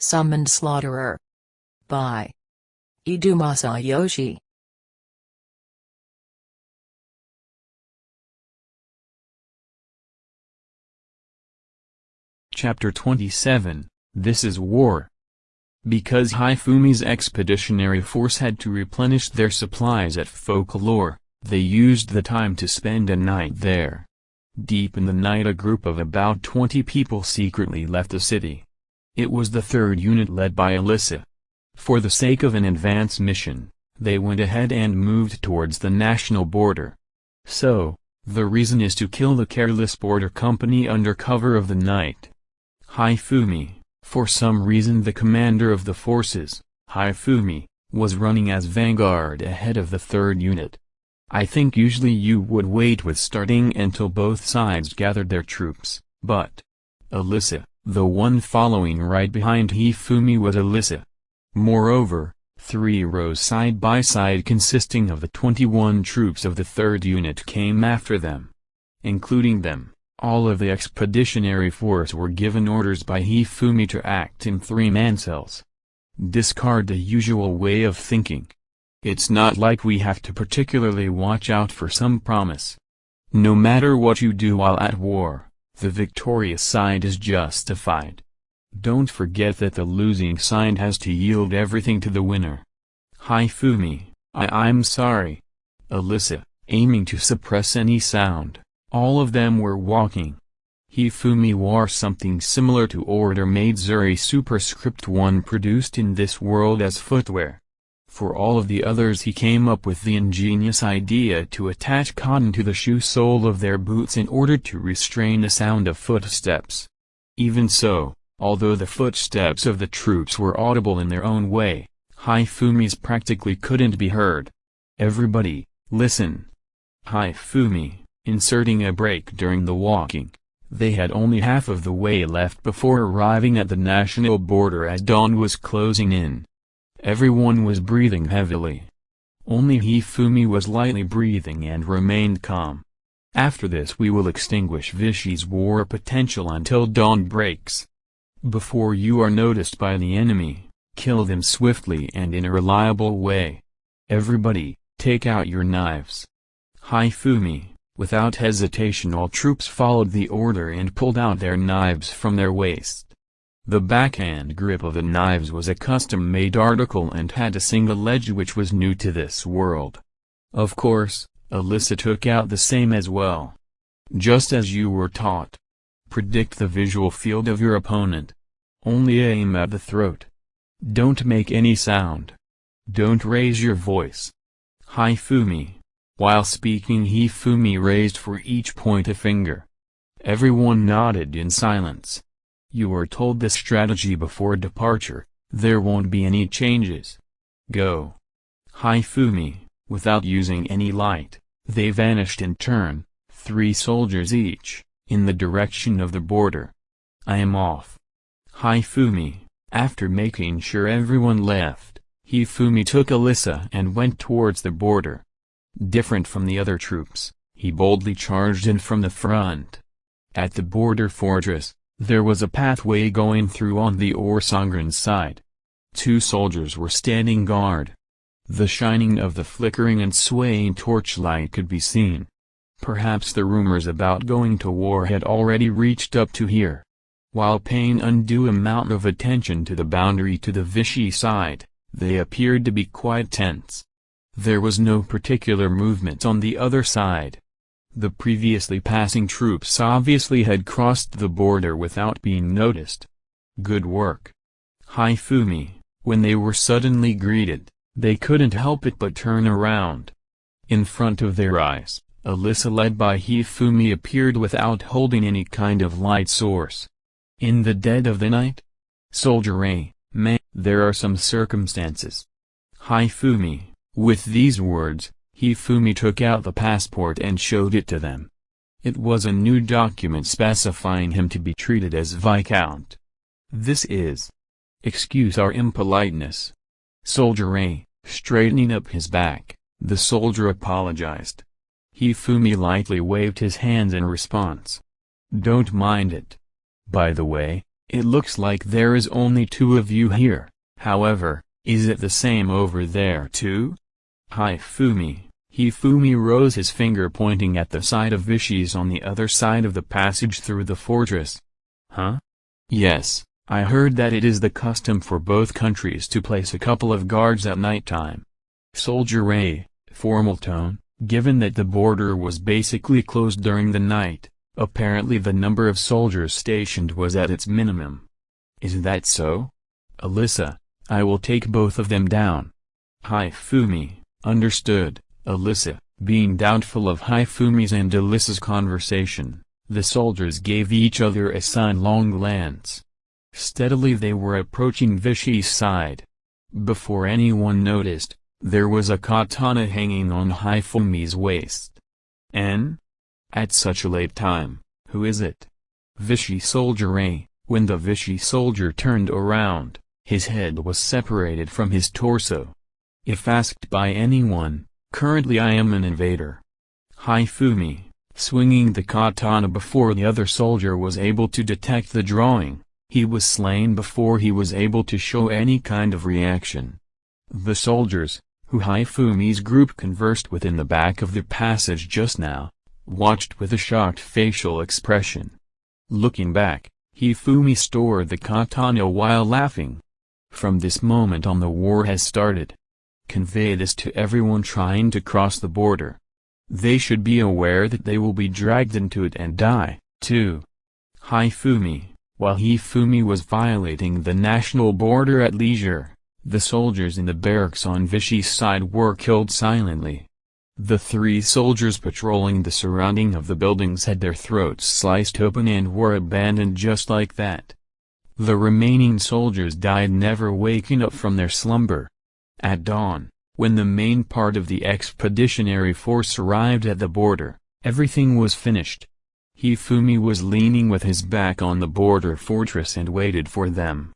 Summoned Slaughterer. By Ido Masayoshi. Chapter 27, This is War. Because Hifumi's expeditionary force had to replenish their supplies at Folklore, they used the time to spend a night there. Deep in the night a group of about 20 people secretly left the city. It was the 3rd unit led by Alyssa. For the sake of an advance mission, they went ahead and moved towards the national border. So, the reason is to kill the careless border company under cover of the night. Hifumi, for some reason the commander of the forces, Hifumi, was running as vanguard ahead of the 3rd unit. I think usually you would wait with starting until both sides gathered their troops, but Alyssa, the one following right behind Hifumi, was Alyssa. Moreover, 3 rows side by side consisting of the 21 troops of the 3rd unit came after them. Including them, all of the expeditionary force were given orders by Hifumi to act in 3-man cells. Discard the usual way of thinking. It's not like we have to particularly watch out for some promise. No matter what you do while at war, the victorious side is justified. Don't forget that the losing side has to yield everything to the winner. Hifumi, I'm sorry. Alyssa, aiming to suppress any sound. All of them were walking. Hifumi wore something similar to Order Maid-Zuri Superscript 1 produced in this world as footwear. For all of the others he came up with the ingenious idea to attach cotton to the shoe sole of their boots in order to restrain the sound of footsteps. Even so, although the footsteps of the troops were audible in their own way, Hifumi's practically couldn't be heard. Everybody, listen. Hifumi, inserting a break during the walking. They had only half of the way left before arriving at the national border as dawn was closing in. Everyone was breathing heavily. Only Hifumi was lightly breathing and remained calm. After this we will extinguish Vichy's war potential until dawn breaks. Before you are noticed by the enemy, kill them swiftly and in a reliable way. Everybody, take out your knives. Hifumi, without hesitation all troops followed the order and pulled out their knives from their waists. The backhand grip of the knives was a custom-made article and had a single edge which was new to this world. Of course, Alyssa took out the same as well. Just as you were taught. Predict the visual field of your opponent. Only aim at the throat. Don't make any sound. Don't raise your voice. Hifumi. While speaking Hifumi raised for each point a finger. Everyone nodded in silence. You were told this strategy before departure, there won't be any changes. Go. Hifumi, without using any light, they vanished in turn, 3 soldiers each, in the direction of the border. I am off. Hifumi, after making sure everyone left, Hifumi took Alyssa and went towards the border. Different from the other troops, he boldly charged in from the front. At the border fortress, there was a pathway going through on the Orsangren's side. 2 soldiers were standing guard. The shining of the flickering and swaying torchlight could be seen. Perhaps the rumors about going to war had already reached up to here. While paying undue amount of attention to the boundary to the Vichy side, they appeared to be quite tense. There was no particular movement on the other side. The previously passing troops obviously had crossed the border without being noticed. Good work. Hifumi, when they were suddenly greeted, they couldn't help it but turn around. In front of their eyes, Alyssa led by Hifumi appeared without holding any kind of light source. In the dead of the night? Soldier A, man, there are some circumstances. Hifumi, with these words, Hifumi took out the passport and showed it to them. It was a new document specifying him to be treated as Viscount. This is. Excuse our impoliteness. Soldier A, straightening up his back, the soldier apologized. Hifumi lightly waved his hands in response. Don't mind it. By the way, It looks like there is only two of you here, however, is it the same over there too? Hifumi. Hifumi rose his finger pointing at the side of Vichy's on the other side of the passage through the fortress. Huh? Yes, I heard that it is the custom for both countries to place a couple of guards at nighttime. Soldier A, formal tone, given that the border was basically closed during the night, apparently the number of soldiers stationed was at its minimum. Is that so? Alyssa, I will take both of them down. Hifumi, understood. Alyssa, being doubtful of Hifumi's and Alyssa's conversation, the soldiers gave each other a sidelong glance. Steadily they were approaching Vichy's side. Before anyone noticed, there was a katana hanging on Hifumi's waist. N? At such a late time, who is it? Vichy Soldier A. When the Vichy soldier turned around, his head was separated from his torso. If asked by anyone, currently I am an invader. Hifumi, swinging the katana before the other soldier was able to detect the drawing, he was slain before he was able to show any kind of reaction. The soldiers, who Hifumi's group conversed with in the back of the passage just now, watched with a shocked facial expression. Looking back, Hifumi stored the katana while laughing. From this moment on the war has started. Convey this to everyone trying to cross the border. They should be aware that they will be dragged into it and die, too. Hifumi, while Hifumi was violating the national border at leisure, the soldiers in the barracks on Vichy's side were killed silently. The three soldiers patrolling the surrounding of the buildings had their throats sliced open and were abandoned just like that. The remaining soldiers died never waking up from their slumber. At dawn, when the main part of the expeditionary force arrived at the border, everything was finished. Hifumi was leaning with his back on the border fortress and waited for them.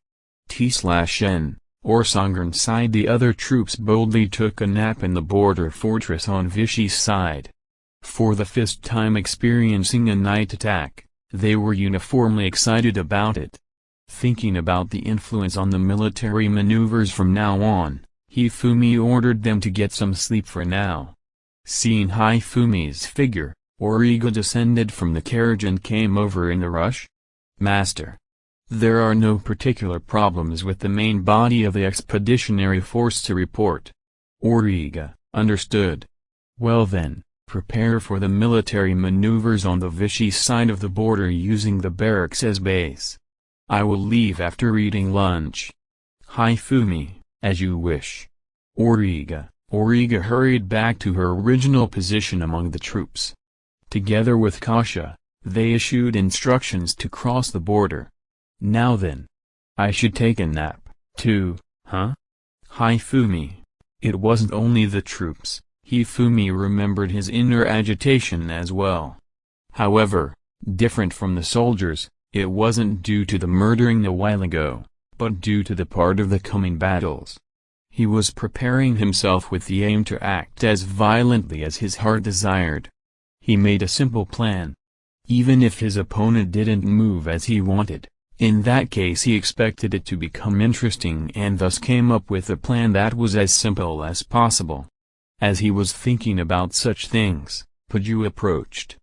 T/N, or Songren side. The other troops boldly took a nap in the border fortress on Vichy's side. For the first time experiencing a night attack, they were uniformly excited about it. Thinking about the influence on the military maneuvers from now on, Hifumi ordered them to get some sleep for now. Seeing Hifumi's figure, Origa descended from the carriage and came over in a rush. Master. There are no particular problems with the main body of the expeditionary force to report. Origa, understood. Well then, prepare for the military maneuvers on the Vichy side of the border using the barracks as base. I will leave after eating lunch. Hifumi, as you wish. Origa hurried back to her original position among the troops. Together with Kasha, they issued instructions to cross the border. Now then. I should take a nap, too, huh? Hifumi. It wasn't only the troops, Hifumi remembered his inner agitation as well. However, different from the soldiers, it wasn't due to the murdering a while ago, but due to the part of the coming battles. He was preparing himself with the aim to act as violently as his heart desired. He made a simple plan. Even if his opponent didn't move as he wanted, in that case he expected it to become interesting and thus came up with a plan that was as simple as possible. As he was thinking about such things, Paju approached.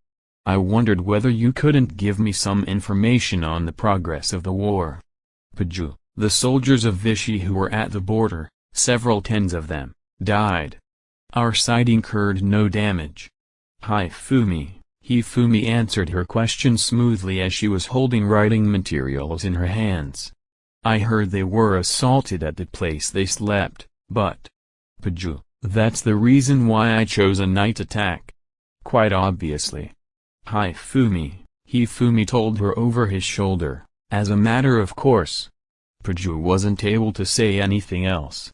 I wondered whether you couldn't give me some information on the progress of the war. Paju, the soldiers of Vichy who were at the border, several tens of them, died. Our side incurred no damage. Hifumi answered her question smoothly as she was holding writing materials in her hands. I heard they were assaulted at the place they slept, but… Paju, that's the reason why I chose a night attack. Quite obviously. Hifumi told her over his shoulder, as a matter of course. Paju wasn't able to say anything else.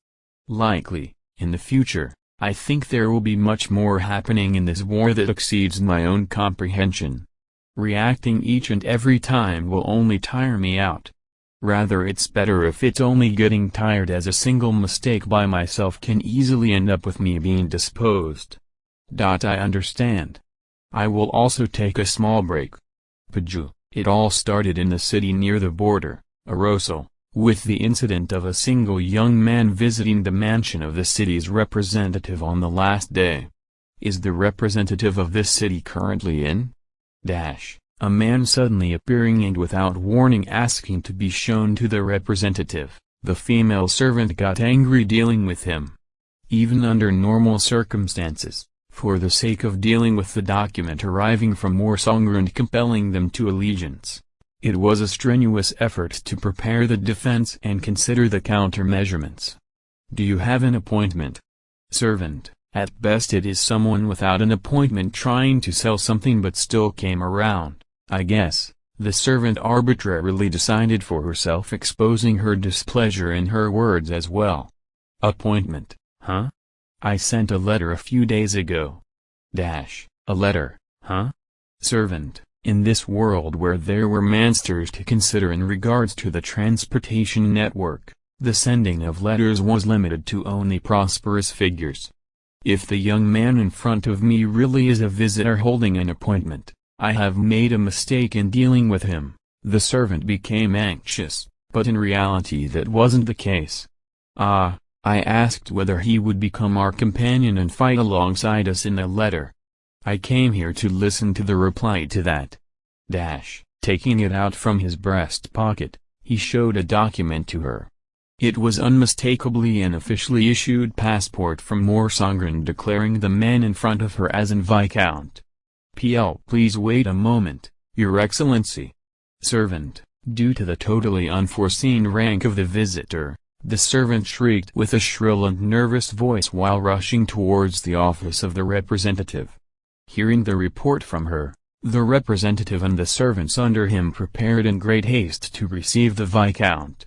Likely, in the future, I think there will be much more happening in this war that exceeds my own comprehension. Reacting each and every time will only tire me out. Rather it's better if it's only getting tired, as a single mistake by myself can easily end up with me being disposed. I understand. I will also take a small break. Paju, it all started in the city near the border, Arousal, with the incident of a single young man visiting the mansion of the city's representative on the last day. Is the representative of this city currently in? A man suddenly appearing and without warning asking to be shown to the representative. The female servant got angry dealing with him. Even under normal circumstances, for the sake of dealing with the document arriving from Morsanga and compelling them to allegiance. It was a strenuous effort to prepare the defense and consider the countermeasurements. Do you have an appointment? Servant, at best it is someone without an appointment trying to sell something but still came around, I guess. The servant arbitrarily decided for herself, exposing her displeasure in her words as well. Appointment, huh? I sent a letter a few days ago. A letter, huh? Servant, in this world where there were monsters to consider in regards to the transportation network, the sending of letters was limited to only prosperous figures. If the young man in front of me really is a visitor holding an appointment, I have made a mistake in dealing with him. The servant became anxious, but in reality that wasn't the case. I asked whether he would become our companion and fight alongside us in the letter. I came here to listen to the reply to that. Taking it out from his breast pocket, he showed a document to her. It was unmistakably an officially issued passport from Morsanga declaring the man in front of her as an Viscount. Please wait a moment, Your Excellency. Servant, due to the totally unforeseen rank of the visitor, the servant shrieked with a shrill and nervous voice while rushing towards the office of the representative. Hearing the report from her, the representative and the servants under him prepared in great haste to receive the Viscount.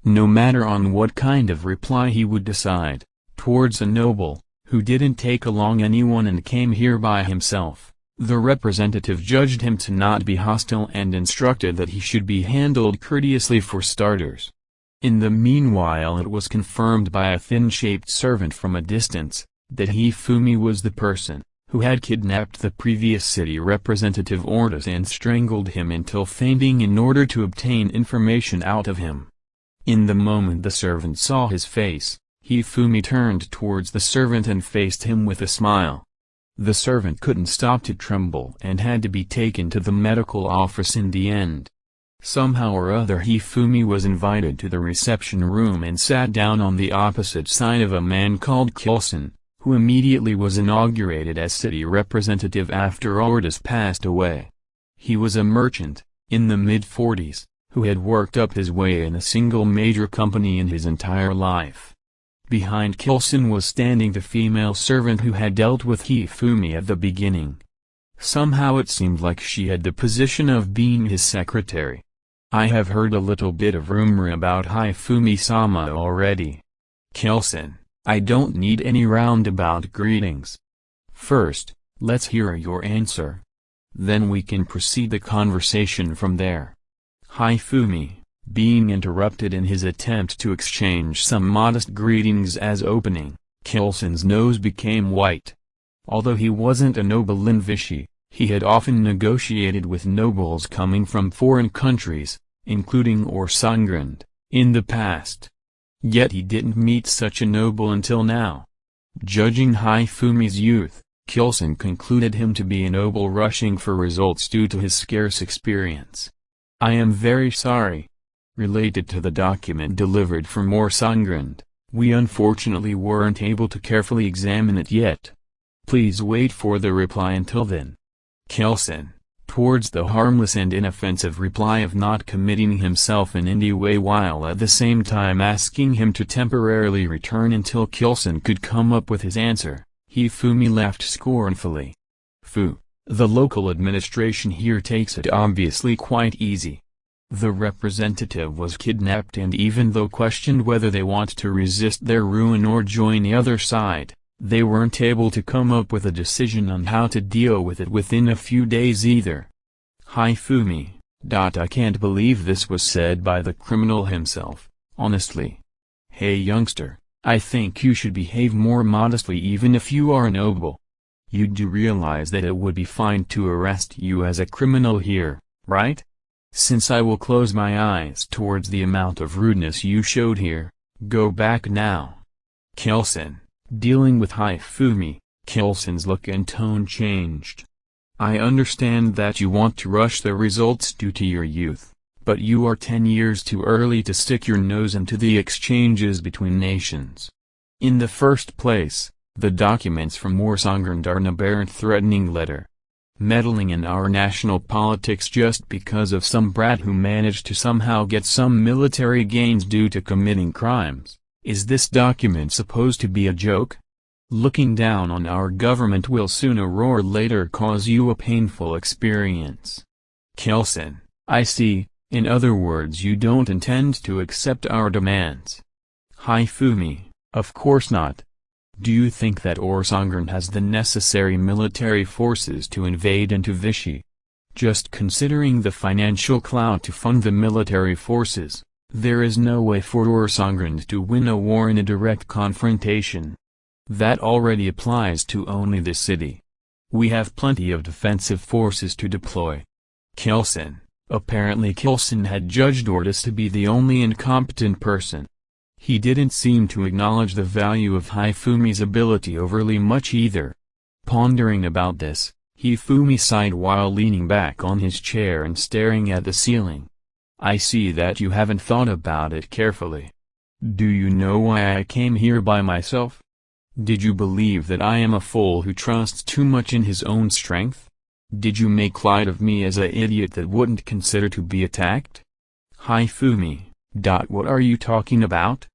No matter on what kind of reply he would decide, towards a noble, who didn't take along anyone and came here by himself, the representative judged him to not be hostile and instructed that he should be handled courteously for starters. In the meanwhile it was confirmed by a thin-shaped servant from a distance, that Hifumi was the person who had kidnapped the previous city representative Ortis and strangled him until fainting in order to obtain information out of him. In the moment the servant saw his face, Hifumi turned towards the servant and faced him with a smile. The servant couldn't stop to tremble and had to be taken to the medical office in the end. Somehow or other Hifumi was invited to the reception room and sat down on the opposite side of a man called Kilson, who immediately was inaugurated as city representative after Ortis passed away. He was a merchant, in the mid-40s, who had worked up his way in a single major company in his entire life. Behind Kilson was standing the female servant who had dealt with Hifumi at the beginning. Somehow it seemed like she had the position of being his secretary. I have heard a little bit of rumor about Hifumi-sama already. Kilson, I don't need any roundabout greetings. First, let's hear your answer. Then we can proceed the conversation from there. Hifumi, being interrupted in his attempt to exchange some modest greetings as opening, Kilson's nose became white. Although he wasn't a noble in Vichy, he had often negotiated with nobles coming from foreign countries, including Morsanga, in the past. Yet he didn't meet such a noble until now. Judging Hifumi's youth, Kilson concluded him to be a noble rushing for results due to his scarce experience. I am very sorry. Related to the document delivered from Morsanga, we unfortunately weren't able to carefully examine it yet. Please wait for the reply until then. Kilson, towards the harmless and inoffensive reply of not committing himself in any way while at the same time asking him to temporarily return until Kilson could come up with his answer, Hifumi laughed scornfully. The local administration here takes it obviously quite easy. The representative was kidnapped and even though questioned whether they want to resist their ruin or join the other side, they weren't able to come up with a decision on how to deal with it within a few days either. Hifumi, I can't believe this was said by the criminal himself, honestly. Hey youngster, I think you should behave more modestly even if you are noble. You do realize that it would be fine to arrest you as a criminal here, right? Since I will close my eyes towards the amount of rudeness you showed here, go back now. Kelson, dealing with Hifumi, Kelson's look and tone changed. I understand that you want to rush the results due to your youth, but you are 10 years too early to stick your nose into the exchanges between nations. In the first place, the documents from Warsongrand are an aberrant threatening letter. Meddling in our national politics just because of some brat who managed to somehow get some military gains due to committing crimes. Is this document supposed to be a joke? Looking down on our government will sooner or later cause you a painful experience. Kelson, I see, in other words you don't intend to accept our demands. Hifumi, of course not. Do you think that Warsongrand has the necessary military forces to invade into Vichy? Just considering the financial clout to fund the military forces, there is no way for Warsongrand to win a war in a direct confrontation. That already applies to only the city. We have plenty of defensive forces to deploy. Kelson, apparently Kelson had judged Ordis to be the only incompetent person. He didn't seem to acknowledge the value of Hifumi's ability overly much either. Pondering about this, Hifumi sighed while leaning back on his chair and staring at the ceiling. I see that you haven't thought about it carefully. Do you know why I came here by myself? Did you believe that I am a fool who trusts too much in his own strength? Did you make light of me as an idiot that wouldn't consider to be attacked? Hifumi, what are you talking about?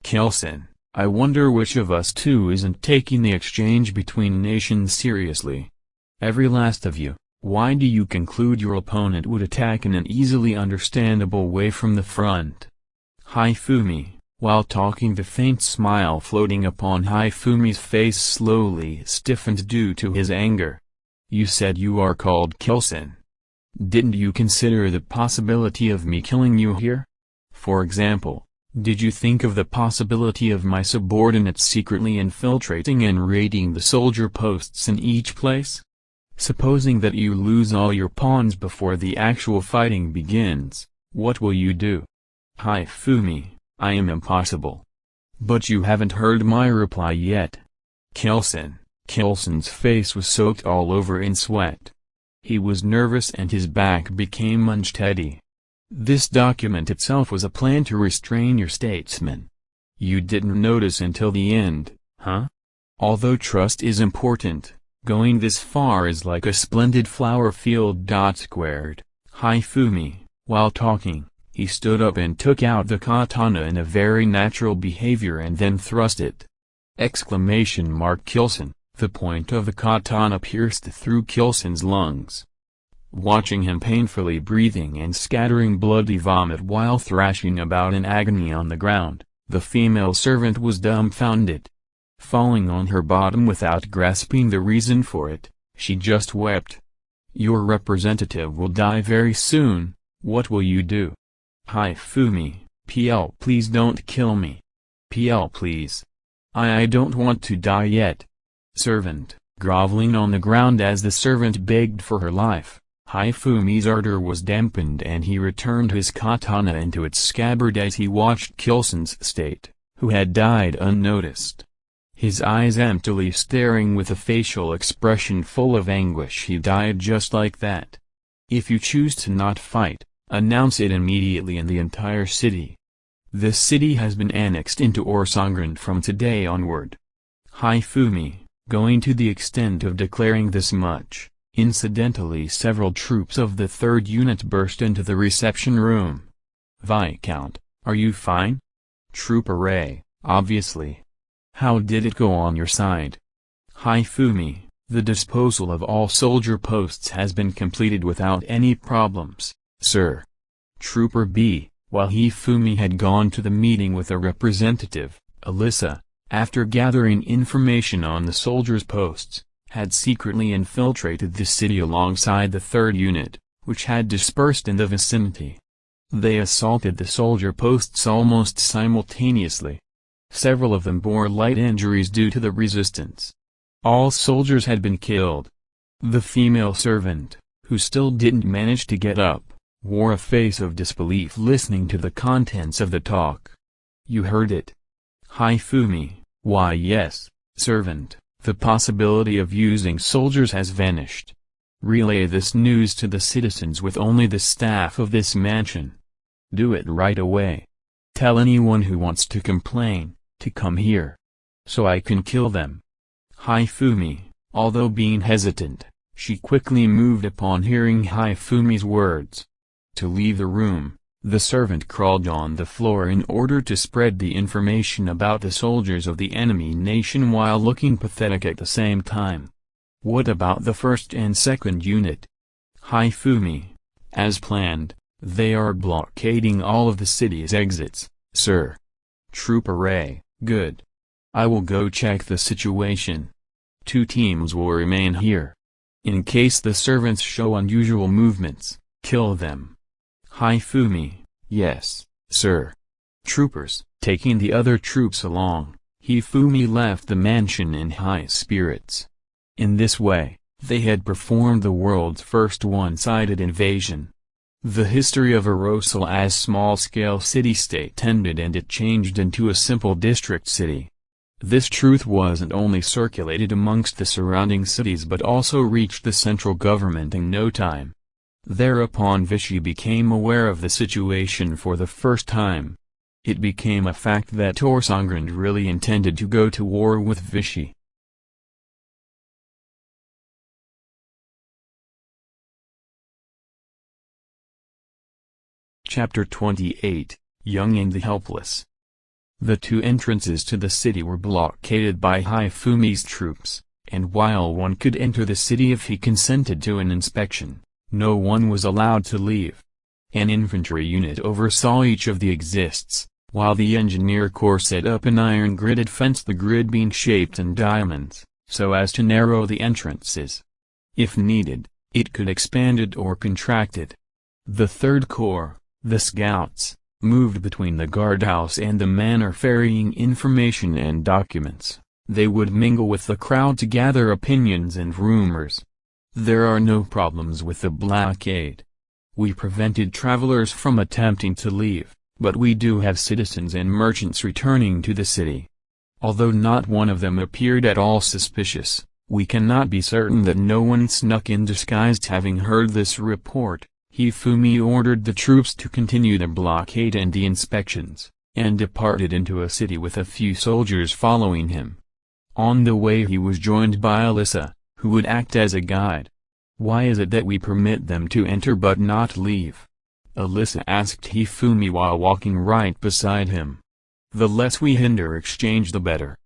Kelson, I wonder which of us two isn't taking the exchange between nations seriously. Every last of you. Why do you conclude your opponent would attack in an easily understandable way from the front? Hifumi, while talking the faint smile floating upon Hifumi's face slowly stiffened due to his anger. You said you are called Kelson. Didn't you consider the possibility of me killing you here? For example, did you think of the possibility of my subordinates secretly infiltrating and raiding the soldier posts in each place? Supposing that you lose all your pawns before the actual fighting begins, what will you do? Hifumi, I am impossible. But you haven't heard my reply yet. Kelson, Kelson's face was soaked all over in sweat. He was nervous and his back became unsteady. This document itself was a plan to restrain your statesman. You didn't notice until the end, huh? Although trust is important, going this far is like a splendid flower field. Squared. Hifumi, while talking, he stood up and took out the katana in a very natural behavior and then thrust it. Kelson, the point of the katana pierced through Kelson's lungs. Watching him painfully breathing and scattering bloody vomit while thrashing about in agony on the ground, the female servant was dumbfounded. Falling on her bottom without grasping the reason for it, she just wept. Your representative will die very soon, what will you do? Hifumi, PL please don't kill me. PL please. I don't want to die yet. Servant, groveling on the ground as the servant begged for her life. Hifumi's ardor was dampened and he returned his katana into its scabbard as he watched Kelson's state, who had died unnoticed. His eyes emptily staring with a facial expression full of anguish. He died just like that. If you choose to not fight, announce it immediately in the entire city. This city has been annexed into Warsongrand from today onward. Hifumi, going to the extent of declaring this much. Incidentally, several troops of the 3rd Unit burst into the reception room. Viscount, are you fine? Trooper Ray, obviously. How did it go on your side? Hifumi, the disposal of all soldier posts has been completed without any problems, sir. Trooper B, while Hifumi had gone to the meeting with a representative, Alyssa, after gathering information on the soldiers' posts, had secretly infiltrated the city alongside the 3rd Unit, which had dispersed in the vicinity. They assaulted the soldier posts almost simultaneously. Several of them bore light injuries due to the resistance. All soldiers had been killed. The female servant, who still didn't manage to get up, wore a face of disbelief listening to the contents of the talk. You heard it. Hifumi, why yes, servant, the possibility of using soldiers has vanished. Relay this news to the citizens with only the staff of this mansion. Do it right away. Tell anyone who wants to complain, to come here. So I can kill them. Hifumi, although being hesitant, she quickly moved upon hearing Hifumi's words. To leave the room, the servant crawled on the floor in order to spread the information about the soldiers of the enemy nation while looking pathetic at the same time. What about the first and second unit? Hifumi, as planned, they are blockading all of the city's exits, sir. Trooper Ray, good. I will go check the situation. 2 teams will remain here. In case the servants show unusual movements, kill them. Hifumi, yes, sir. Troopers, taking the other troops along, Hifumi left the mansion in high spirits. In this way, they had performed the world's first one-sided invasion. The history of Arosal as small-scale city-state ended and it changed into a simple district city. This truth wasn't only circulated amongst the surrounding cities but also reached the central government in no time. Thereupon Vichy became aware of the situation for the first time. It became a fact that Torsongrand really intended to go to war with Vichy. Chapter 28, Young and the Helpless. The 2 entrances to the city were blockaded by Hifumi's troops, and while one could enter the city if he consented to an inspection, no one was allowed to leave. An infantry unit oversaw each of the exits, while the engineer corps set up an iron-gridded fence, the grid being shaped in diamonds, so as to narrow the entrances. If needed, it could expand it or contract it. The 3rd Corps, the Scouts, moved between the guardhouse and the manor ferrying information and documents. They would mingle with the crowd to gather opinions and rumors. There are no problems with the blockade. We prevented travelers from attempting to leave, but we do have citizens and merchants returning to the city. Although not one of them appeared at all suspicious, we cannot be certain that no one snuck in disguised. Having heard this report, Hifumi ordered the troops to continue the blockade and the inspections, and departed into a city with a few soldiers following him. On the way he was joined by Alyssa, who would act as a guide. Why is it that we permit them to enter but not leave? Alyssa asked Hifumi while walking right beside him. The less we hinder exchange the better.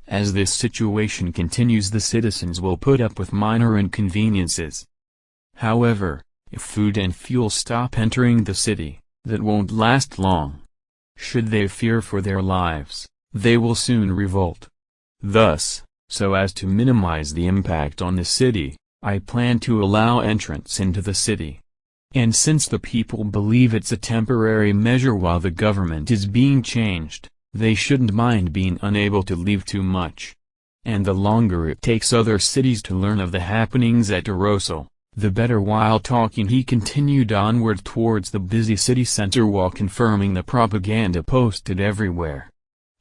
As this situation continues, the citizens will put up with minor inconveniences. However, if food and fuel stop entering the city, that won't last long. Should they fear for their lives, they will soon revolt. Thus, so as to minimize the impact on the city, I plan to allow entrance into the city. And since the people believe it's a temporary measure while the government is being changed, they shouldn't mind being unable to leave too much. And the longer it takes other cities to learn of the happenings at Arosal, the better. While talking, he continued onward towards the busy city center while confirming the propaganda posted everywhere.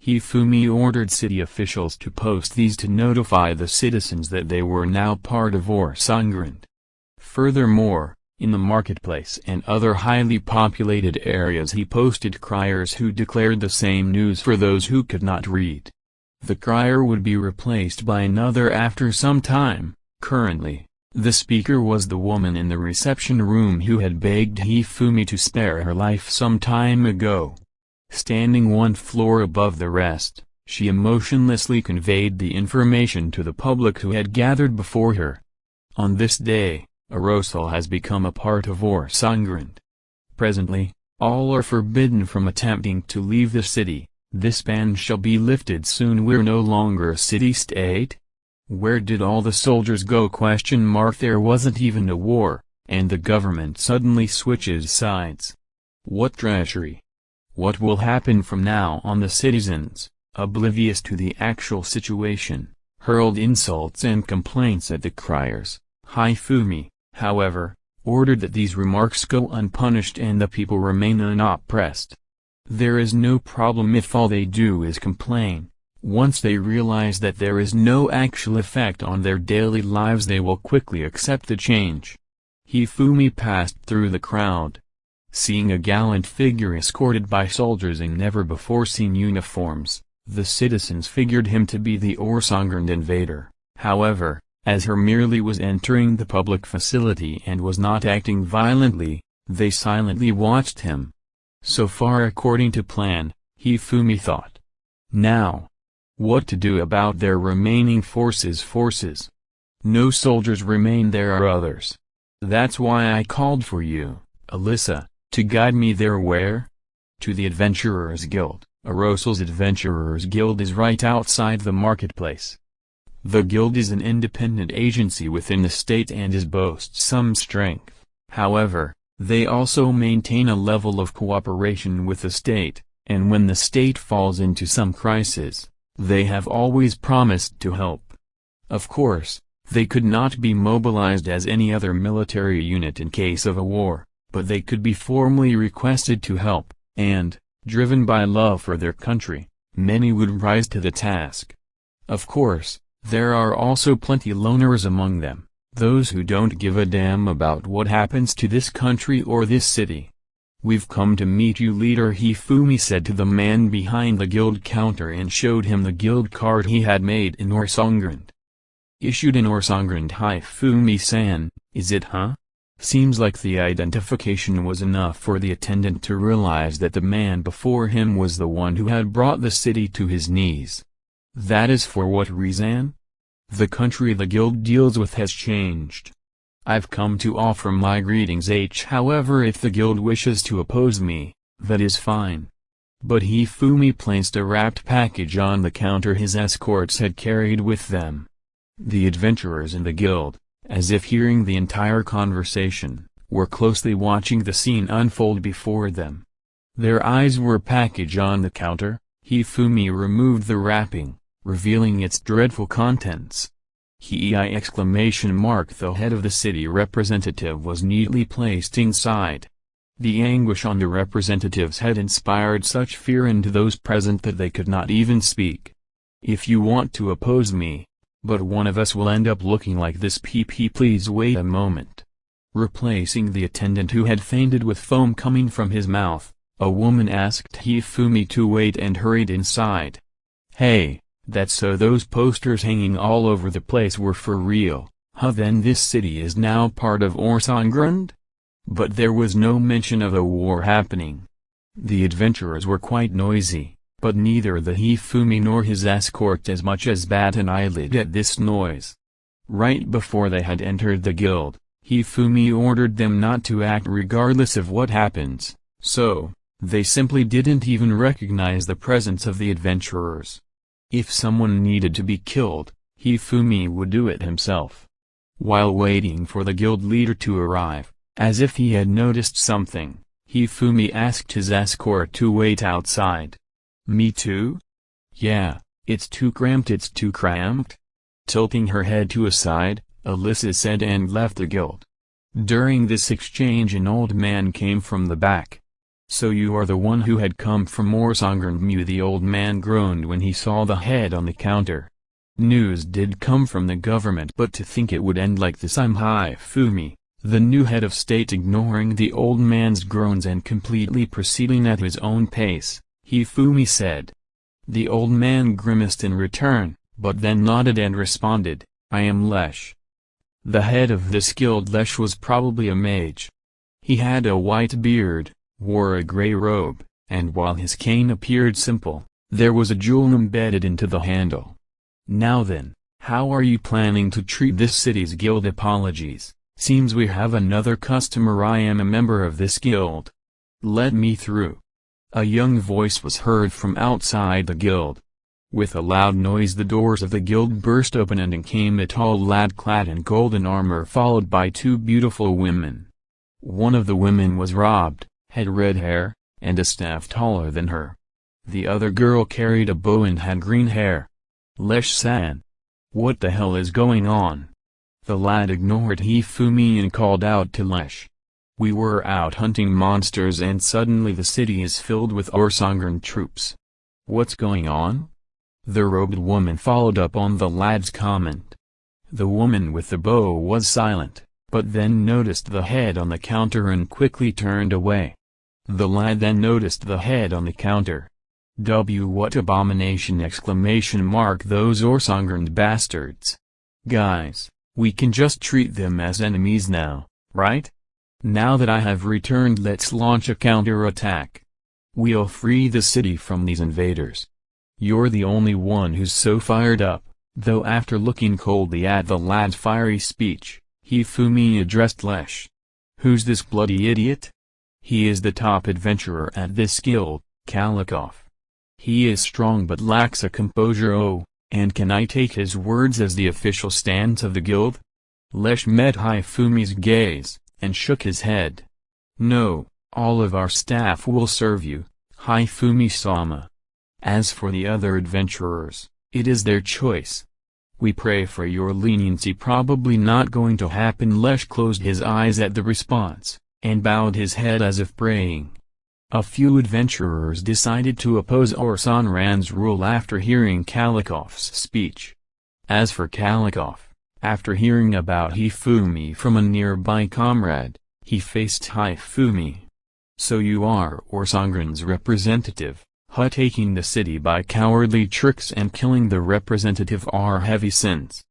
Hifumi ordered city officials to post these to notify the citizens that they were now part of Torsongrand. Furthermore, in the marketplace and other highly populated areas he posted criers who declared the same news for those who could not read. The crier would be replaced by another after some time. Currently, the speaker was the woman in the reception room who had begged Hifumi to spare her life some time ago. Standing 1 floor above the rest, she emotionlessly conveyed the information to the public who had gathered before her. On this day, Arosal has become a part of Torsongrand. Presently, all are forbidden from attempting to leave the city. This ban shall be lifted soon. We're no longer a city-state. Where did all the soldiers go? There wasn't even a war, and the government suddenly switches sides. What treachery! What will happen from now on? The citizens, oblivious to the actual situation, hurled insults and complaints at the criers. Hifumi, however, ordered that these remarks go unpunished and the people remain unoppressed. There is no problem if all they do is complain. Once they realize that there is no actual effect on their daily lives, they will quickly accept the change. Hifumi passed through the crowd. Seeing a gallant figure escorted by soldiers in never-before-seen uniforms, the citizens figured him to be the Orsongrand invader. However, as he merely was entering the public facility and was not acting violently, they silently watched him. So far according to plan, Hifumi thought. Now, what to do about their remaining forces? No soldiers remain, there are others. That's why I called for you, Alyssa, to guide me there. Where? To the Adventurers Guild. Arosel's Adventurers Guild is right outside the marketplace. The guild is an independent agency within the state and boasts some strength. However, they also maintain a level of cooperation with the state, and when the state falls into some crisis, they have always promised to help. Of course, they could not be mobilized as any other military unit in case of a war, but they could be formally requested to help, and, driven by love for their country, many would rise to the task. Of course, there are also plenty loners among them, those who don't give a damn about what happens to this country or this city. We've come to meet you, leader, Hifumi said to the man behind the guild counter and showed him the guild card he had made in Orsongrand. Issued in Orsongrand, Hifumi-san, is it, huh? Seems like the identification was enough for the attendant to realize that the man before him was the one who had brought the city to his knees. That is for what reason? The country the guild deals with has changed. I've come to offer my greetings. However, if the guild wishes to oppose me, that is fine. But Hifumi placed a wrapped package on the counter his escorts had carried with them. The adventurers in the guild, as if hearing the entire conversation, were closely watching the scene unfold before them. Their eyes were package on the counter. Hifumi removed the wrapping, revealing its dreadful contents. The head of the city representative was neatly placed inside. The anguish on the representative's head inspired such fear into those present that they could not even speak. If you want to oppose me, but one of us will end up looking like this. Please wait a moment. Replacing the attendant who had fainted with foam coming from his mouth, a woman asked Hifumi to wait and hurried inside. Hey, that's so those posters hanging all over the place were for real, huh? Then this city is now part of Orsongrand? But there was no mention of a war happening. The adventurers were quite noisy, but neither the Hifumi nor his escort as much as bat an eyelid at this noise. Right before they had entered the guild, Hifumi ordered them not to act regardless of what happens, so, they simply didn't even recognize the presence of the adventurers. If someone needed to be killed, Hifumi would do it himself. While waiting for the guild leader to arrive, as if he had noticed something, Hifumi asked his escort to wait outside. Me too? Yeah, it's too cramped. Tilting her head to a side, Alyssa said and left the guild. During this exchange an old man came from the back. So you are the one who had come from Orsongrand? The old man groaned when he saw the head on the counter. News did come from the government, but to think it would end like this. I'm Hifumi, the new head of state. Ignoring the old man's groans and completely proceeding at his own pace, Hifumi said. The old man grimaced in return, but then nodded and responded, I am Lesh. The head of this guild. Lesh was probably a mage. He had a white beard, wore a grey robe, and while his cane appeared simple, there was a jewel embedded into the handle. Now then, how are you planning to treat this city's guild? Apologies, seems we have another customer. I am a member of this guild. Let me through. A young voice was heard from outside the guild. With a loud noise the doors of the guild burst open and in came a tall lad clad in golden armor followed by two beautiful women. One of the women was robed, had red hair, and a staff taller than her. The other girl carried a bow and had green hair. Lesh-san. What the hell is going on? The lad ignored Hifumi and called out to Lesh. "We were out hunting monsters and suddenly the city is filled with Orsangren troops. What's going on?" The robed woman followed up on the lad's comment. The woman with the bow was silent, but then noticed the head on the counter and quickly turned away. The lad then noticed the head on the counter. What abomination! Those Orsangren bastards. Guys, we can just treat them as enemies now, right? Now that I have returned, let's launch a counter-attack. We'll free the city from these invaders. You're the only one who's so fired up. Though after looking coldly at the lad's fiery speech, Hifumi addressed Lesh. "Who's this bloody idiot? He is the top adventurer at this guild, Kalikov. He is strong but lacks a composure. Oh, and can I take his words as the official stance of the guild?" Lesh met Hifumi's gaze, and shook his head. "No, all of our staff will serve you, Hifumi-sama. As for the other adventurers, it is their choice. We pray for your leniency." "Probably not going to happen." Lesh closed his eyes at the response, and bowed his head as if praying. A few adventurers decided to oppose Orsangren's rule after hearing Kalikov's speech. As for Kalikov, after hearing about Hifumi from a nearby comrade, he faced Hifumi. "So you are Orsangren's representative. Taking the city by cowardly tricks and killing the representative are heavy sins.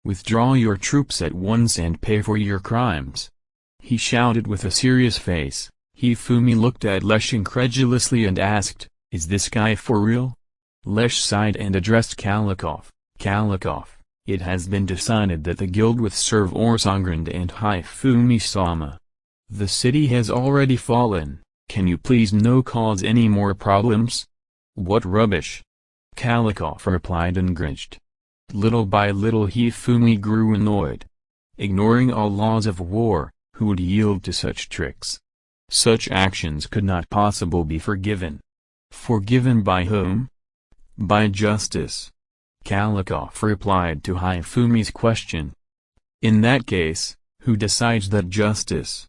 Withdraw your troops at once and pay for your crimes," he shouted with a serious face. Hifumi looked at Lesh incredulously and asked, "Is this guy for real?" Lesh sighed and addressed Kalikov. "Kalikov, it has been decided that the guild will serve Orsangren and Hifumi-sama. The city has already fallen. Can you please no cause any more problems?" "What rubbish!" Kalikov replied enraged. Little by little Hifumi grew annoyed. Ignoring all laws of war, who would yield to such tricks? Such actions could not possibly be forgiven. Forgiven by whom? By justice. Kalikov replied to Hifumi's question. "In that case, who decides that justice?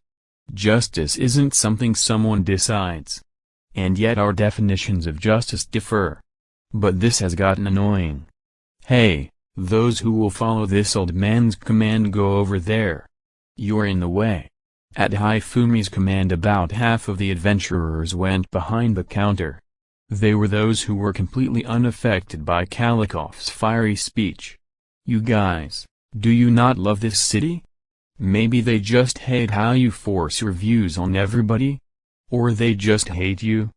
Justice isn't something someone decides. And yet our definitions of justice differ. But this has gotten annoying. Hey, those who will follow this old man's command, go over there. You're in the way." At Hifumi's command about half of the adventurers went behind the counter. They were those who were completely unaffected by Kalikov's fiery speech. "You guys, do you not love this city? Maybe they just hate how you force your views on everybody? Or they just hate you?"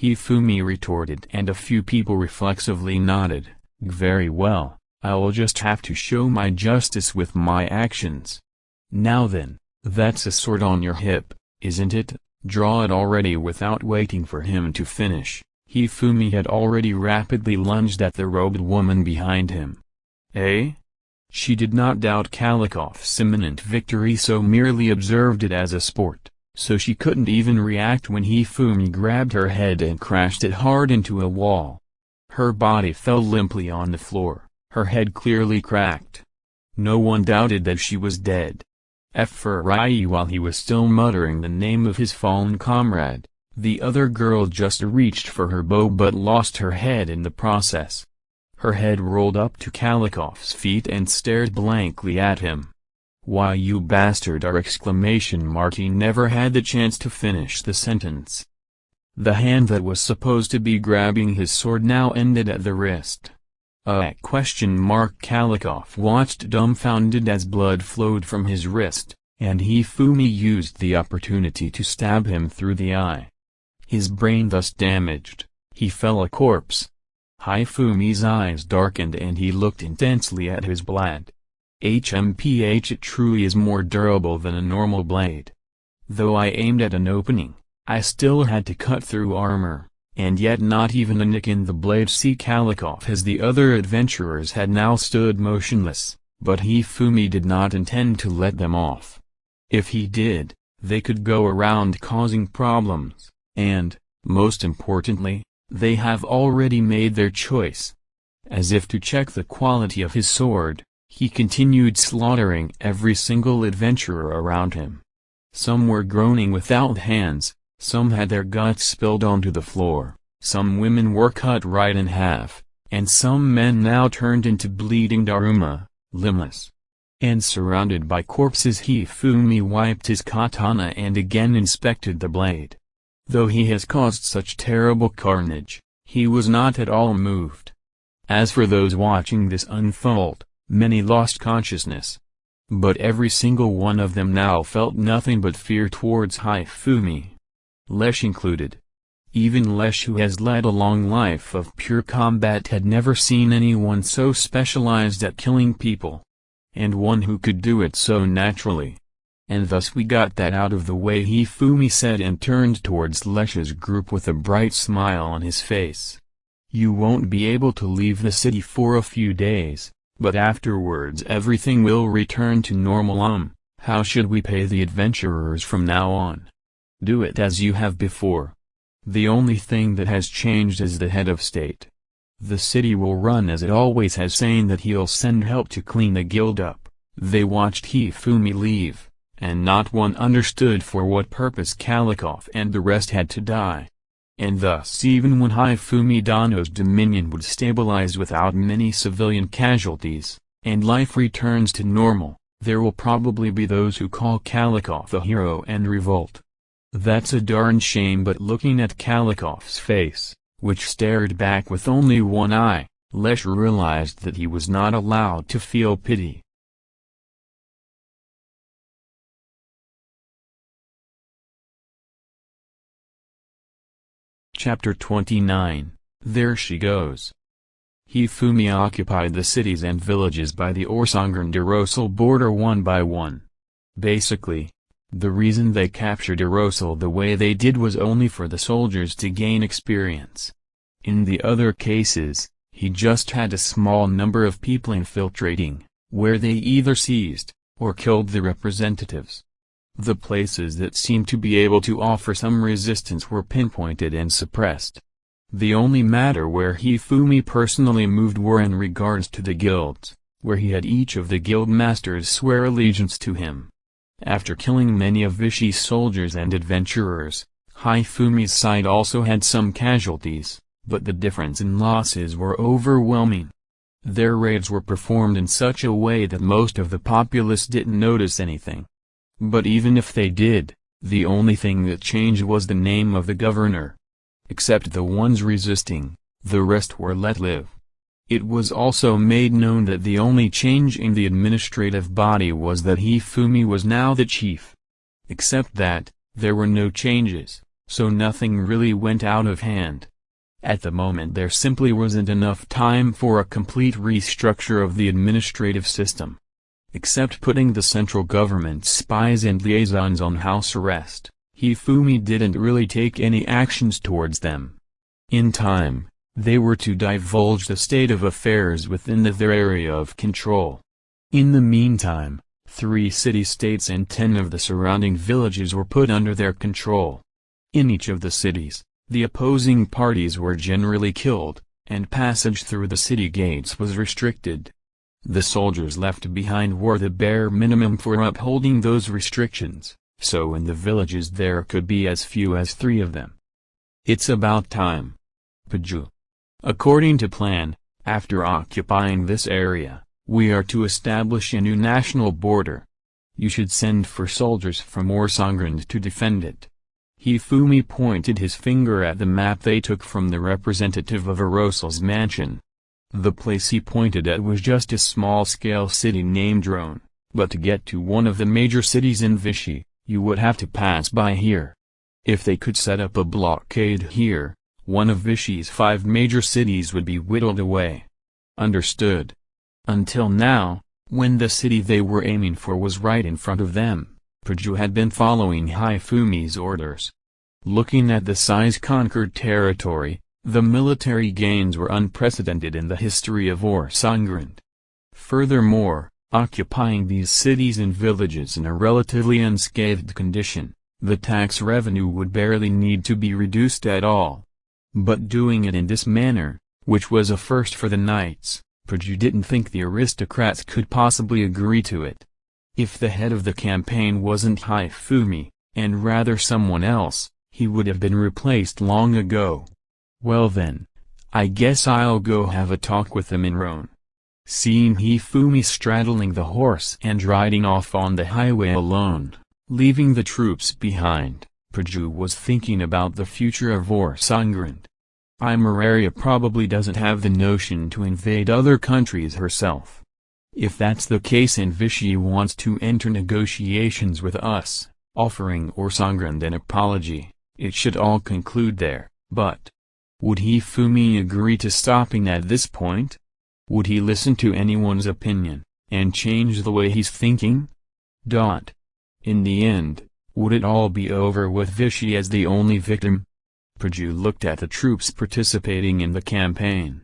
Hifumi retorted, and a few people reflexively nodded. "Very well, I'll just have to show my justice with my actions. Now then, that's a sword on your hip, isn't it? Draw it already." Without waiting for him to finish, Hifumi had already rapidly lunged at the robed woman behind him. Eh? She did not doubt Kalikov's imminent victory, so merely observed it as a sport. So she couldn't even react when Hifumi grabbed her head and crashed it hard into a wall. Her body fell limply on the floor, her head clearly cracked. No one doubted that she was dead. While he was still muttering the name of his fallen comrade, the other girl just reached for her bow but lost her head in the process. Her head rolled up to Kalikov's feet and stared blankly at him. "Why, you bastard!" He never had the chance to finish the sentence. The hand that was supposed to be grabbing his sword now ended at the wrist. Kalikov watched dumbfounded as blood flowed from his wrist, and Hifumi used the opportunity to stab him through the eye. His brain thus damaged, he fell a corpse. Hifumi's eyes darkened and he looked intensely at his blade. It truly is more durable than a normal blade. Though I aimed at an opening, I still had to cut through armor, and yet not even a nick in the blade. Kalikov as the other adventurers had now stood motionless, but Hifumi did not intend to let them off. If he did, they could go around causing problems, and, most importantly, they have already made their choice. As if to check the quality of his sword, He continued slaughtering every single adventurer around him. Some were groaning without hands, some had their guts spilled onto the floor, some women were cut right in half, and some men now turned into bleeding Daruma, limbless. And surrounded by corpses, Hifumi wiped his katana and again inspected the blade. Though he has caused such terrible carnage, he was not at all moved. As for those watching this unfold, many lost consciousness. But every single one of them now felt nothing but fear towards Hifumi. Lesh included. Even Lesh, who has led a long life of pure combat, had never seen anyone so specialized at killing people. And one who could do it so naturally. And thus we got that out of the way, Hifumi said, and turned towards Lesh's group with a bright smile on his face. You won't be able to leave the city for a few days, but afterwards everything will return to normal. How should we pay the adventurers from now on? Do it as you have before. The only thing that has changed is the head of state. The city will run as it always has, saying that he'll send help to clean the guild up. They watched Hifumi leave, and not one understood for what purpose Kalikov and the rest had to die. And thus even when Hifumi Dano's dominion would stabilize without many civilian casualties, and life returns to normal, there will probably be those who call Kalikov a hero and revolt. That's a darn shame. But looking at Kalikov's face, which stared back with only one eye, Lesh realized that he was not allowed to feel pity. Chapter 29. There she goes. Hifumi occupied the cities and villages by the Orsangren-Dirosal border one by one. Basically, the reason they captured Dirosal the way they did was only for the soldiers to gain experience. In the other cases, he just had a small number of people infiltrating, where they either seized, or killed the representatives. The places that seemed to be able to offer some resistance were pinpointed and suppressed. The only matter where Hifumi personally moved were in regards to the guilds, where he had each of the guild masters swear allegiance to him. After killing many of Vichy's soldiers and adventurers, Hifumi's side also had some casualties, but the difference in losses were overwhelming. Their raids were performed in such a way that most of the populace didn't notice anything. But even if they did, the only thing that changed was the name of the governor. Except the ones resisting, the rest were let live. It was also made known that the only change in the administrative body was that Hifumi was now the chief. Except that, there were no changes, so nothing really went out of hand. At the moment there simply wasn't enough time for a complete restructure of the administrative system. Except putting the central government's spies and liaisons on house arrest, Hifumi didn't really take any actions towards them. In time, they were to divulge the state of affairs within their area of control. In the meantime, 3 city-states and 10 of the surrounding villages were put under their control. In each of the cities, the opposing parties were generally killed, and passage through the city gates was restricted. The soldiers left behind were the bare minimum for upholding those restrictions, so in the villages there could be as few as 3 of them. It's about time. Paju. According to plan, after occupying this area, we are to establish a new national border. You should send for soldiers from Orsangren to defend it. Hifumi pointed his finger at the map they took from the representative of Arosal's mansion. The place he pointed at was just a small-scale city named Drone, but to get to one of the major cities in Vichy, you would have to pass by here. If they could set up a blockade here, one of Vichy's 5 major cities would be whittled away. Understood. Until now, when the city they were aiming for was right in front of them, Paju had been following Hifumi's orders. Looking at the size-conquered territory, the military gains were unprecedented in the history of Orsangren. Furthermore, occupying these cities and villages in a relatively unscathed condition, the tax revenue would barely need to be reduced at all. But doing it in this manner, which was a first for the knights, Praju didn't think the aristocrats could possibly agree to it. If the head of the campaign wasn't Hifumi, and rather someone else, he would have been replaced long ago. Well then, I guess I'll go have a talk with him in Roan. Seeing Hifumi straddling the horse and riding off on the highway alone, leaving the troops behind, Praju was thinking about the future of Orsongrand. Imararia probably doesn't have the notion to invade other countries herself. If that's the case and Vichy wants to enter negotiations with us, offering Orsongrand an apology, it should all conclude there, but would Hifumi agree to stopping at this point? Would he listen to anyone's opinion, and change the way he's thinking? In the end, would it all be over with Vichy as the only victim? Praju looked at the troops participating in the campaign.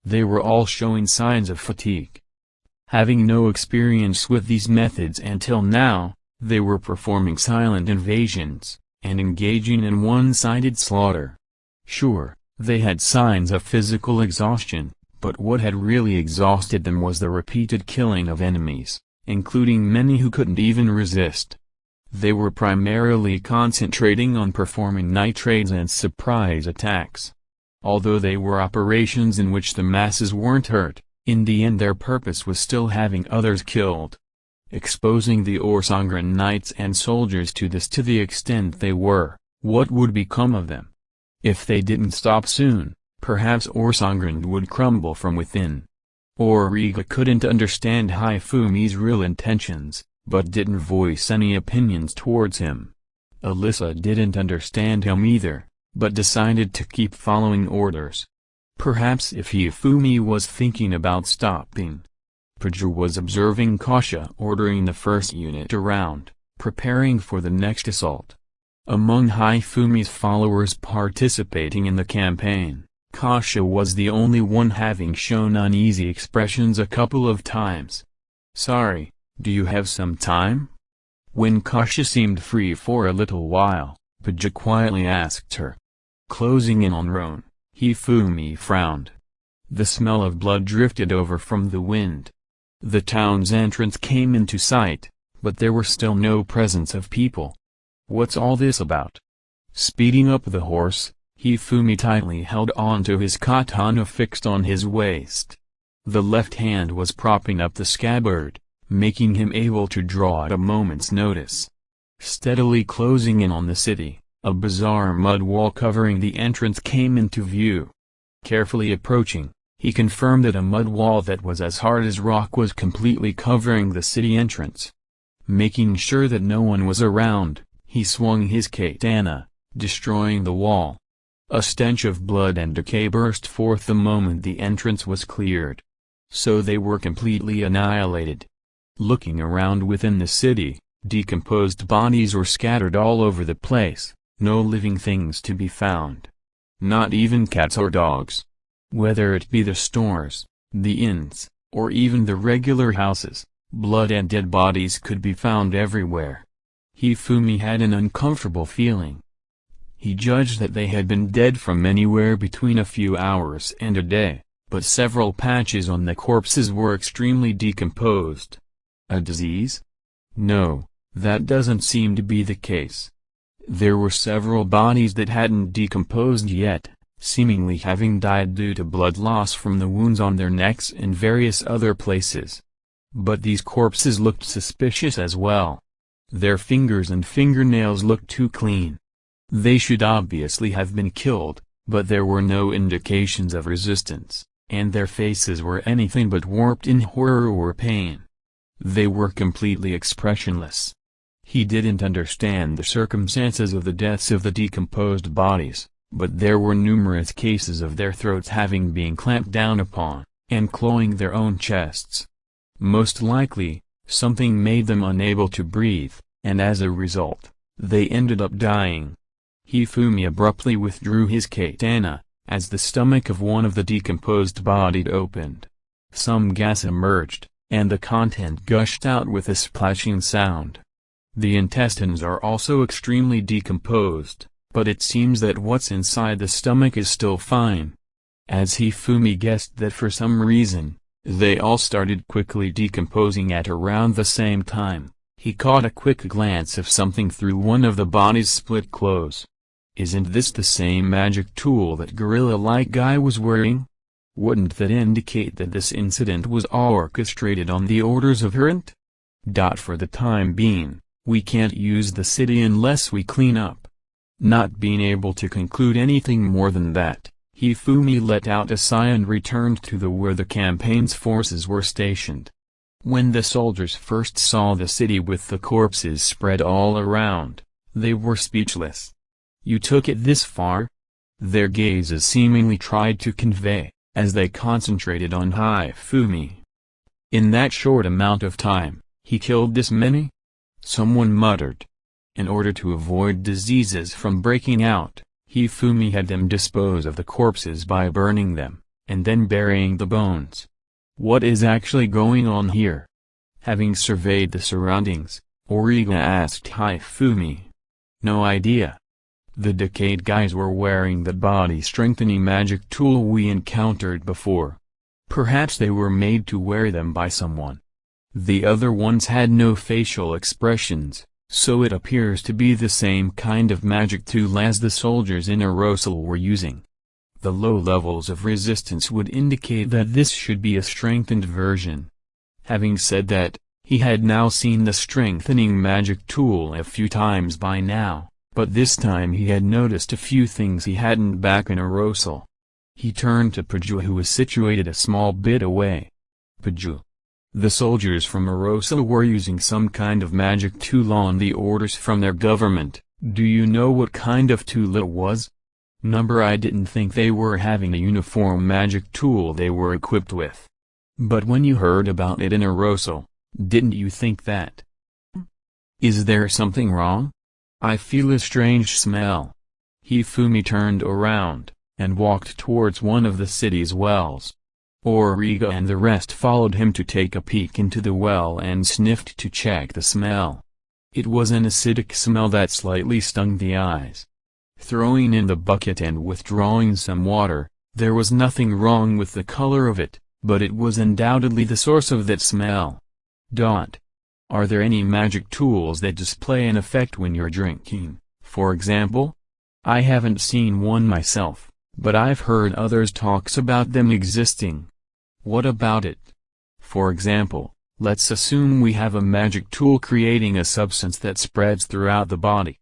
They were all showing signs of fatigue. Having no experience with these methods until now, they were performing silent invasions, and engaging in one-sided slaughter. Sure, they had signs of physical exhaustion, but what had really exhausted them was the repeated killing of enemies, including many who couldn't even resist. They were primarily concentrating on performing night raids and surprise attacks. Although they were operations in which the masses weren't hurt, in the end their purpose was still having others killed. Exposing the Orsongrand knights and soldiers to this to the extent they were, what would become of them? If they didn't stop soon, perhaps Orsongrand would crumble from within. Auriga couldn't understand Hifumi's real intentions, but didn't voice any opinions towards him. Alyssa didn't understand him either, but decided to keep following orders. Perhaps if Hifumi was thinking about stopping. Praju was observing Kasha ordering the first unit around, preparing for the next assault. Among Hifumi's followers participating in the campaign, Kasha was the only one having shown uneasy expressions a couple of times. "Sorry, do you have some time?" When Kasha seemed free for a little while, Praju quietly asked her. Closing in on Roan, Hifumi frowned. The smell of blood drifted over from the wind. The town's entrance came into sight, but there were still no presence of people. What's all this about? Speeding up the horse, Hifumi tightly held on to his katana fixed on his waist. The left hand was propping up the scabbard, making him able to draw at a moment's notice. Steadily closing in on the city, a bizarre mud wall covering the entrance came into view. Carefully approaching, he confirmed that a mud wall that was as hard as rock was completely covering the city entrance. Making sure that no one was around, he swung his katana, destroying the wall. A stench of blood and decay burst forth the moment the entrance was cleared. So they were completely annihilated. Looking around within the city, decomposed bodies were scattered all over the place, no living things to be found. Not even cats or dogs. Whether it be the stores, the inns, or even the regular houses, blood and dead bodies could be found everywhere. Hifumi had an uncomfortable feeling. He judged that they had been dead from anywhere between a few hours and a day, but several patches on the corpses were extremely decomposed. A disease? No, that doesn't seem to be the case. There were several bodies that hadn't decomposed yet, seemingly having died due to blood loss from the wounds on their necks and various other places. But these corpses looked suspicious as well. Their fingers and fingernails looked too clean. They should obviously have been killed, but there were no indications of resistance, and their faces were anything but warped in horror or pain. They were completely expressionless. He didn't understand the circumstances of the deaths of the decomposed bodies, but there were numerous cases of their throats having been clamped down upon, and clawing their own chests. Most likely, something made them unable to breathe, and as a result, they ended up dying. Hifumi abruptly withdrew his katana, as the stomach of one of the decomposed bodies opened. Some gas emerged, and the content gushed out with a splashing sound. The intestines are also extremely decomposed, but it seems that what's inside the stomach is still fine. As Hifumi guessed that for some reason, They all started quickly decomposing at around the same time. He caught a quick glance of something through one of the body's split clothes. Isn't this the same magic tool that gorilla-like guy was wearing? Wouldn't that indicate that this incident was all orchestrated on the orders of Hirant? For the time being, we can't use the city unless we clean up. Not being able to conclude anything more than that, Hifumi let out a sigh and returned to where the campaign's forces were stationed. When the soldiers first saw the city with the corpses spread all around, they were speechless. You took it this far? Their gazes seemingly tried to convey, as they concentrated on Hifumi. In that short amount of time, he killed this many? Someone muttered. In order to avoid diseases from breaking out, Hifumi had them dispose of the corpses by burning them, and then burying the bones. What is actually going on here? Having surveyed the surroundings, Origa asked Hifumi. No idea. The decayed guys were wearing the body-strengthening magic tool we encountered before. Perhaps they were made to wear them by someone. The other ones had no facial expressions, so it appears to be the same kind of magic tool as the soldiers in Arosal were using. The low levels of resistance would indicate that this should be a strengthened version. Having said that, he had now seen the strengthening magic tool a few times by now, but this time he had noticed a few things he hadn't back in Arosal. He turned to Paju, who was situated a small bit away. Paju. The soldiers from Arosal were using some kind of magic tool on the orders from their government. Do you know what kind of tool it was? I didn't think they were having a uniform magic tool they were equipped with. But when you heard about it in Arosal, didn't you think that? Is there something wrong? I feel a strange smell. Hifumi turned around, and walked towards one of the city's wells. Origa and the rest followed him to take a peek into the well and sniffed to check the smell. It was an acidic smell that slightly stung the eyes. Throwing in the bucket and withdrawing some water, there was nothing wrong with the color of it, but it was undoubtedly the source of that smell. Are there any magic tools that display an effect when you're drinking, for example? I haven't seen one myself, but I've heard others talks about them existing. What about it? For example, let's assume we have a magic tool creating a substance that spreads throughout the body.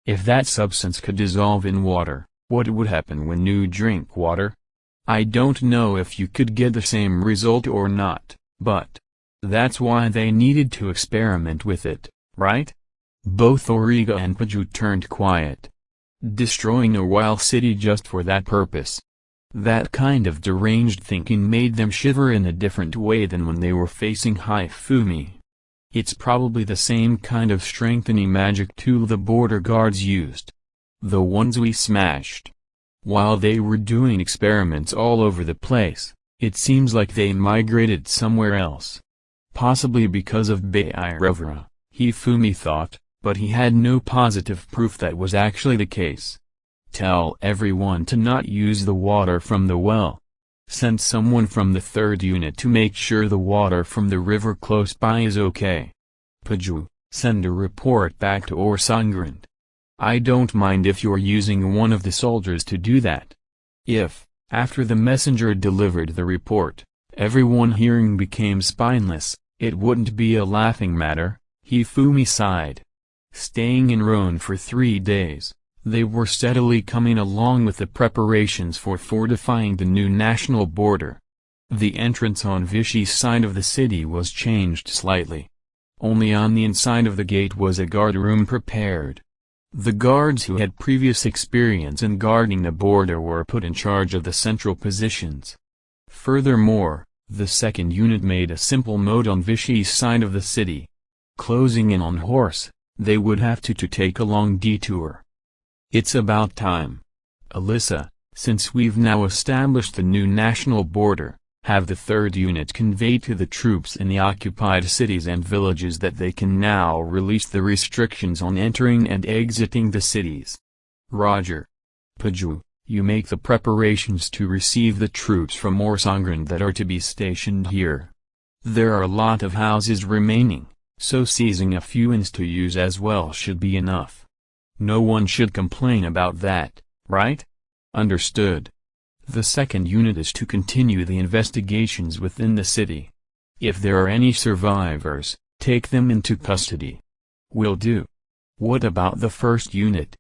If that substance could dissolve in water, what would happen when you drink water? I don't know if you could get the same result or not, but that's why they needed to experiment with it, right? Both Origa and Paju turned quiet. Destroying a wild city just for that purpose. That kind of deranged thinking made them shiver in a different way than when they were facing Hifumi. It's probably the same kind of strengthening magic tool the border guards used. The ones we smashed. While they were doing experiments all over the place, it seems like they migrated somewhere else. Possibly because of Bairavara, Hifumi thought, but he had no positive proof that was actually the case. Tell everyone to not use the water from the well. Send someone from the 3rd unit to make sure the water from the river close by is okay. Paju, send a report back to Orsangrand. I don't mind if you're using one of the soldiers to do that. If, after the messenger delivered the report, everyone hearing became spineless, it wouldn't be a laughing matter. Hifumi sighed. Staying in Roan for 3 days, they were steadily coming along with the preparations for fortifying the new national border. The entrance on Vichy's side of the city was changed slightly. Only on the inside of the gate was a guard room prepared. The guards who had previous experience in guarding the border were put in charge of the central positions. Furthermore, the 2nd unit made a simple moat on Vichy's side of the city. Closing in on horse, they would have to take a long detour. It's about time. Alyssa, since we've now established the new national border, have the 3rd unit convey to the troops in the occupied cities and villages that they can now release the restrictions on entering and exiting the cities. Roger. Paju, You make the preparations to receive the troops from Orsangren that are to be stationed here. There are a lot of houses remaining, so seizing a few inns to use as well should be enough. No one should complain about that, right? Understood. The second unit is to continue the investigations within the city. If there are any survivors, take them into custody. Will do. What about the first unit?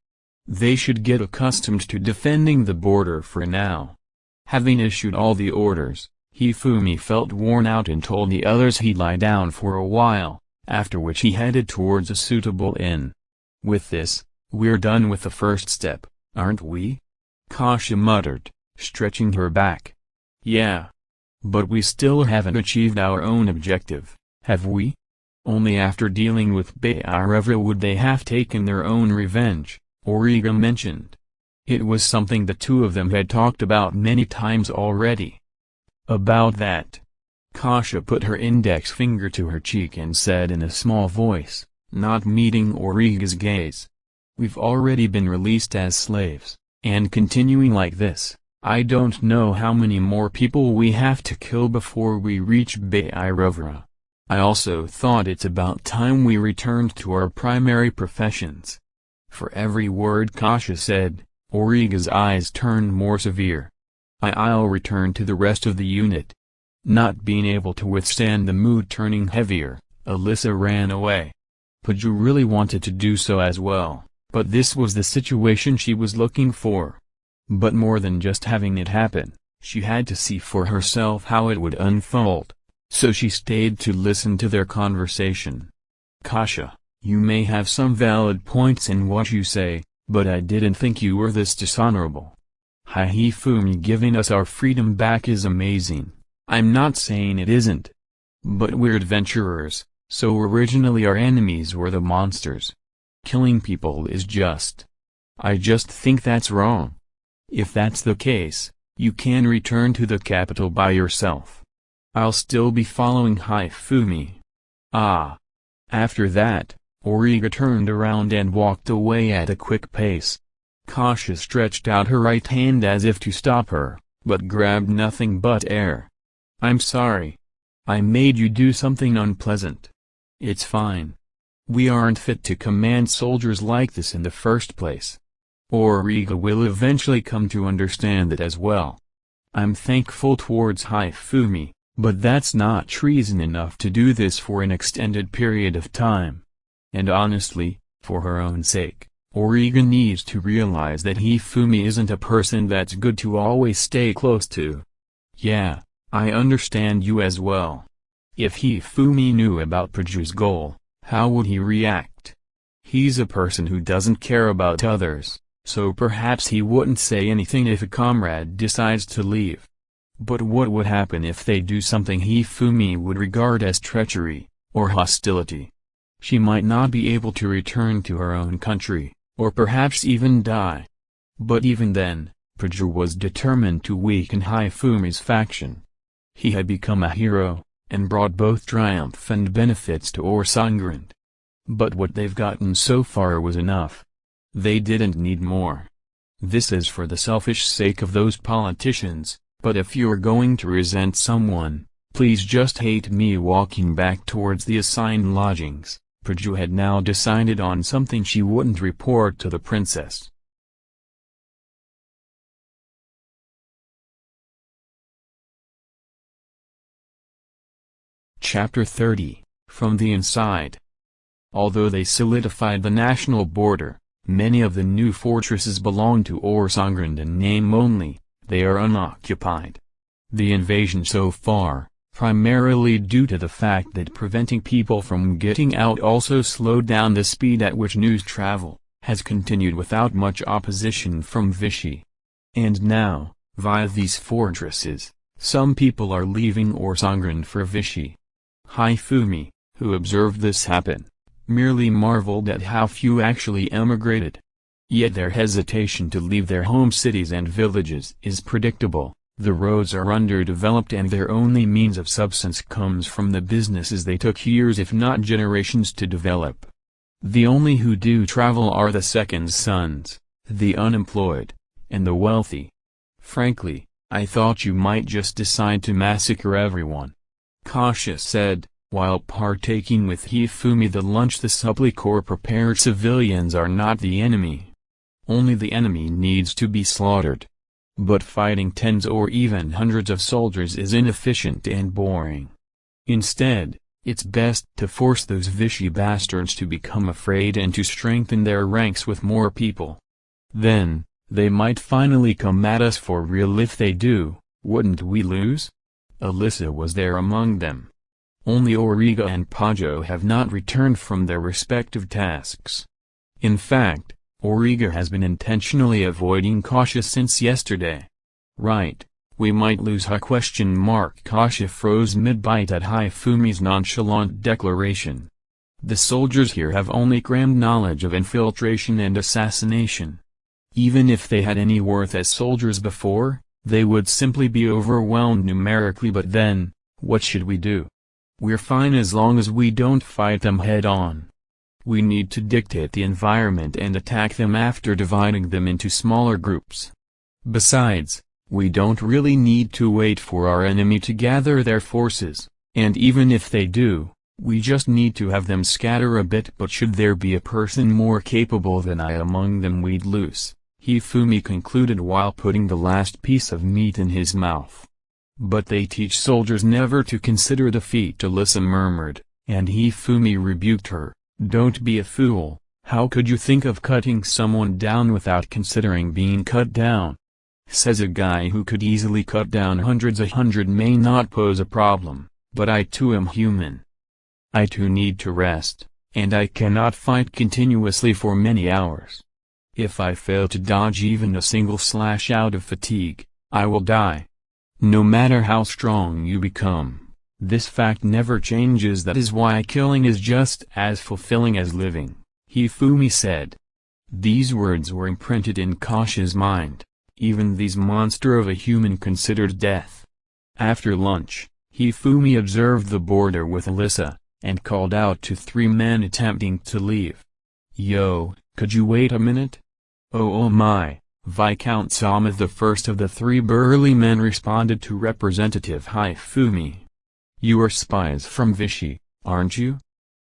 They should get accustomed to defending the border for now. Having issued all the orders, Hifumi felt worn out and told the others he'd lie down for a while, after which he headed towards a suitable inn. With this, we're done with the first step, aren't we? Kasha muttered, stretching her back. Yeah. But we still haven't achieved our own objective, have we? Only after dealing with Bayarevra would they have taken their own revenge, Origa mentioned. It was something the two of them had talked about many times already. About that. Kasha put her index finger to her cheek and said in a small voice, not meeting Origa's gaze. We've already been released as slaves, and continuing like this, I don't know how many more people we have to kill before we reach Bayarevra. I also thought it's about time we returned to our primary professions. For every word Kasha said, Origa's eyes turned more severe. I'll return to the rest of the unit. Not being able to withstand the mood turning heavier, Alyssa ran away. Paju really wanted to do so as well, but this was the situation she was looking for. But more than just having it happen, she had to see for herself how it would unfold. So she stayed to listen to their conversation. Kasha, you may have some valid points in what you say, but I didn't think you were this dishonorable. Hifumi giving us our freedom back is amazing, I'm not saying it isn't. But we're adventurers, so originally our enemies were the monsters. Killing people is just. I just think that's wrong. If that's the case, you can return to the capital by yourself. I'll still be following Hifumi. Ah. After that, Origa turned around and walked away at a quick pace. Kasha stretched out her right hand as if to stop her, but grabbed nothing but air. I'm sorry. I made you do something unpleasant. It's fine. We aren't fit to command soldiers like this in the first place. Origa will eventually come to understand it as well. I'm thankful towards Hifumi, but that's not treason enough to do this for an extended period of time. And honestly, for her own sake, Origa needs to realize that Hifumi isn't a person that's good to always stay close to. Yeah, I understand you as well. If Hifumi knew about Praju's goal, how would he react? He's a person who doesn't care about others, so perhaps he wouldn't say anything if a comrade decides to leave. But what would happen if they do something Hifumi would regard as treachery, or hostility? She might not be able to return to her own country, or perhaps even die. But even then, Praju was determined to weaken Hifumi's faction. He had become a hero, and brought both triumph and benefits to Orsangren. But what they've gotten so far was enough. They didn't need more. This is for the selfish sake of those politicians, but if you're going to resent someone, please just hate me. Walking back towards the assigned lodgings, Praju had now decided on something she wouldn't report to the princess. Chapter 30, From the Inside. Although they solidified the national border, many of the new fortresses belong to Orsangren in name only, they are unoccupied. The invasion so far, primarily due to the fact that preventing people from getting out also slowed down the speed at which news travel, has continued without much opposition from Vichy. And now, via these fortresses, some people are leaving Orsangren for Vichy. Hifumi, who observed this happen, merely marveled at how few actually emigrated. Yet their hesitation to leave their home cities and villages is predictable. The roads are underdeveloped and their only means of subsistence comes from the businesses they took years if not generations to develop. The only who do travel are the second sons, the unemployed, and the wealthy. Frankly, I thought you might just decide to massacre everyone," Kasha said, while partaking with Hifumi the lunch the supply corps prepared. "Civilians are not the enemy. Only the enemy needs to be slaughtered. But fighting tens or even hundreds of soldiers is inefficient and boring. Instead, it's best to force those Vichy bastards to become afraid and to strengthen their ranks with more people. Then, they might finally come at us for real. If they do, wouldn't we lose?" Alyssa was there among them. Only Origa and Pajo have not returned from their respective tasks. In fact, Origa has been intentionally avoiding Kasha since yesterday. "Right, we might lose her?" Kasha froze mid-bite at Hifumi's nonchalant declaration. The soldiers here have only crammed knowledge of infiltration and assassination. Even if they had any worth as soldiers before, they would simply be overwhelmed numerically. But then, what should we do? We're fine as long as we don't fight them head-on. We need to dictate the environment and attack them after dividing them into smaller groups. Besides, we don't really need to wait for our enemy to gather their forces, and even if they do, we just need to have them scatter a bit. But should there be a person more capable than I among them, we'd lose," Hifumi concluded while putting the last piece of meat in his mouth. "But they teach soldiers never to consider defeat," Alyssa murmured, and Hifumi rebuked her. "Don't be a fool. How could you think of cutting someone down without considering being cut down? Says a guy who could easily cut down hundreds. 100 may not pose a problem, but I too am human. I too need to rest, and I cannot fight continuously for many hours. If I fail to dodge even a single slash out of fatigue, I will die. No matter how strong you become, this fact never changes. That is why killing is just as fulfilling as living," Hifumi said. These words were imprinted in Kasha's mind. Even this monster of a human considered death. After lunch, Hifumi observed the border with Alyssa, and called out to 3 men attempting to leave. "Yo, could you wait a minute?" Oh my," Viscount Samith, the first of the 3 burly men, responded to Representative Hifumi. "You are spies from Vichy, aren't you?"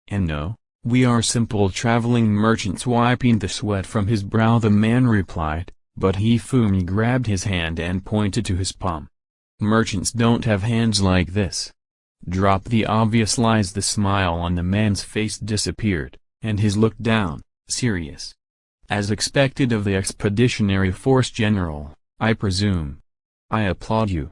"And no, we are simple traveling merchants." Wiping the sweat from his brow, the man replied, but Hifumi grabbed his hand and pointed to his palm. "Merchants don't have hands like this." Drop the obvious lies. The smile on the man's face disappeared, and his look down, serious. "As expected of the Expeditionary Force General, I presume. I applaud you.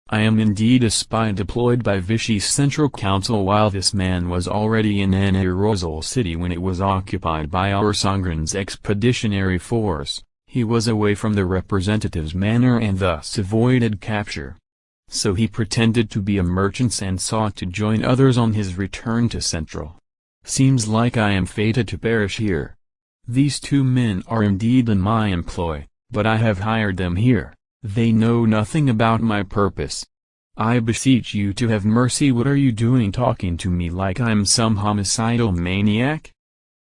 I am indeed a spy deployed by Vichy's Central Council while this man was already in Anne-Rosal City when it was occupied by our Sangren's Expeditionary Force. He was away from the representative's manor and thus avoided capture. So he pretended to be a merchant and sought to join others on his return to Central. Seems like I am fated to perish here. These 2 men are indeed in my employ, but I have hired them here. They know nothing about my purpose. I beseech you to have mercy." "What are you doing talking to me like I'm some homicidal maniac?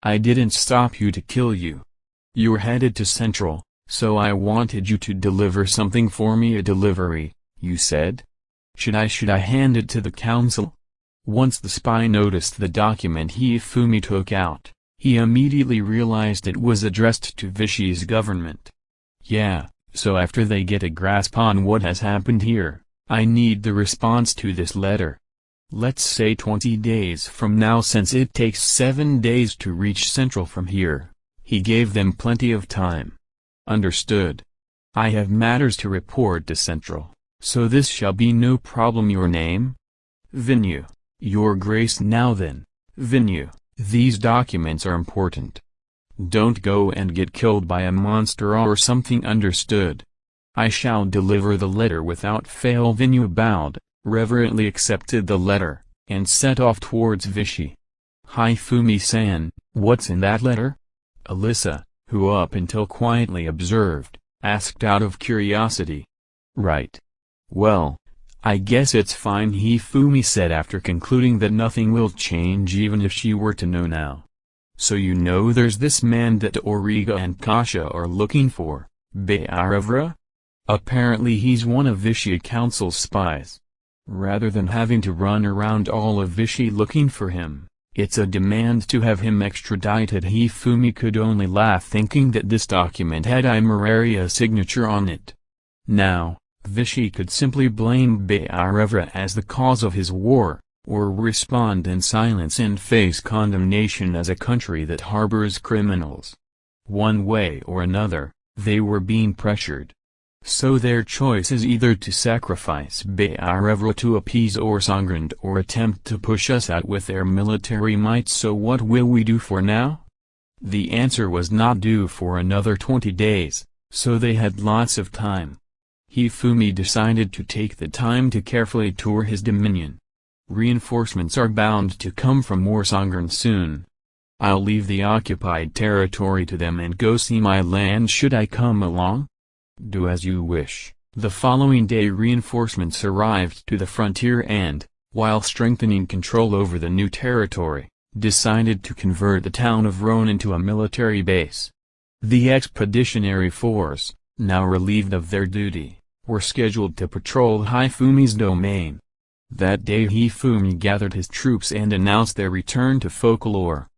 I didn't stop you to kill you. You're headed to Central, so I wanted you to deliver something for me." "A delivery, you said? Should I hand it to the council?" Once the spy noticed the document Hifumi took out, he immediately realized it was addressed to Vichy's government. "Yeah, so after they get a grasp on what has happened here, I need the response to this letter. Let's say 20 days from now, since it takes 7 days to reach Central from here." He gave them plenty of time. "Understood. I have matters to report to Central, so this shall be no problem." "Your name?" "Vigneau, Your Grace." "Now then, Vigneau, these documents are important. Don't go and get killed by a monster or something. Understood?" "I shall deliver the letter without fail." Vigneau bowed, reverently accepted the letter, and set off towards Vichy. "Hifumi-san, what's in that letter?" Alyssa, who up until quietly observed, asked out of curiosity. "Right. Well, I guess it's fine," Hifumi said after concluding that nothing will change even if she were to know now. "So you know there's this man that Origa and Kasha are looking for, Beiravra? Apparently he's one of Vichy Council's spies. Rather than having to run around all of Vichy looking for him, it's a demand to have him extradited. Hifumi could only laugh, thinking that this document had Imeraria's signature on it. Now, Vichy could simply blame Beiravra as the cause of his war, or respond in silence and face condemnation as a country that harbors criminals. One way or another, they were being pressured. So their choice is either to sacrifice Beiravra to appease Sangren or attempt to push us out with their military might. So what will we do for now? The answer was not due for another 20 days, so they had lots of time. Hifumi decided to take the time to carefully tour his dominion. Reinforcements are bound to come from Sangren soon. I'll leave the occupied territory to them and go see my land. Should I come along? Do as you wish. The following day reinforcements arrived to the frontier and, while strengthening control over the new territory, decided to convert the town of Rhone into a military base. The expeditionary force, now relieved of their duty, were scheduled to patrol Hifumi's domain. That day Hifumi gathered his troops and announced their return to Folklore.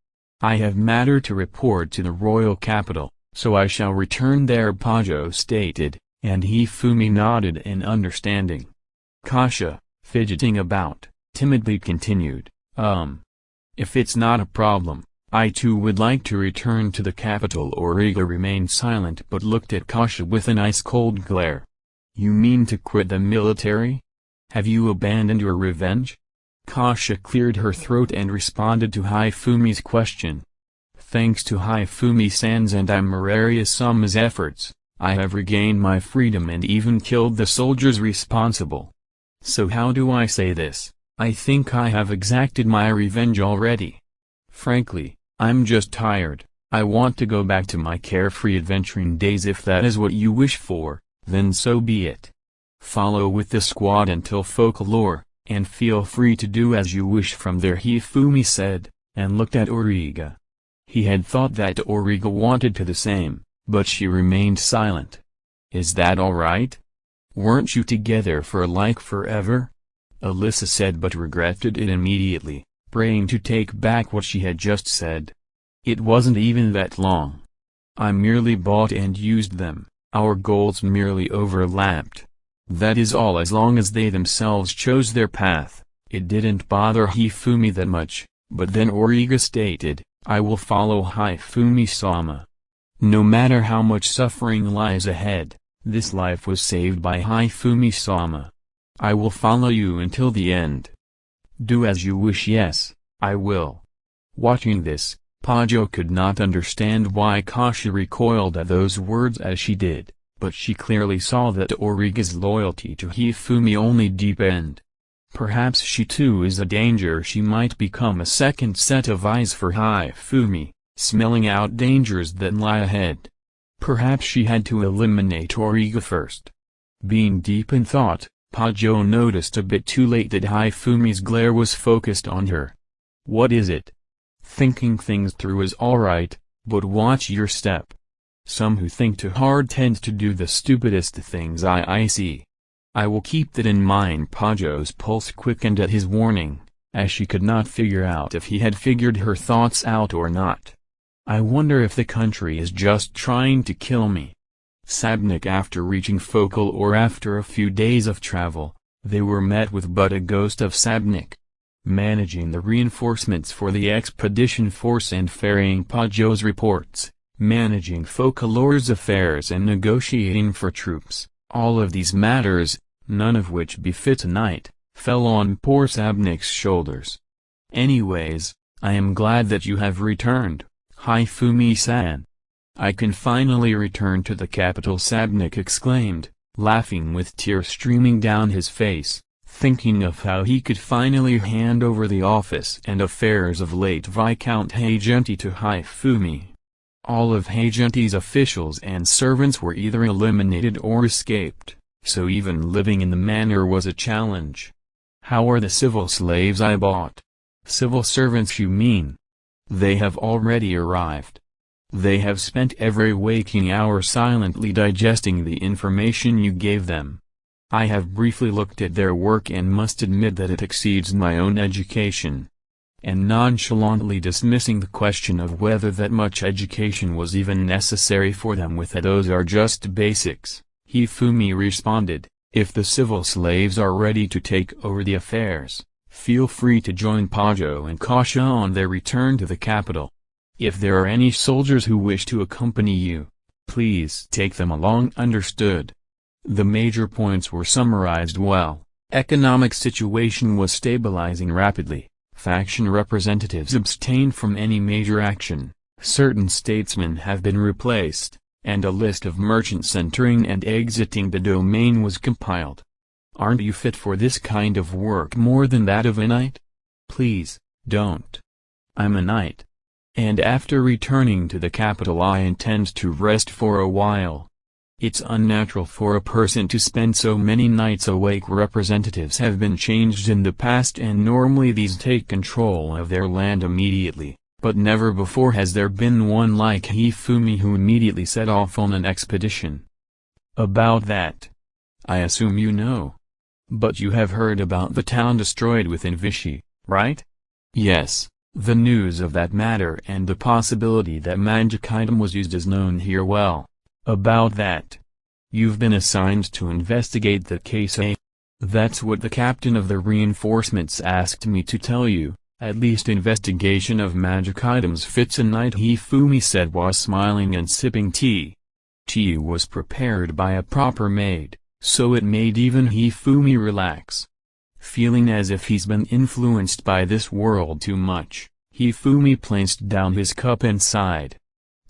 I have matter to report to the royal capital, so I shall return there, Pajo stated, and Hifumi nodded in understanding. Kasha, fidgeting about, timidly continued, If it's not a problem, I too would like to return to the capital. Auriga remained silent but looked at Kasha with an ice-cold glare. You mean to quit the military? Have you abandoned your revenge? Kasha cleared her throat and responded to Hifumi's question. Thanks to Hifumi-san's and Imeraria-sama's efforts, I have regained my freedom and even killed the soldiers responsible. So how do I say this? I think I have exacted my revenge already. Frankly, I'm just tired. I want to go back to my carefree adventuring days. If that is what you wish for, then so be it. Follow with the squad until Folklore, and feel free to do as you wish from there, Hifumi said, and looked at Auriga. He had thought that Auriga wanted to the same, but she remained silent. Is that all right? Weren't you together for like forever? Alyssa said, but regretted it immediately, praying to take back what she had just said. It wasn't even that long. I merely bought and used them, our goals merely overlapped. That is all. As long as they themselves chose their path, it didn't bother Hifumi that much. But then Auriga stated, I will follow Hifumi-sama. No matter how much suffering lies ahead, this life was saved by Hifumi-sama. I will follow you until the end. Do as you wish. Yes, I will. Watching this, Pajo could not understand why Kasha recoiled at those words as she did, but she clearly saw that Auriga's loyalty to Hifumi only deepened. Perhaps she too is a danger. She might become a second set of eyes for Hifumi, smelling out dangers that lie ahead. Perhaps she had to eliminate Auriga first. Being deep in thought, Pajo noticed a bit too late that Hifumi's glare was focused on her. What is it? Thinking things through is alright, but watch your step. Some who think too hard tend to do the stupidest things. I see. I will keep that in mind. Pajo's pulse quickened at his warning, as she could not figure out if he had figured her thoughts out or not. I wonder if the country is just trying to kill me. Sabnik. After reaching Folklore after a few days of travel, they were met with but a ghost of Sabnik. Managing the reinforcements for the expedition force and ferrying Pajo's reports, managing Folklore's affairs and negotiating for troops, all of these matters, none of which befit a knight, fell on poor Sabnik's shoulders. Anyways, I am glad that you have returned, Hifumi-san. I can finally return to the capital, Sabnik exclaimed, laughing with tears streaming down his face, thinking of how he could finally hand over the office and affairs of late Viscount Hagenti to Hifumi. All of Hagenti's officials and servants were either eliminated or escaped, so even living in the manor was a challenge. How are the civil slaves I bought? Civil servants, you mean? They have already arrived. They have spent every waking hour silently digesting the information you gave them. I have briefly looked at their work and must admit that it exceeds my own education. And nonchalantly dismissing the question of whether that much education was even necessary for them with that those are just basics, Hifumi responded, if the civil slaves are ready to take over the affairs, feel free to join Pajo and Kasha on their return to the capital. If there are any soldiers who wish to accompany you, please take them along. Understood. The major points were summarized well. Economic situation was stabilizing rapidly. Faction representatives abstained from any major action, certain statesmen have been replaced, and a list of merchants entering and exiting the domain was compiled. Aren't you fit for this kind of work more than that of a knight? Please, don't. I'm a knight. And after returning to the capital I intend to rest for a while. It's unnatural for a person to spend so many nights awake. Representatives have been changed in the past and normally these take control of their land immediately, but never before has there been one like Hifumi who immediately set off on an expedition. About that, I assume you know. But you have heard about the town destroyed within Vichy, right? Yes, the news of that matter and the possibility that magic item was used is known here well. About that, you've been assigned to investigate the case. That's what the captain of the reinforcements asked me to tell you, at least investigation of magic items fits a knight, Hifumi said while smiling and sipping tea. Tea was prepared by a proper maid, so it made even Hifumi relax. Feeling as if he's been influenced by this world too much, Hifumi placed down his cup and sighed.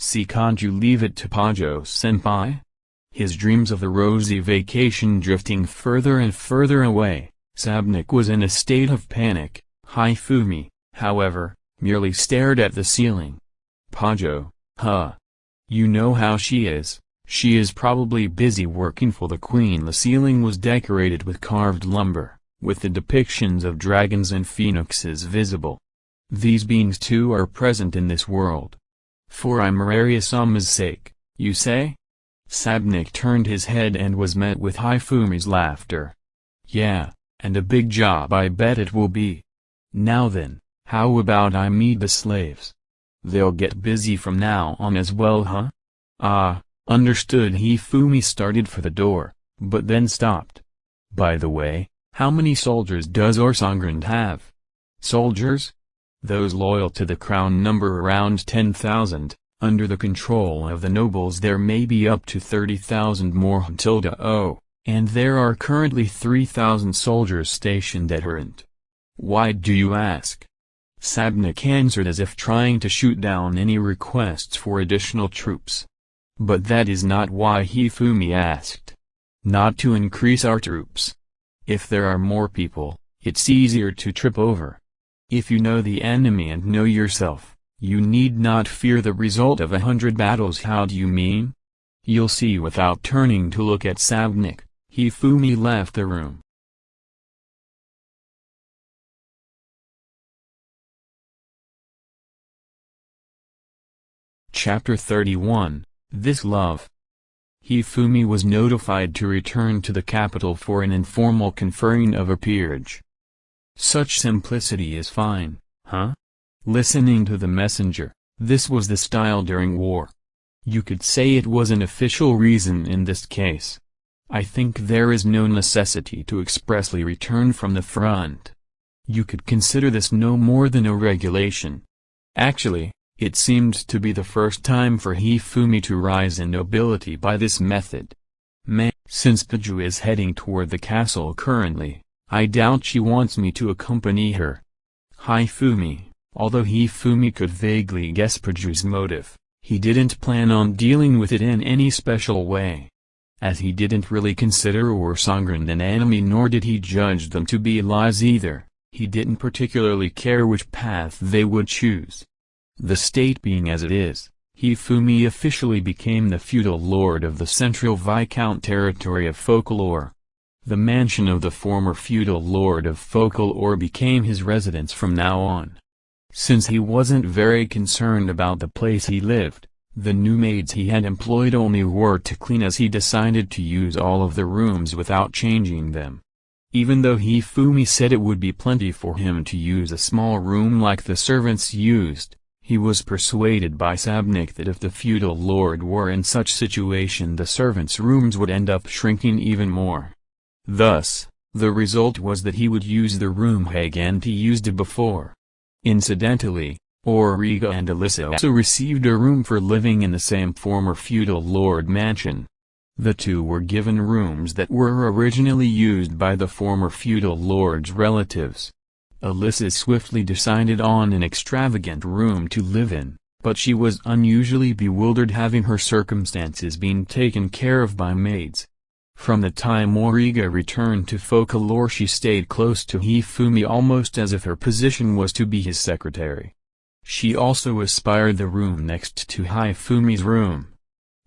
See, can't you leave it to Pajo-senpai? His dreams of the rosy vacation drifting further and further away, Sabnik was in a state of panic. Hifumi, however, merely stared at the ceiling. Pajo, huh? You know how she is probably busy working for the queen. The ceiling was decorated with carved lumber, with the depictions of dragons and phoenixes visible. These beings too are present in this world. For Imararia-sama's sake, you say? Sabnik turned his head and was met with Hifumi's laughter. Yeah, and a big job I bet it will be. Now then, how about I meet the slaves? They'll get busy from now on as well, huh? Ah, understood. Hifumi started for the door, but then stopped. By the way, how many soldiers does Orsongrand have? Soldiers? Those loyal to the crown number around 10,000, under the control of the nobles there may be up to 30,000 more. And there are currently 3,000 soldiers stationed at Harant. Why do you ask? Sabnik answered as if trying to shoot down any requests for additional troops. But that is not why Hifumi asked. Not to increase our troops. If there are more people, it's easier to trip over. If you know the enemy and know yourself, you need not fear the result of 100 battles. How do you mean? You'll see. Without turning to look at Sabnik, Hifumi left the room. Chapter 31, This Love. Hifumi was notified to return to the capital for an informal conferring of a peerage. Such simplicity is fine, huh? Listening to the messenger, this was the style during war. You could say it was an official reason in this case. I think there is no necessity to expressly return from the front. You could consider this no more than a regulation. Actually, it seemed to be the first time for Hifumi to rise in nobility by this method. Since Paju is heading toward the castle currently, I doubt she wants me to accompany her. Hifumi, although Hifumi could vaguely guess Paju's motive, he didn't plan on dealing with it in any special way. As he didn't really consider Orsongrand an enemy nor did he judge them to be allies either, he didn't particularly care which path they would choose. The state being as it is, Hifumi officially became the feudal lord of the central Viscount territory of Folklore. The mansion of the former feudal lord of Folklore became his residence from now on. Since he wasn't very concerned about the place he lived, The new maids he had employed only were to clean, as he decided to use all of the rooms without changing them. Even though Hifumi said it would be plenty for him to use a small room like the servants used, he was persuaded by Sabnik that if the feudal lord were in such situation, the servants' rooms would end up shrinking even more. Thus, the result was that he would use the room Haganti used before. Incidentally, Origa and Alyssa also received a room for living in the same former feudal lord mansion. The two were given rooms that were originally used by the former feudal lord's relatives. Alyssa swiftly decided on an extravagant room to live in, but she was unusually bewildered, having her circumstances being taken care of by maids. From the time Origa returned to folklore, she stayed close to Hifumi, almost as if her position was to be his secretary. She also aspired the room next to Hifumi's room.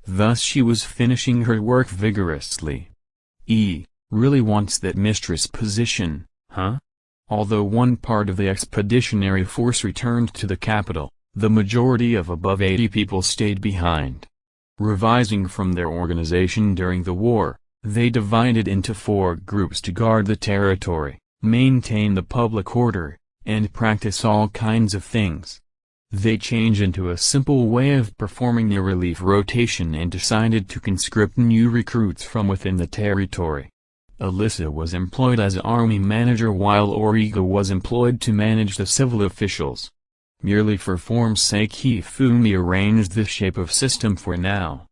Thus she was finishing her work vigorously. Really wants that mistress position, huh? Although one part of the expeditionary force returned to the capital, the majority of above 80 people stayed behind. Revising from their organization during the war, they divided into 4 groups to guard the territory, maintain the public order, and practice all kinds of things. They changed into a simple way of performing a relief rotation and decided to conscript new recruits from within the territory. Alyssa was employed as army manager while Origa was employed to manage the civil officials. Merely for form's sake, Hifumi arranged this shape of system for now.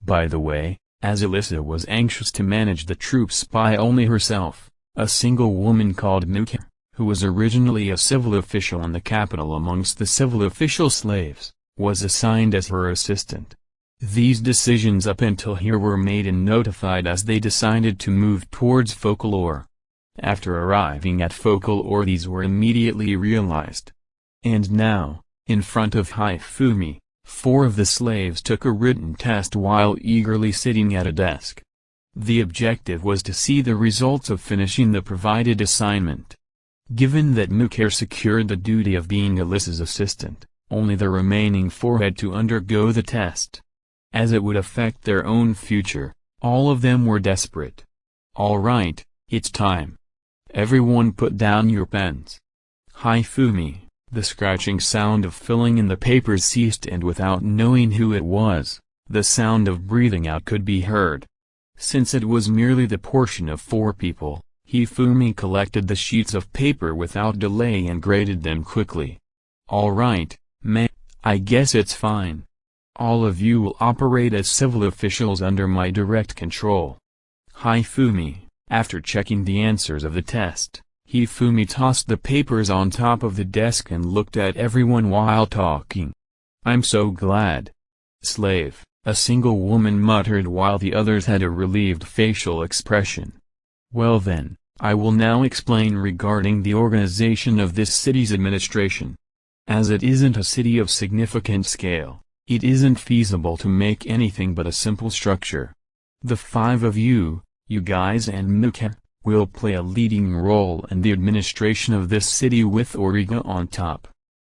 By the way, as Alyssa was anxious to manage the troops by only herself, a single woman called Muka, who was originally a civil official in the capital amongst the civil official slaves, was assigned as her assistant. These decisions up until here were made and notified as they decided to move towards folklore. After arriving at folklore, these were immediately realized. And now, in front of Hifumi, 4 of the slaves took a written test while eagerly sitting at a desk. The objective was to see the results of finishing the provided assignment. Given that Mukher secured the duty of being Alyssa's assistant, only the remaining 4 had to undergo the test. As it would affect their own future, all of them were desperate. "All right, it's time. Everyone put down your pens." Hifumi, the scratching sound of filling in the papers ceased, and without knowing who it was, the sound of breathing out could be heard. Since it was merely the portion of 4 people, Hifumi collected the sheets of paper without delay and graded them quickly. "All right, man, I guess it's fine. All of you will operate as civil officials under my direct control." Hifumi, after checking the answers of the test, Hifumi tossed the papers on top of the desk and looked at everyone while talking. "I'm so glad." "Slave," a single woman muttered while the others had a relieved facial expression. "Well then, I will now explain regarding the organization of this city's administration. As it isn't a city of significant scale, it isn't feasible to make anything but a simple structure. The 5 of you guys and Mukher, will play a leading role in the administration of this city with Origa on top.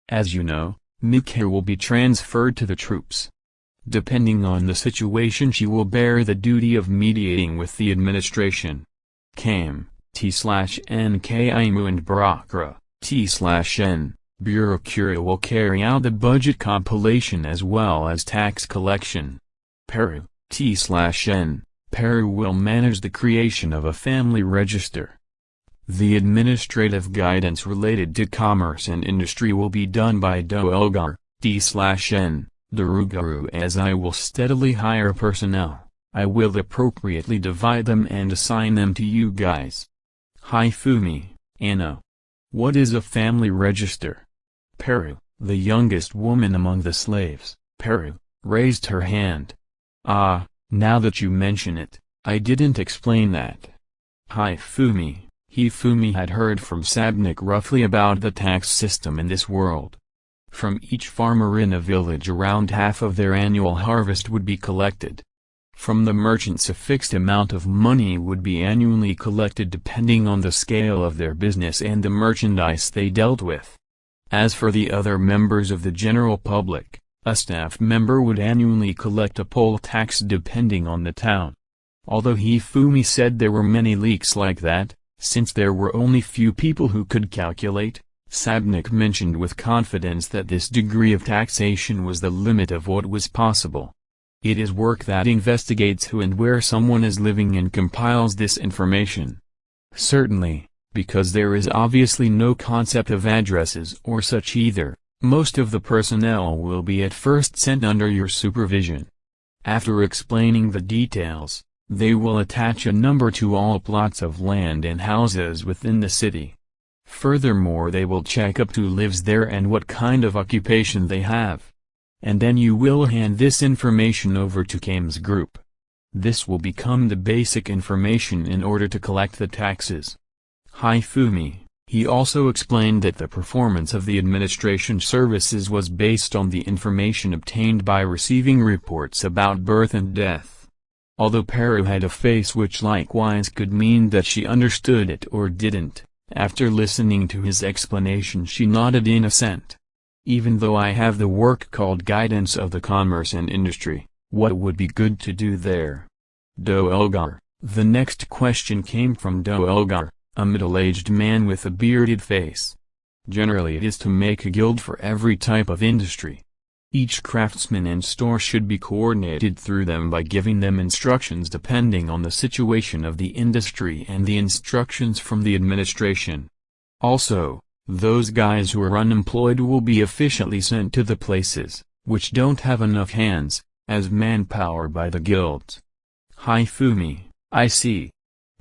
As you know, Mukher will be transferred to the troops. Depending on the situation, she will bear the duty of mediating with the administration. Kame, T/N Kaimu and Brakra, T/N. Bureaucracy will carry out the budget compilation as well as tax collection. Peru, T/N. Peru will manage the creation of a family register. The administrative guidance related to commerce and industry will be done by Doelgar, T/N. Darugaru. As I will steadily hire personnel, I will appropriately divide them and assign them to you guys. Hifumi, Anno. What is a family register? Peru, the youngest woman among the slaves, Peru, raised her hand. Ah, now that you mention it, I didn't explain that. Hifumi had heard from Sabnik roughly about the tax system in this world. From each farmer in a village, around half of their annual harvest would be collected. From the merchants, a fixed amount of money would be annually collected depending on the scale of their business and the merchandise they dealt with. As for the other members of the general public, A staff member would annually collect a poll tax depending on the town. Although Hifumi said there were many leaks like that, since there were only few people who could calculate, Sabnik mentioned with confidence that this degree of taxation was the limit of what was possible. It is work that investigates who and where someone is living and compiles this information. Certainly, because there is obviously no concept of addresses or such either, most of the personnel will be at first sent under your supervision. After explaining the details, they will attach a number to all plots of land and houses within the city. Furthermore, they will check up who lives there and what kind of occupation they have. And then you will hand this information over to Kame's group. This will become the basic information in order to collect the taxes. Hifumi, he also explained that the performance of the administration services was based on the information obtained by receiving reports about birth and death. Although Peru had a face which likewise could mean that she understood it or didn't, after listening to his explanation she nodded in assent. Even though I have the work called Guidance of the Commerce and Industry, what would be good to do there? Do Elgar. The next question came from Do Elgar, a middle-aged man with a bearded face. Generally it is to make a guild for every type of industry. Each craftsman and store should be coordinated through them by giving them instructions depending on the situation of the industry and the instructions from the administration. Also, those guys who are unemployed will be efficiently sent to the places, which don't have enough hands, as manpower by the guilds. Hifumi, I see.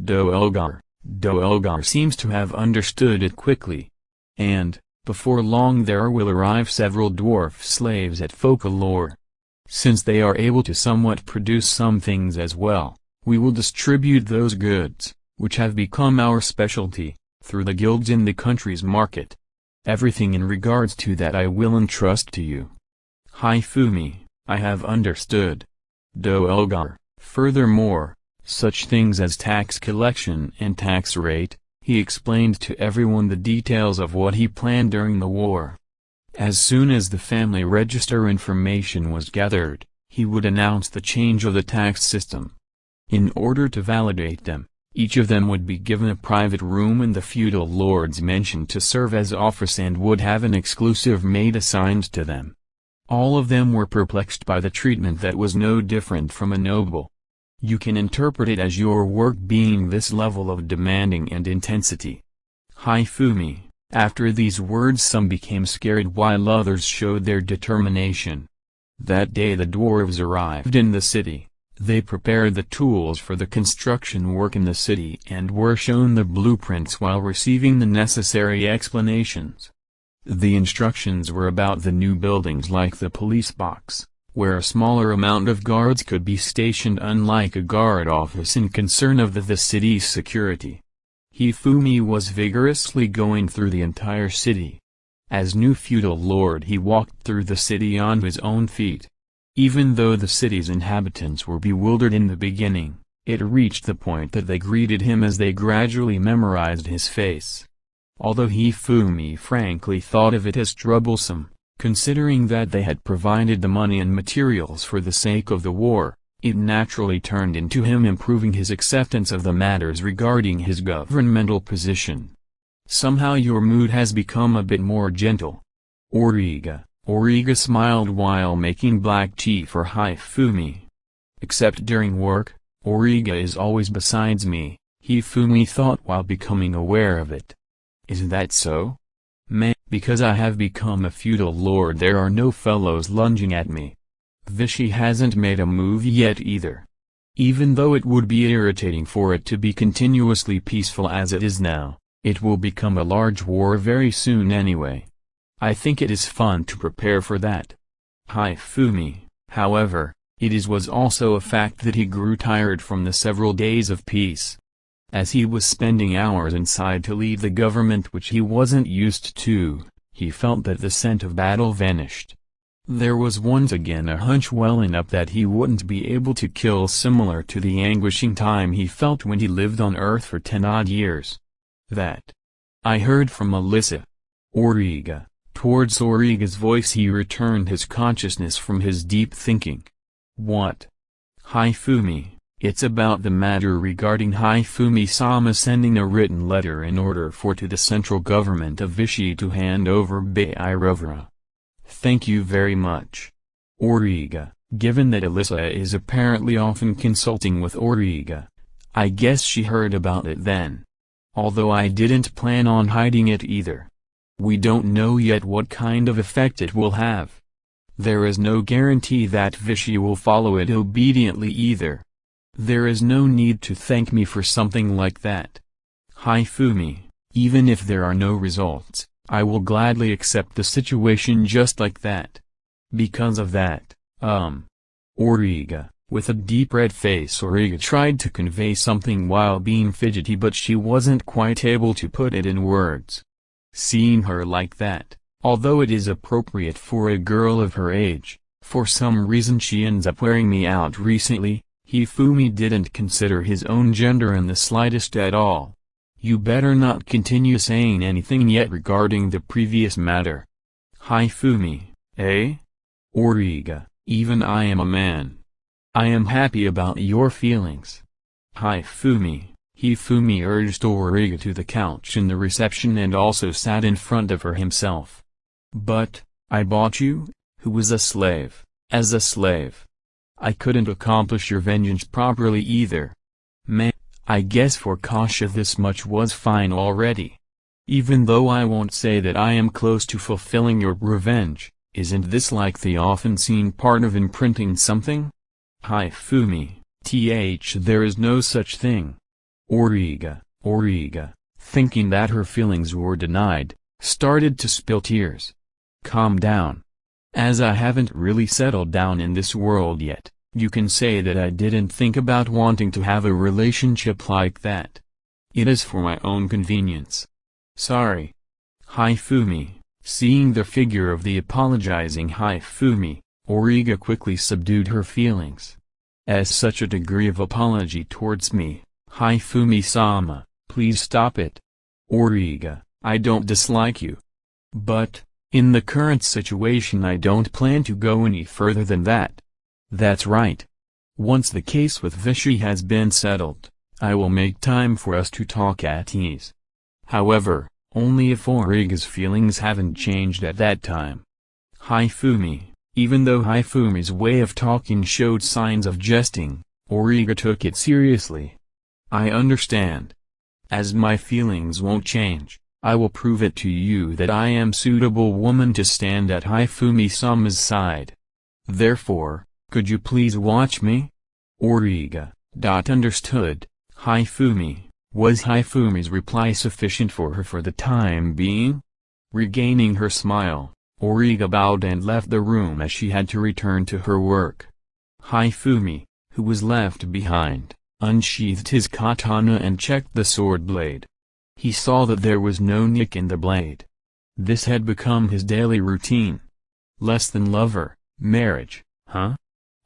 Do Elgar seems to have understood it quickly. And, before long there will arrive several dwarf slaves at Folklore. Since they are able to somewhat produce some things as well, we will distribute those goods, which have become our specialty, through the guilds in the country's market. Everything in regards to that I will entrust to you. Hifumi, I have understood. Do Elgar, furthermore, such things as tax collection and tax rate, he explained to everyone the details of what he planned during the war. As soon as the family register information was gathered, he would announce the change of the tax system. In order to validate them, each of them would be given a private room in the feudal lords' mansion to serve as office and would have an exclusive maid assigned to them. All of them were perplexed by the treatment that was no different from a noble. You can interpret it as your work being this level of demanding and intensity. Hifumi, after these words some became scared while others showed their determination. That day the dwarves arrived in the city. They prepared the tools for the construction work in the city and were shown the blueprints while receiving the necessary explanations. The instructions were about the new buildings like the police box, where a smaller amount of guards could be stationed unlike a guard office in concern of the city's security. Hifumi was vigorously going through the entire city. As new feudal lord he walked through the city on his own feet. Even though the city's inhabitants were bewildered in the beginning, it reached the point that they greeted him as they gradually memorized his face. Although Hifumi frankly thought of it as troublesome, considering that they had provided the money and materials for the sake of the war, it naturally turned into him improving his acceptance of the matters regarding his governmental position. Somehow your mood has become a bit more gentle. Origa smiled while making black tea for Hifumi. Except during work, Origa is always besides me, Hifumi thought while becoming aware of it. Is that so? Because I have become a feudal lord there are no fellows lunging at me. Vichy hasn't made a move yet either. Even though it would be irritating for it to be continuously peaceful as it is now, it will become a large war very soon anyway. I think it is fun to prepare for that. Hifumi, however, was also a fact that he grew tired from the several days of peace. As he was spending hours inside to lead the government which he wasn't used to, he felt that the scent of battle vanished. There was once again a hunch welling up that he wouldn't be able to kill, similar to the anguishing time he felt when he lived on Earth for 10 odd years. That I heard from Alyssa. Origa, towards Origa's voice he returned his consciousness from his deep thinking. What? Hifumi, it's about the matter regarding Hifumi-sama sending a written letter in order to the central government of Vichy to hand over Beirovra. Thank you very much. Origa, given that Alyssa is apparently often consulting with Origa, I guess she heard about it then. Although I didn't plan on hiding it either. We don't know yet what kind of effect it will have. There is no guarantee that Vichy will follow it obediently either. There is no need to thank me for something like that. Hifumi, even if there are no results, I will gladly accept the situation just like that. Because of that, Origa, with a deep red face. Origa tried to convey something while being fidgety, but she wasn't quite able to put it in words. Seeing her like that, although it is appropriate for a girl of her age, for some reason she ends up wearing me out recently, Hifumi didn't consider his own gender in the slightest at all. You better not continue saying anything yet regarding the previous matter. Hifumi, eh? Origa, even I am a man. I am happy about your feelings. Hifumi urged Origa to the couch in the reception and also sat in front of her himself. But, I bought you, who was a slave, as a slave. I couldn't accomplish your vengeance properly either. Man, I guess for Kasha this much was fine already. Even though I won't say that I am close to fulfilling your revenge, isn't this like the often seen part of imprinting something? Hifumi, there is no such thing. Origa, thinking that her feelings were denied, started to spill tears. Calm down. As I haven't really settled down in this world yet, you can say that I didn't think about wanting to have a relationship like that. It is for my own convenience. Sorry. Hifumi, seeing the figure of the apologizing Hifumi, Origa quickly subdued her feelings. As such a degree of apology towards me, Hifumi-sama, please stop it. Origa, I don't dislike you. But, in the current situation I don't plan to go any further than that. That's right. Once the case with Vichy has been settled, I will make time for us to talk at ease. However, only if Origa's feelings haven't changed at that time. Hifumi, even though Hifumi's way of talking showed signs of jesting, Origa took it seriously. I understand. As my feelings won't change, I will prove it to you that I am suitable woman to stand at Hifumi-sama's side. Therefore, could you please watch me? Origa, understood. Hifumi, was Hifumi's reply sufficient for her for the time being? Regaining her smile, Origa bowed and left the room as she had to return to her work. Hifumi, who was left behind, unsheathed his katana and checked the sword blade. He saw that there was no nick in the blade. This had become his daily routine. Less than lover, marriage, huh?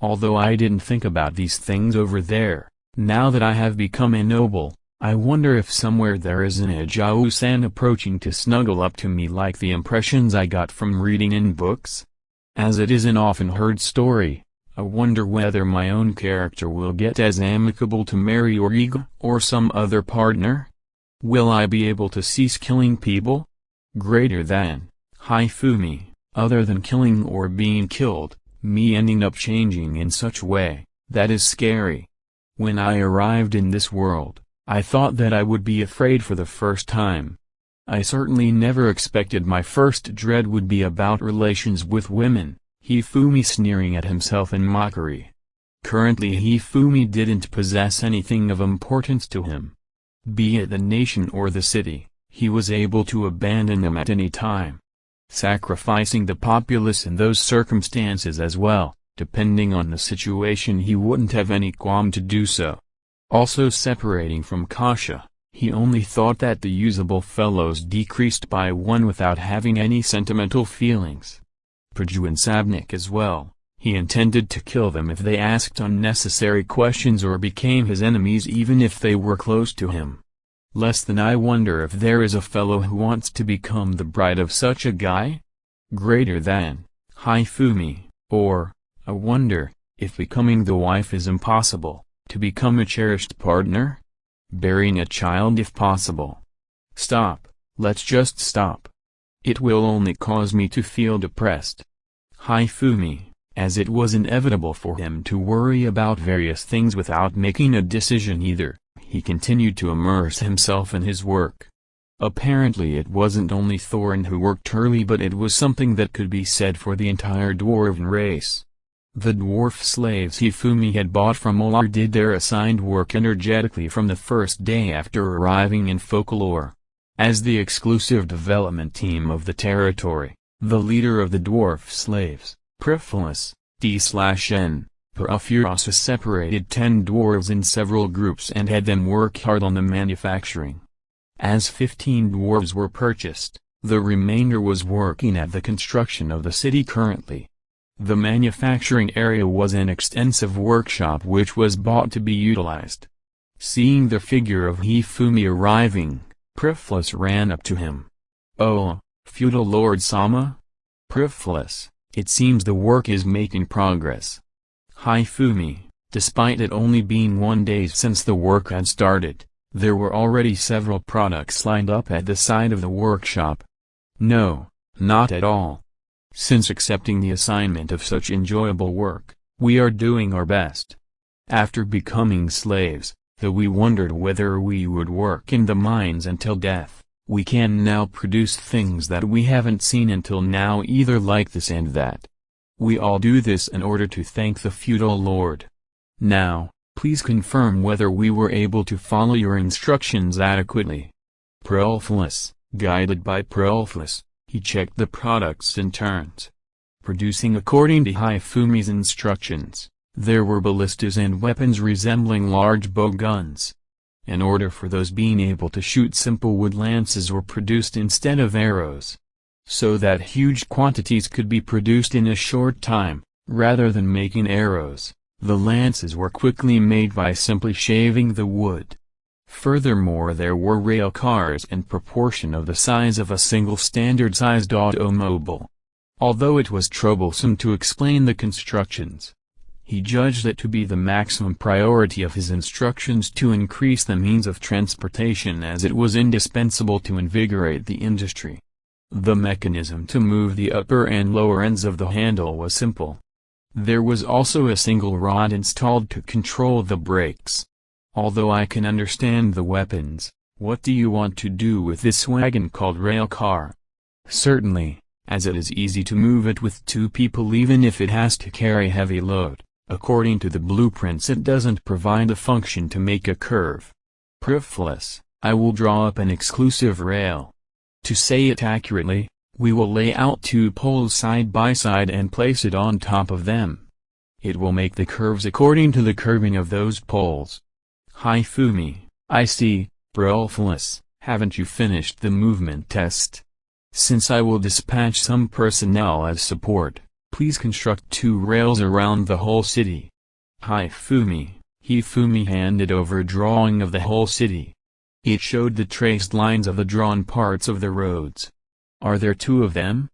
Although I didn't think about these things over there, now that I have become a noble, I wonder if somewhere there is an Ijao-san approaching to snuggle up to me like the impressions I got from reading in books? As it is an often heard story, I wonder whether my own character will get as amicable to marry Origa or some other partner? Will I be able to cease killing people? Greater than Hifumi, other than killing or being killed, me ending up changing in such way, that is scary. When I arrived in this world, I thought that I would be afraid for the first time. I certainly never expected my first dread would be about relations with women, Hifumi sneering at himself in mockery. Currently Hifumi didn't possess anything of importance to him. Be it the nation or the city, he was able to abandon them at any time. Sacrificing the populace in those circumstances as well, depending on the situation, he wouldn't have any qualm to do so. Also separating from Kasha, he only thought that the usable fellows decreased by one without having any sentimental feelings. Praju and Sabnik as well, he intended to kill them if they asked unnecessary questions or became his enemies even if they were close to him. Less than I wonder if there is a fellow who wants to become the bride of such a guy? greater than, Hifumi, or, I wonder, if becoming the wife is impossible, to become a cherished partner? Bearing a child if possible. Stop, let's just stop. It will only cause me to feel depressed. Hifumi, as it was inevitable for him to worry about various things without making a decision either, he continued to immerse himself in his work. Apparently it wasn't only Thorin who worked early, but it was something that could be said for the entire dwarven race. The dwarf slaves Hifumi had bought from Olar did their assigned work energetically from the first day after arriving in Folklore. As the exclusive development team of the territory, the leader of the dwarf slaves, Prifilus, D/N, Purfurosa separated 10 dwarves in several groups and had them work hard on the manufacturing. As 15 dwarves were purchased, the remainder was working at the construction of the city currently. The manufacturing area was an extensive workshop which was bought to be utilized. Seeing the figure of Hifumi arriving, Prifilus ran up to him. "Oh, feudal lord Sama? Prifilus, it seems the work is making progress." Hifumi, despite it only being 1 day since the work had started, there were already several products lined up at the side of the workshop. "No, not at all. Since accepting the assignment of such enjoyable work, we are doing our best. After becoming slaves, though we wondered whether we would work in the mines until death, we can now produce things that we haven't seen until now, either like this and that. We all do this in order to thank the feudal lord. Now, please confirm whether we were able to follow your instructions adequately." Prifilus, guided by Prifilus, he checked the products in turns. Producing according to Hifumi's instructions, there were ballistas and weapons resembling large bow guns. In order for those being able to shoot, simple wood lances were produced instead of arrows. So that huge quantities could be produced in a short time, rather than making arrows, the lances were quickly made by simply shaving the wood. Furthermore, there were rail cars in proportion of the size of a single standard-sized automobile. Although it was troublesome to explain the constructions, he judged it to be the maximum priority of his instructions to increase the means of transportation, as it was indispensable to invigorate the industry. The mechanism to move the upper and lower ends of the handle was simple. There was also a single rod installed to control the brakes. "Although I can understand the weapons, what do you want to do with this wagon called rail car?" "Certainly, as it is easy to move it with 2 people even if it has to carry heavy load. According to the blueprints it doesn't provide a function to make a curve." Prifilus, "I will draw up an exclusive rail. To say it accurately, we will lay out 2 poles side by side and place it on top of them. It will make the curves according to the curving of those poles." Hifumi, "I see." Prifilus, "Haven't you finished the movement test? Since I will dispatch some personnel as support, please construct 2 rails around the whole city." Hifumi handed over a drawing of the whole city. It showed the traced lines of the drawn parts of the roads. "Are there 2 of them?"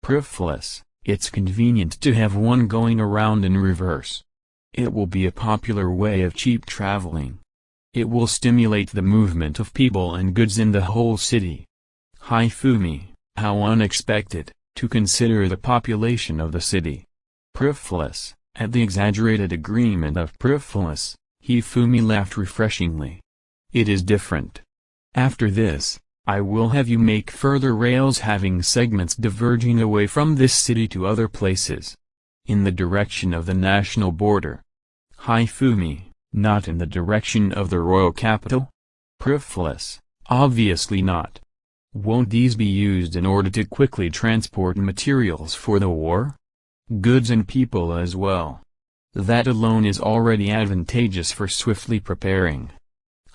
Prifilus, "It's convenient to have one going around in reverse. It will be a popular way of cheap traveling. It will stimulate the movement of people and goods in the whole city." Hifumi, "How unexpected, to consider the population of the city." Prifilus, at the exaggerated agreement of Prifilus, Hifumi laughed refreshingly. "It is different. After this, I will have you make further rails having segments diverging away from this city to other places. In the direction of the national border." Hifumi, "Not in the direction of the royal capital?" Prifilus, "Obviously not. Won't these be used in order to quickly transport materials for the war? Goods and people as well. That alone is already advantageous for swiftly preparing."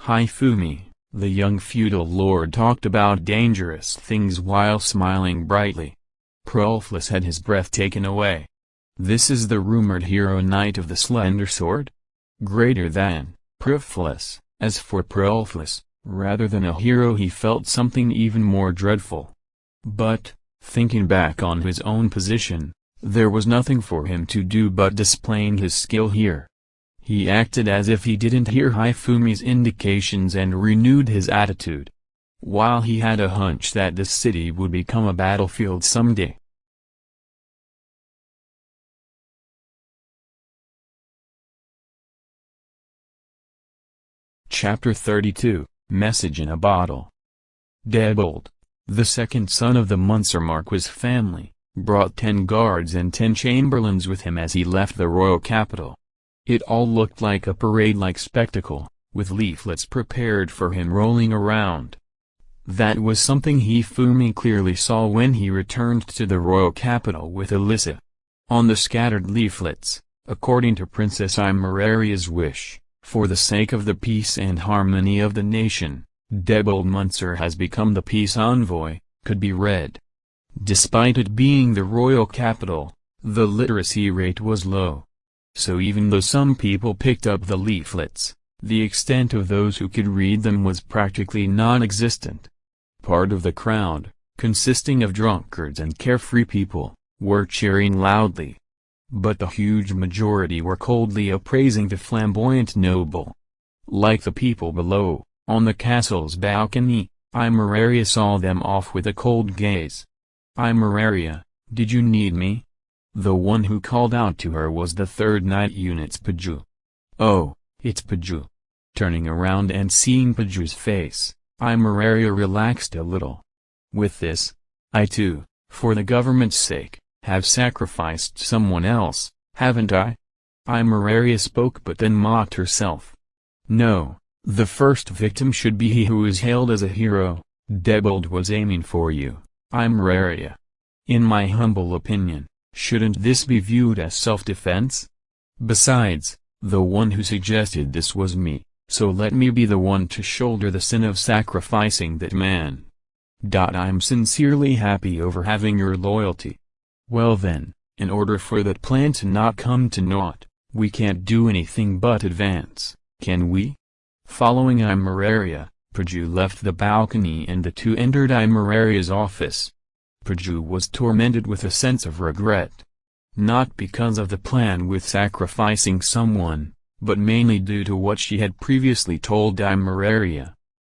Hifumi, the young feudal lord, talked about dangerous things while smiling brightly. Prifilus had his breath taken away. "This is the rumored hero knight of the slender sword? Greater than, Prifilus." As for Prifilus, rather than a hero he felt something even more dreadful. "But, Thinking back on his own position, there was nothing for him to do but displaying his skill here. He acted as if he didn't hear Hifumi's indications and renewed his attitude. While he had a hunch that this city would become a battlefield someday. Chapter 32, Message in a Bottle. Debold, the second son of the Munzer Marquis family, brought 10 guards and 10 chamberlains with him as he left the royal capital. It all looked like a parade-like spectacle, with leaflets prepared for him rolling around. That was something Hifumi clearly saw when he returned to the royal capital with Elisa. On the scattered leaflets, according to Princess Imeraria's wish, for the sake of the peace and harmony of the nation, Debold Munzer has become the peace envoy, could be read. Despite it being the royal capital, the literacy rate was low. So even though some people picked up the leaflets, the extent of those who could read them was practically non-existent. Part of the crowd, consisting of drunkards and carefree people, were cheering loudly. But the huge majority were coldly appraising the flamboyant noble. Like the people below, on the castle's balcony, Imeraria saw them off with a cold gaze. "Imeraria, did you need me?" The one who called out to her was the 3rd Night Unit's Paju. "Oh, it's Paju." Turning around and seeing Paju's face, Imeraria relaxed a little. "With this, I too, for the government's sake, have sacrificed someone else, haven't I?" Imeraria spoke but then mocked herself. "No, the first victim should be he who is hailed as a hero. Debold was aiming for you, Imeraria. In my humble opinion, shouldn't this be viewed as self-defense? Besides, the one who suggested this was me, so let me be the one to shoulder the sin of sacrificing that man. I'm sincerely happy over having your loyalty. Well then, in order for that plan to not come to naught, we can't do anything but advance, can we?" Following Imeraria, Paju left the balcony and the two entered Imeraria's office. Paju was tormented with a sense of regret. Not because of the plan with sacrificing someone, but mainly due to what she had previously told Imeraria.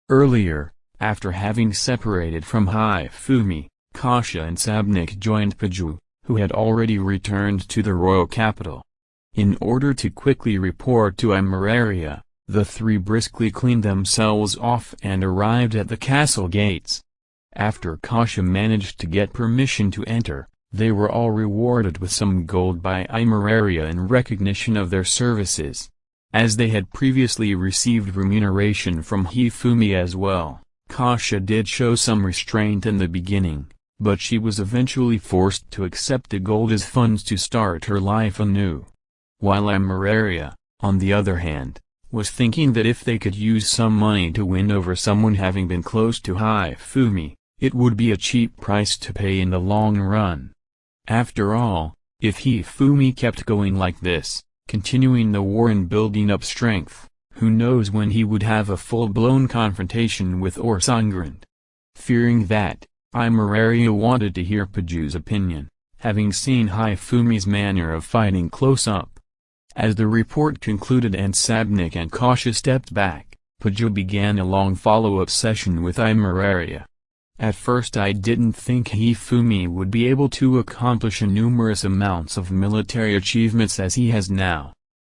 Earlier, after having separated from Hifumi, Kasha and Sabnik joined Paju, who had already returned to the royal capital. In order to quickly report to Imeraria, the three briskly cleaned themselves off and arrived at the castle gates. After Kasha managed to get permission to enter, they were all rewarded with some gold by Imeraria in recognition of their services. As they had previously received remuneration from Hifumi as well, Kasha did show some restraint in the beginning, but she was eventually forced to accept the gold as funds to start her life anew. While Imeraria, on the other hand, was thinking that if they could use some money to win over someone having been close to Hifumi, it would be a cheap price to pay in the long run. After all, if Hifumi kept going like this, continuing the war and building up strength, who knows when he would have a full-blown confrontation with Orsangrand. Fearing that, Imeraria wanted to hear Paju's opinion, having seen Hifumi's manner of fighting close up. As the report concluded and Sabnik and Kasha stepped back, Paju began a long follow-up session with Imeraria. "At first I didn't think Hifumi would be able to accomplish numerous amounts of military achievements as he has now.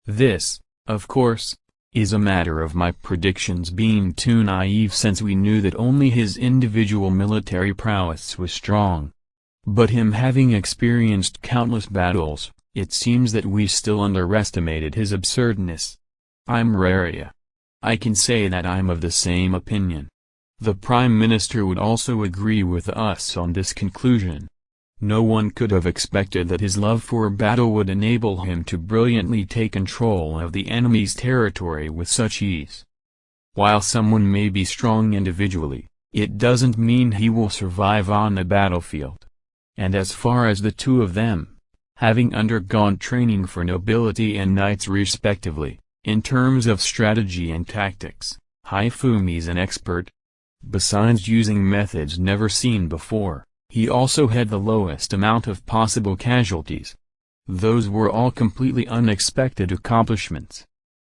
This, of course, is a matter of my predictions being too naive since we knew that only his individual military prowess was strong. But him having experienced countless battles, it seems that we still underestimated his absurdness. Imeraria. I can say that I'm of the same opinion. The Prime Minister would also agree with us on this conclusion. No one could have expected that his love for battle would enable him to brilliantly take control of the enemy's territory with such ease. While someone may be strong individually, it doesn't mean he will survive on the battlefield. And as far as the two of them, having undergone training for nobility and knights respectively, in terms of strategy and tactics, Hifumi's an expert. Besides using methods never seen before, He also had the lowest amount of possible casualties. Those were all completely unexpected accomplishments.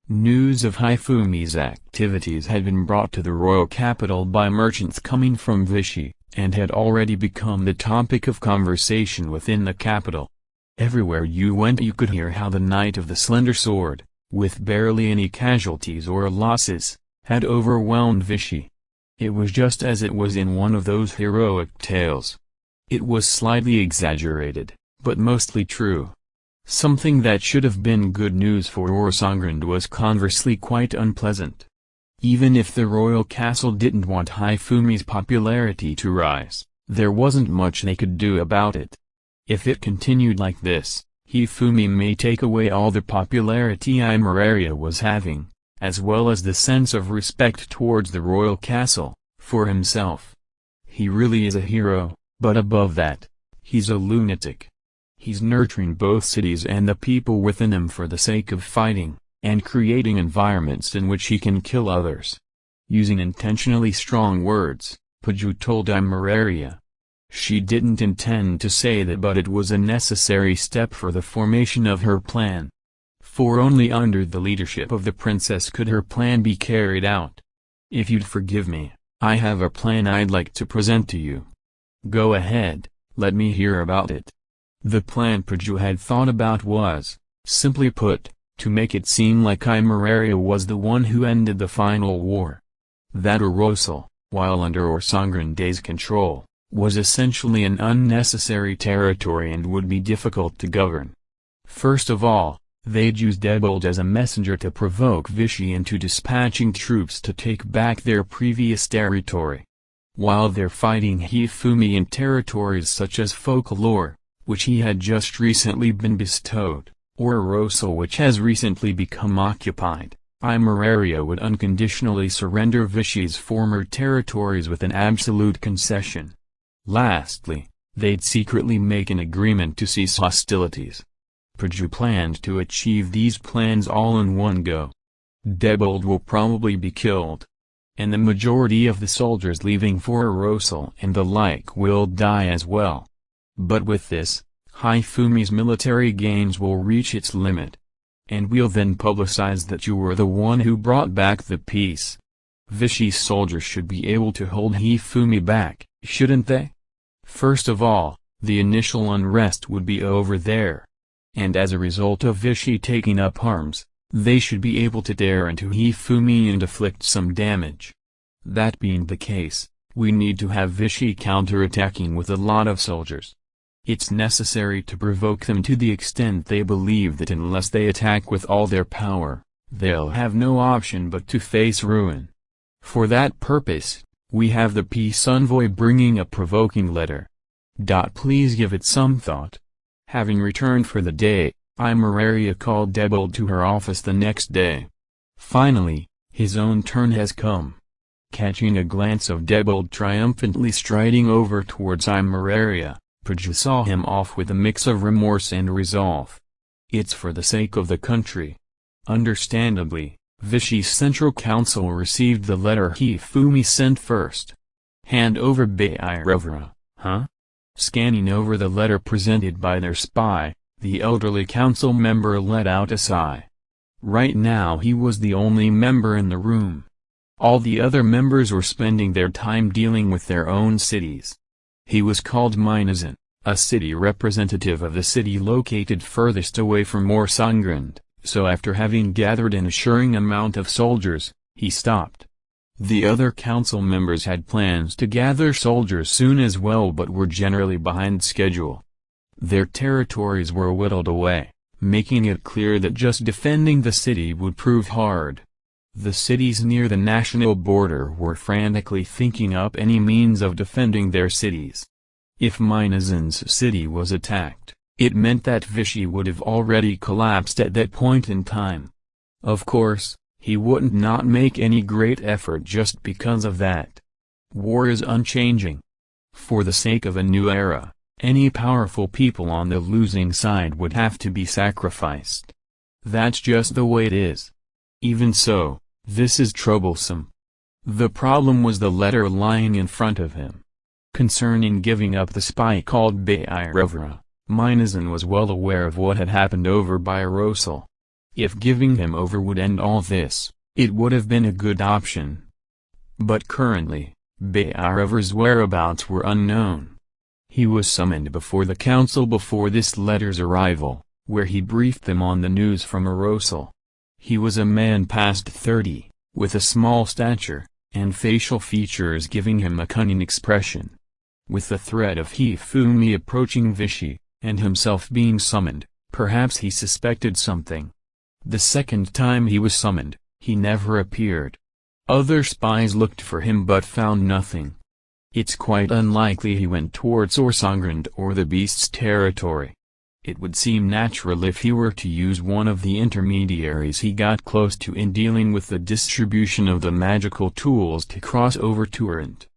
News of Hifumi's activities had been brought to the royal capital by merchants coming from Vichy, and had already become the topic of conversation within the capital. Everywhere you went you could hear how the Knight of the Slender Sword, with barely any casualties or losses, had overwhelmed Vichy. It was just as it was in one of those heroic tales. It was slightly exaggerated, but mostly true. Something that should have been good news for Orsongrand was conversely quite unpleasant. Even if the royal castle didn't want Hifumi's popularity to rise, there wasn't much they could do about it. If it continued like this, Hifumi may take away all the popularity Imeraria was having, as well as the sense of respect towards the royal castle, for himself. He really is a hero, but above that, he's a lunatic. He's nurturing both cities and the people within them for the sake of fighting, and creating environments in which he can kill others. Using intentionally strong words, Paju told Imeraria. She didn't intend to say that, but it was a necessary step for the formation of her plan. For only under the leadership of the princess could her plan be carried out. If you'd forgive me, I have a plan I'd like to present to you. Go ahead, let me hear about it. The plan Paju had thought about was, simply put, to make it seem like Imeraria was the one who ended the final war. That Orosal, while under Orsongrande's control, was essentially an unnecessary territory and would be difficult to govern. First of all, they'd use Debold as a messenger to provoke Vichy into dispatching troops to take back their previous territory. While they're fighting Hifumi in territories such as Folklore, which he had just recently been bestowed, or Orosal which has recently become occupied, Imeraria would unconditionally surrender Vichy's former territories with an absolute concession. Lastly, they'd secretly make an agreement to cease hostilities. Paju planned to achieve these plans all in one go. Debold will probably be killed, and the majority of the soldiers leaving for Orosal and the like will die as well. But with this, Hifumi's military gains will reach its limit. And we'll then publicize that you were the one who brought back the peace. Vichy's soldiers should be able to hold Hifumi back, shouldn't they? First of all, the initial unrest would be over there. And as a result of Vichy taking up arms, they should be able to tear into Hifumi and inflict some damage. That being the case, we need to have Vichy counterattacking with a lot of soldiers. It's necessary to provoke them to the extent they believe that unless they attack with all their power, they'll have no option but to face ruin. For that purpose, we have the peace envoy bringing a provoking letter. Please give it some thought. Having returned for the day, Imeraria called Debold to her office the next day. Finally, his own turn has come. Catching a glance of Debold triumphantly striding over towards Imeraria, Paju saw him off with a mix of remorse and resolve. It's for the sake of the country. Understandably, Vichy's Central Council received the letter Hifumi sent first. Hand over Bayrovra, huh? Scanning over the letter presented by their spy, the elderly council member let out a sigh. Right now he was the only member in the room. All the other members were spending their time dealing with their own cities. He was called Minazan, a city representative of the city located furthest away from Orsongrand, so after having gathered an assuring amount of soldiers, he stopped. The other council members had plans to gather soldiers soon as well but were generally behind schedule. Their territories were whittled away, making it clear that just defending the city would prove hard. The cities near the national border were frantically thinking up any means of defending their cities. If Minazan's city was attacked, it meant that Vichy would have already collapsed at that point in time. Of course, he wouldn't not make any great effort just because of that. War is unchanging. For the sake of a new era, any powerful people on the losing side would have to be sacrificed. That's just the way it is. Even so, this is troublesome. The problem was the letter lying in front of him. Concerning giving up the spy called Bayravara, Minazan was well aware of what had happened over by Arosal. If giving him over would end all this, it would have been a good option. But currently, Bayravara's whereabouts were unknown. He was summoned before the council before this letter's arrival, where he briefed them on the news from Arosal. He was a man past 30, with a small stature, and facial features giving him a cunning expression. With the threat of Hifumi approaching Vichy, and himself being summoned, perhaps he suspected something. The second time he was summoned, he never appeared. Other spies looked for him but found nothing. It's quite unlikely he went towards Orsangrand or the beast's territory. It would seem natural if he were to use one of the intermediaries he got close to in dealing with the distribution of the magical tools to cross over to Arendt.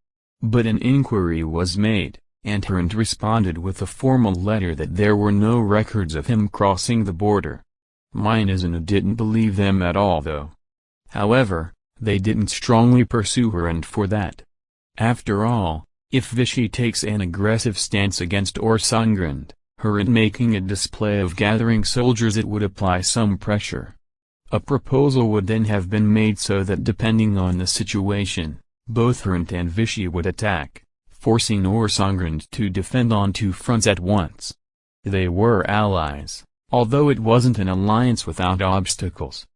But an inquiry was made, and Arendt responded with a formal letter that there were no records of him crossing the border. Minazan didn't believe them at all though. However, they didn't strongly pursue Arendt for that. After all, if Vichy takes an aggressive stance against Orsangrand, Arendt making a display of gathering soldiers, it would apply some pressure. A proposal would then have been made so that depending on the situation, both Arendt and Vichy would attack, forcing Orsangrand to defend on two fronts at once. They were allies, although it wasn't an alliance without obstacles.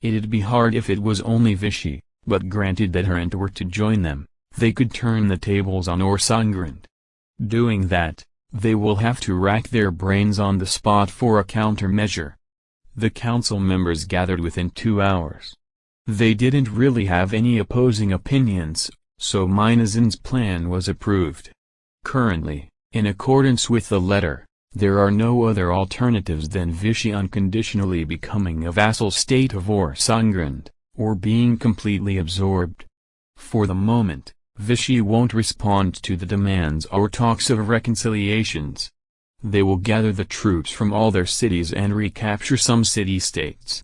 It'd be hard if it was only Vichy, but granted that Arendt were to join them, they could turn the tables on Orsangrand. Doing that, they will have to rack their brains on the spot for a countermeasure. The council members gathered within 2 hours. They didn't really have any opposing opinions, so Minazan's plan was approved. Currently, in accordance with the letter, there are no other alternatives than Vichy unconditionally becoming a vassal state of Orsangrand, or being completely absorbed. For the moment, Vichy won't respond to the demands or talks of reconciliations. They will gather the troops from all their cities and recapture some city-states.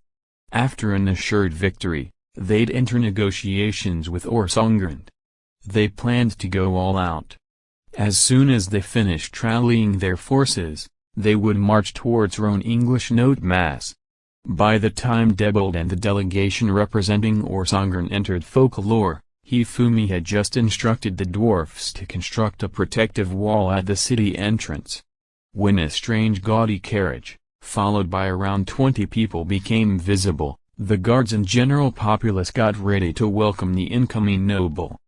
After an assured victory, they'd enter negotiations with Orsangrand. They planned to go all out. As soon as they finished rallying their forces, they would march towards Rhone English Note Mass. By the time Debold and the delegation representing Orsangrand entered Folklore, Hifumi had just instructed the dwarfs to construct a protective wall at the city entrance. When a strange gaudy carriage, followed by around 20 people, became visible, the guards and general populace got ready to welcome the incoming noble.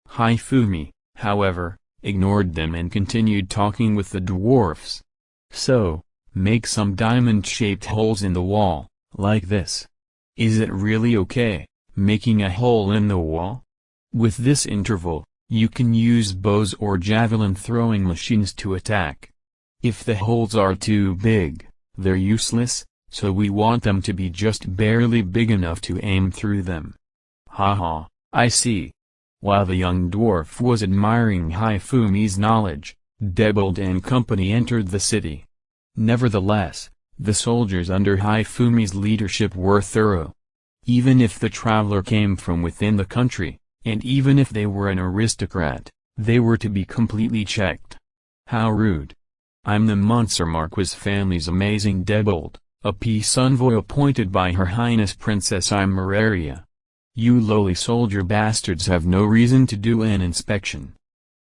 Hifumi, however, ignored them and continued talking with the dwarfs. So, make some diamond-shaped holes in the wall, like this. Is it really okay, making a hole in the wall? With this interval, you can use bows or javelin throwing machines to attack. If the holes are too big, they're useless, so we want them to be just barely big enough to aim through them. Haha, I see. While the young dwarf was admiring Hifumi's knowledge, Debold and company entered the city. Nevertheless, the soldiers under Hifumi's leadership were thorough. Even if the traveler came from within the country, and even if they were an aristocrat, they were to be completely checked. How rude. I'm the Monsieur Marquis family's amazing Debold, a peace envoy appointed by Her Highness Princess Imeraria. You lowly soldier bastards have no reason to do an inspection.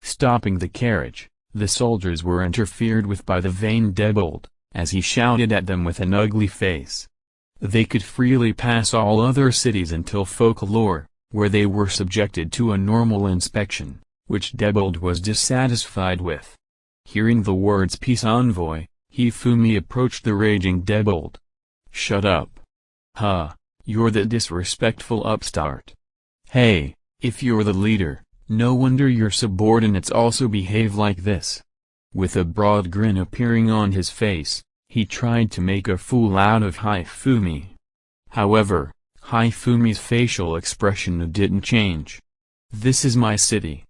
Stopping the carriage, the soldiers were interfered with by the vain Debold, as he shouted at them with an ugly face. They could freely pass all other cities until Folklore, where they were subjected to a normal inspection, which Debold was dissatisfied with. Hearing the words peace envoy, Hifumi approached the raging Debold. Shut up. Huh. You're the disrespectful upstart. Hey, if you're the leader, no wonder your subordinates also behave like this. With a broad grin appearing on his face, he tried to make a fool out of Hifumi. However, Hifumi's facial expression didn't change. This is my city.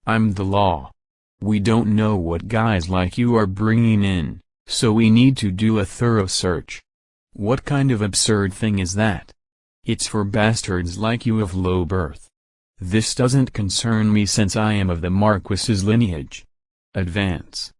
I'm the law. We don't know what guys like you are bringing in, so we need to do a thorough search. What kind of absurd thing is that? It's for bastards like you of low birth. This doesn't concern me since I am of the Marquis's lineage, Advance.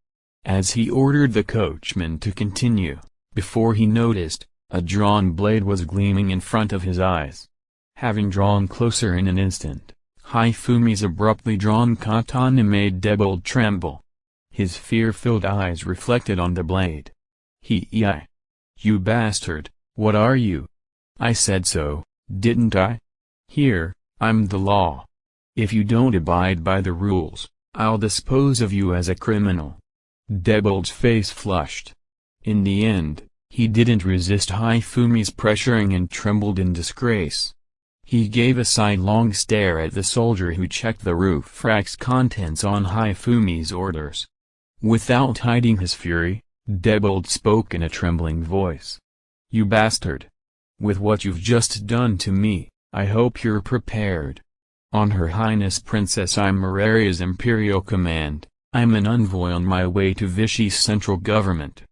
As he ordered the coachman to continue, before he noticed, a drawn blade was gleaming in front of his eyes. Having drawn closer in an instant, Hifumi's abruptly drawn katana made Debold tremble. His fear-filled eyes reflected on the blade. You bastard, what are you? I said so, didn't I? Here, I'm the law. If you don't abide by the rules, I'll dispose of you as a criminal. Debold's face flushed. In the end, he didn't resist Hifumi's pressuring and trembled in disgrace. He gave a sidelong stare at the soldier who checked the roof rack's contents on Hifumi's orders. Without hiding his fury, Debold spoke in a trembling voice. You bastard! With what you've just done to me, I hope you're prepared. On Her Highness Princess Imeraria's imperial command, I'm an envoy on my way to Vichy's central government.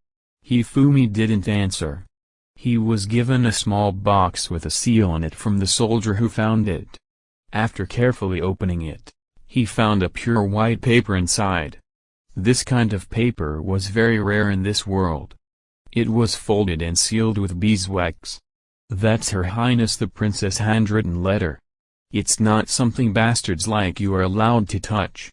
Hifumi didn't answer. He was given a small box with a seal on it from the soldier who found it. After carefully opening it, he found a pure white paper inside. This kind of paper was very rare in this world. It was folded and sealed with beeswax. That's Her Highness the Princess' handwritten letter. It's not something bastards like you are allowed to touch.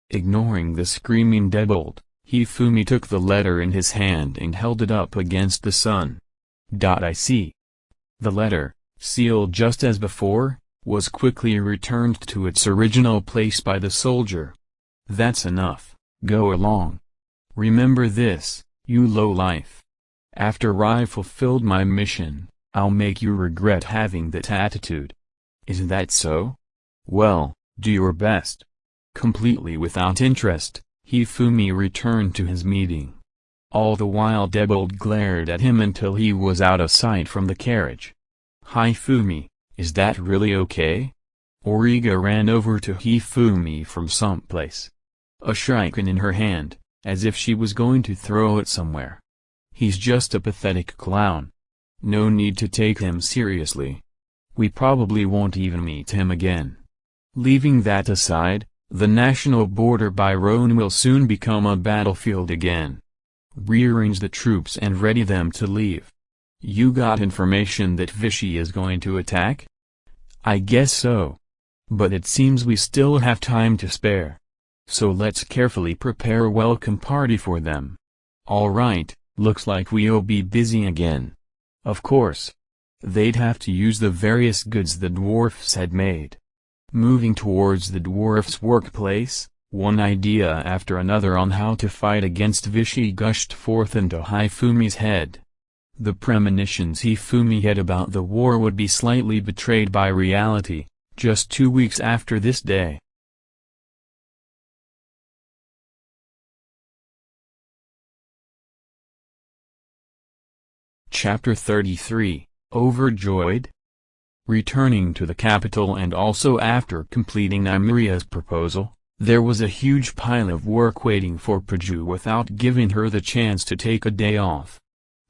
Ignoring the screaming Debold, Hifumi took the letter in his hand and held it up against the sun. I see. The letter, sealed just as before, was quickly returned to its original place by the soldier. That's enough, go along. Remember this, you lowlife. After I've fulfilled my mission, I'll make you regret having that attitude. Isn't that so? Well, do your best. Completely without interest, Hifumi returned to his meeting. All the while Debold glared at him until he was out of sight from the carriage. Hifumi, is that really okay? Origa ran over to Hifumi from someplace. A shuriken in her hand, as if she was going to throw it somewhere. He's just a pathetic clown. No need to take him seriously. We probably won't even meet him again. Leaving that aside, the national border by Rhone will soon become a battlefield again. Rearrange the troops and ready them to leave. You got information that Vichy is going to attack? I guess so. But it seems we still have time to spare. So let's carefully prepare a welcome party for them. Alright, looks like we'll be busy again. Of course. They'd have to use the various goods the dwarfs had made. Moving towards the dwarfs' workplace, one idea after another on how to fight against Vichy gushed forth into Hifumi's head. The premonitions Hifumi had about the war would be slightly betrayed by reality, just 2 weeks after this day. Chapter 33, Overjoyed? Returning to the capital and also after completing Imeria's proposal, there was a huge pile of work waiting for Paju without giving her the chance to take a day off.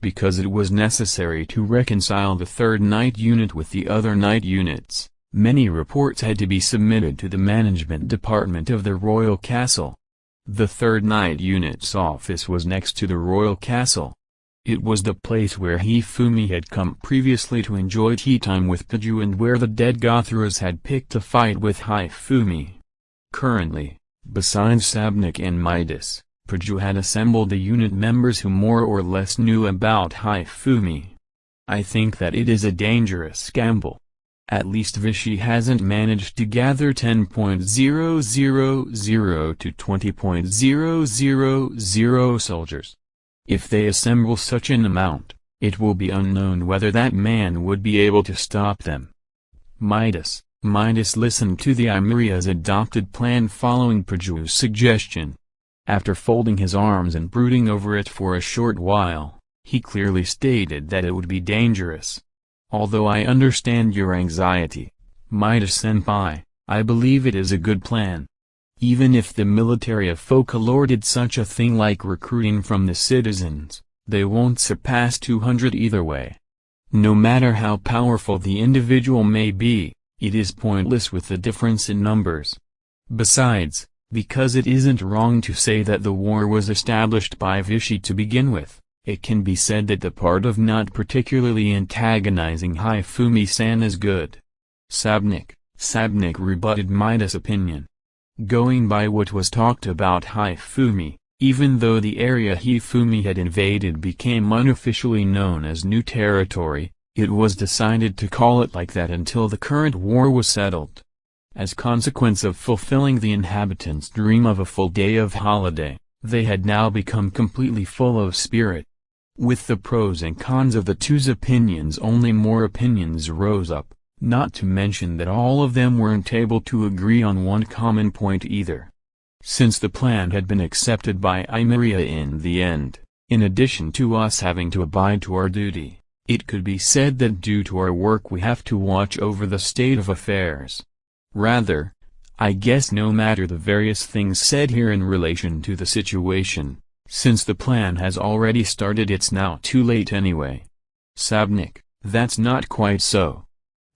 Because it was necessary to reconcile the third night unit with the other night units, many reports had to be submitted to the management department of the royal castle. The third night unit's office was next to the royal castle. It was the place where Hifumi had come previously to enjoy tea time with Paju and where the dead Gothras had picked a fight with Hifumi. Currently, besides Sabnik and Midas, Paju had assembled the unit members who more or less knew about Hifumi. I think that it is a dangerous gamble. At least Vichy hasn't managed to gather 10,000 to 20,000 soldiers. If they assemble such an amount, it will be unknown whether that man would be able to stop them. Midas listened to the Imeria's adopted plan following Paju's suggestion. After folding his arms and brooding over it for a short while, he clearly stated that it would be dangerous. Although I understand your anxiety, Midas-senpai, I believe it is a good plan. Even if the military of Folklore did such a thing like recruiting from the citizens, they won't surpass 200 either way. No matter how powerful the individual may be, it is pointless with the difference in numbers. Besides, Because it isn't wrong to say that the war was established by Vichy to begin with, it can be said that the part of not particularly antagonizing Hifumi-san is good. Sabnik rebutted Midas' opinion. Going by what was talked about Hifumi, even though the area Hifumi had invaded became unofficially known as New Territory, it was decided to call it like that until the current war was settled. As consequence of fulfilling the inhabitants' dream of a full day of holiday, they had now become completely full of spirit. With the pros and cons of the two's opinions, only more opinions rose up, not to mention that all of them weren't able to agree on one common point either. Since the plan had been accepted by Imeria in the end, in addition to us having to abide to our duty, it could be said that due to our work we have to watch over the state of affairs. Rather, I guess no matter the various things said here in relation to the situation, since the plan has already started, it's now too late anyway. Sabnik, that's not quite so.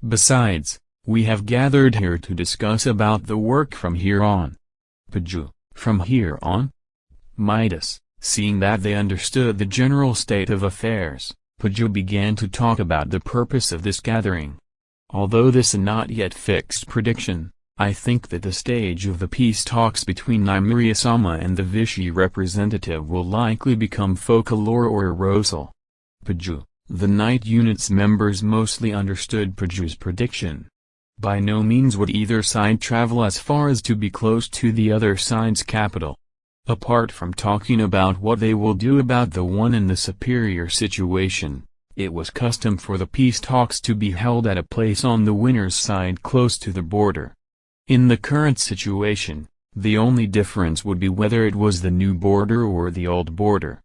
Besides, we have gathered here to discuss about the work from here on. Paju, from here on? Midas, seeing that they understood the general state of affairs, Paju began to talk about the purpose of this gathering. Although this is not yet fixed prediction, I think that the stage of the peace talks between Imeria-sama and the Vichy representative will likely become folklore or erosal. Paju, the Night Unit's members mostly understood Paju's prediction. By no means would either side travel as far as to be close to the other side's capital. Apart from talking about what they will do about the one in the superior situation, it was custom for the peace talks to be held at a place on the winner's side close to the border. In the current situation, the only difference would be whether it was the new border or the old border.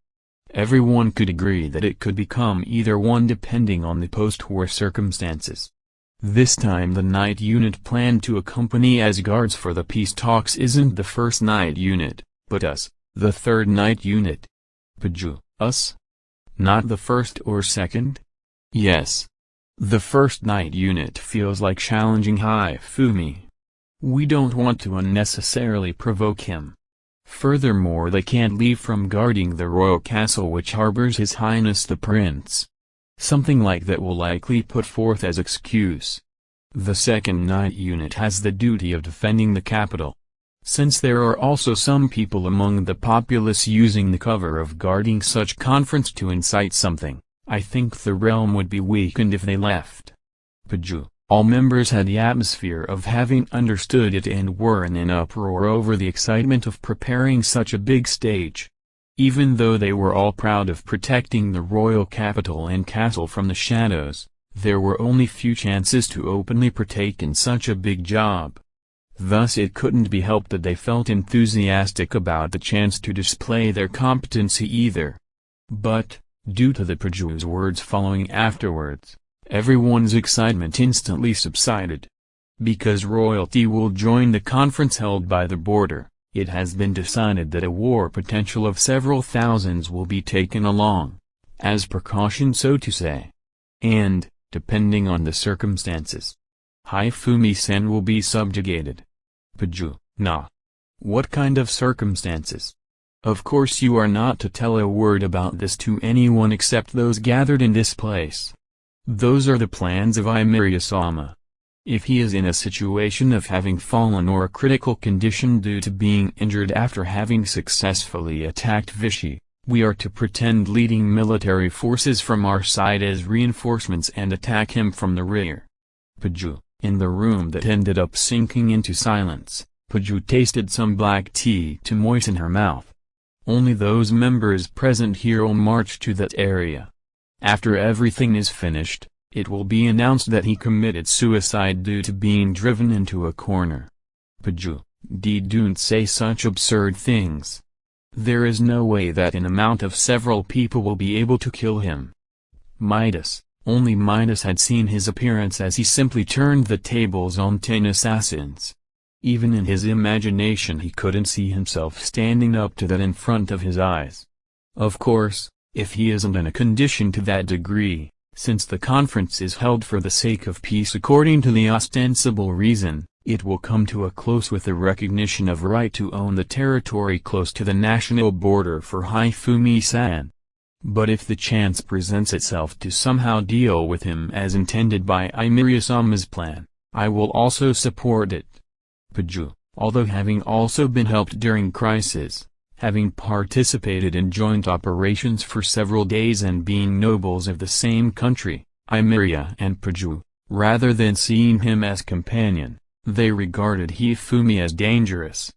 Everyone could agree that it could become either one depending on the post-war circumstances. This time the Night Unit planned to accompany as guards for the peace talks isn't the first Night Unit, but us, the third Night Unit. Paju, us? Not the first or second? Yes. The first Night Unit feels like challenging Hifumi. We don't want to unnecessarily provoke him. Furthermore, they can't leave from guarding the royal castle which harbors His Highness the Prince. Something like that will likely put forth as excuse. The second Night Unit has the duty of defending the capital. Since there are also some people among the populace using the cover of guarding such conference to incite something, I think the realm would be weakened if they left. Paju, all members had the atmosphere of having understood it and were in an uproar over the excitement of preparing such a big stage. Even though they were all proud of protecting the royal capital and castle from the shadows, there were only few chances to openly partake in such a big job. Thus it couldn't be helped that they felt enthusiastic about the chance to display their competency either. But, due to the Paju's words following afterwards, everyone's excitement instantly subsided. Because royalty will join the conference held by the border, it has been decided that a war potential of several thousands will be taken along, as precaution so to say. And, depending on the circumstances, Hifumi-sen will be subjugated. Paju, nah. What kind of circumstances? Of course you are not to tell a word about this to anyone except those gathered in this place. Those are the plans of Imeria-sama. If he is in a situation of having fallen or a critical condition due to being injured after having successfully attacked Vichy, we are to pretend leading military forces from our side as reinforcements and attack him from the rear. Paju, in the room that ended up sinking into silence, Paju tasted some black tea to moisten her mouth. Only those members present here will march to that area. After everything is finished, it will be announced that he committed suicide due to being driven into a corner. Paju, don't say such absurd things. There is no way that an amount of several people will be able to kill him. Midas, only Midas had seen his appearance as he simply turned the tables on 10 assassins. Even in his imagination he couldn't see himself standing up to that in front of his eyes. Of course, if he isn't in a condition to that degree, Since the conference is held for the sake of peace according to the ostensible reason, it will come to a close with the recognition of right to own the territory close to the national border for Hifumi-san. But if the chance presents itself to somehow deal with him as intended by Imiri-sama's plan, I will also support it. Paju, although having also been helped during crisis, having participated in joint operations for several days and being nobles of the same country, Imiri and Paju, rather than seeing him as companion, they regarded Hifumi as dangerous.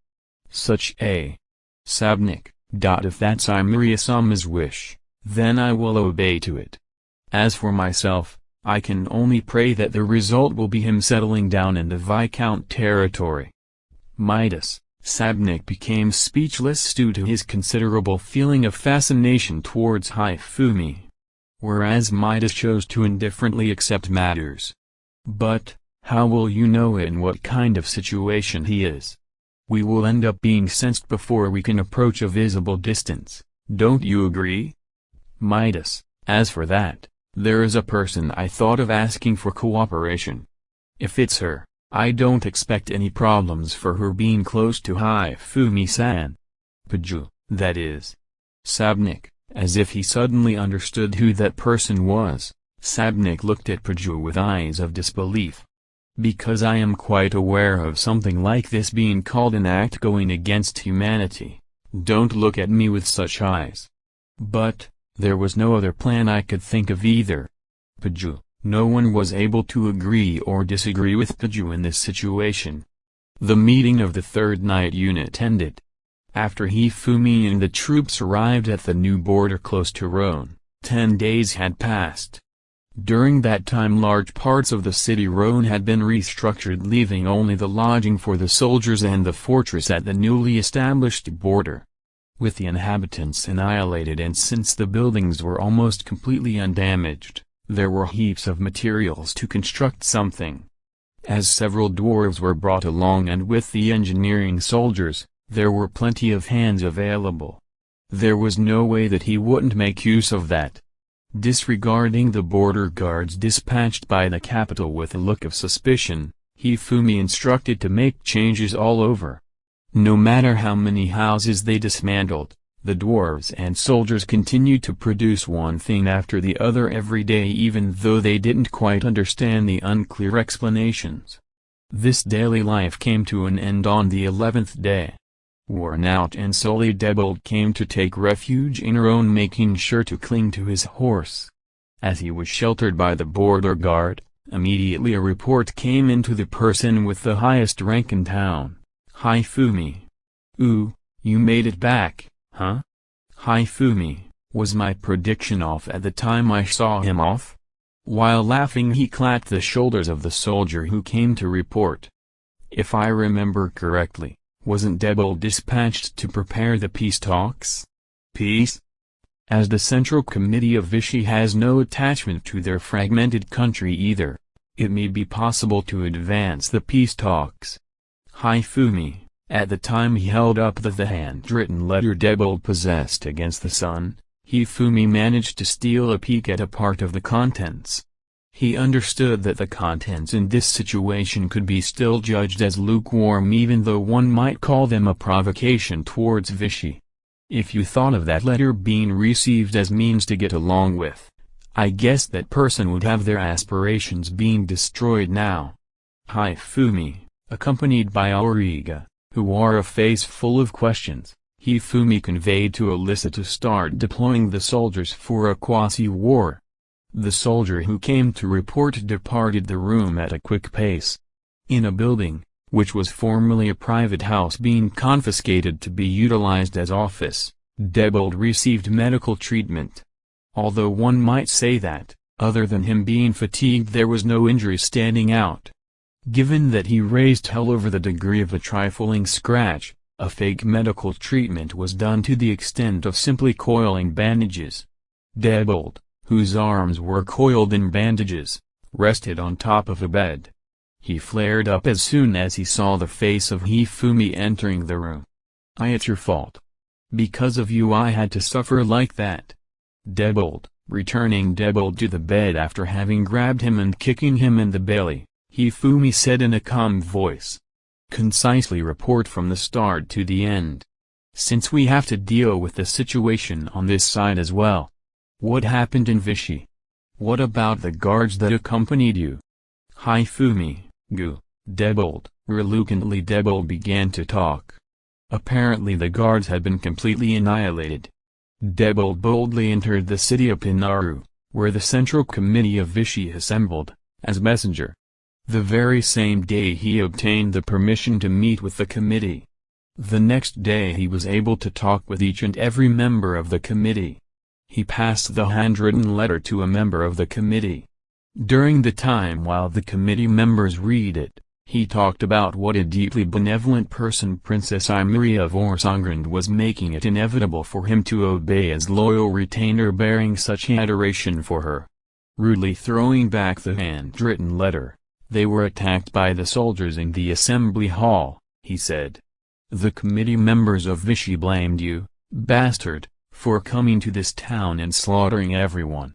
Such a Sabnik. If that's Imiri-sama's wish, then I will obey to it. As for myself, I can only pray that the result will be him settling down in the Viscount territory. Midas. Sabnik became speechless due to his considerable feeling of fascination towards Hifumi. Whereas Midas chose to indifferently accept matters. But, how will you know in what kind of situation he is? We will end up being sensed before we can approach a visible distance, don't you agree? Midas, as for that, there is a person I thought of asking for cooperation. If it's her, I don't expect any problems for her being close to Hifumi-san. Paju, that is. Sabnik, as if he suddenly understood who that person was, Sabnik looked at Paju with eyes of disbelief. Because I am quite aware of something like this being called an act going against humanity, don't look at me with such eyes. But, there was no other plan I could think of either. Paju. No one was able to agree or disagree with Paju in this situation. The meeting of the third night unit ended. After Hifumi and the troops arrived at the new border close to Roan, 10 days had passed. During that time large parts of the city Roan had been restructured, leaving only the lodging for the soldiers and the fortress at the newly established border. With the inhabitants annihilated and since the buildings were almost completely undamaged, there were heaps of materials to construct something. As several dwarves were brought along and with the engineering soldiers, there were plenty of hands available. There was no way that he wouldn't make use of that. Disregarding the border guards dispatched by the capital with a look of suspicion, Hifumi instructed to make changes all over. No matter how many houses they dismantled, the dwarves and soldiers continued to produce one thing after the other every day even though they didn't quite understand the unclear explanations. This daily life came to an end on the 11th day. Worn out and sullied Debold came to take refuge in Roan, making sure to cling to his horse. As he was sheltered by the border guard, immediately a report came into the person with the highest rank in town. Hifumi. Ooh, you made it back, huh? Hifumi, was my prediction off at the time I saw him off? While laughing he clapped the shoulders of the soldier who came to report. If I remember correctly, wasn't Debold dispatched to prepare the peace talks? Peace? As the Central Committee of Vichy has no attachment to their fragmented country either, it may be possible to advance the peace talks. Hifumi, at the time he held up the handwritten letter Debold possessed against the sun, Hifumi managed to steal a peek at a part of the contents. He understood that the contents in this situation could be still judged as lukewarm even though one might call them a provocation towards Vichy. If you thought of that letter being received as means to get along with, I guess that person would have their aspirations being destroyed now. Hifumi, accompanied by Auriga, who wore a face full of questions, Hifumi conveyed to Alyssa to start deploying the soldiers for a quasi-war. The soldier who came to report departed the room at a quick pace. In a building, which was formerly a private house being confiscated to be utilized as office, Debold received medical treatment. Although one might say that, other than him being fatigued, there was no injury standing out. Given that he raised hell over the degree of a trifling scratch, a fake medical treatment was done to the extent of simply coiling bandages. Debold, whose arms were coiled in bandages, rested on top of a bed. He flared up as soon as he saw the face of Hifumi entering the room. It's your fault. Because of you I had to suffer like that. Debold, Returning Debold to the bed after having grabbed him and kicking him in the belly, Hifumi said in a calm voice. Concisely report from the start to the end. Since we have to deal with the situation on this side as well. What happened in Vichy? What about the guards that accompanied you? Hifumi, Gu, Debold. Reluctantly Debold began to talk. Apparently the guards had been completely annihilated. Debold boldly entered the city of Pinaru, where the Central Committee of Vichy assembled, as messenger. The very same day he obtained the permission to meet with the committee. The next day he was able to talk with each and every member of the committee. He passed the handwritten letter to a member of the committee. During the time while the committee members read it, he talked about what a deeply benevolent person Princess Maria of Orsongrand was, making it inevitable for him to obey as loyal retainer bearing such adoration for her. Rudely throwing back the handwritten letter, they were attacked by the soldiers in the assembly hall, he said. The committee members of Vichy blamed you, bastard, for coming to this town and slaughtering everyone.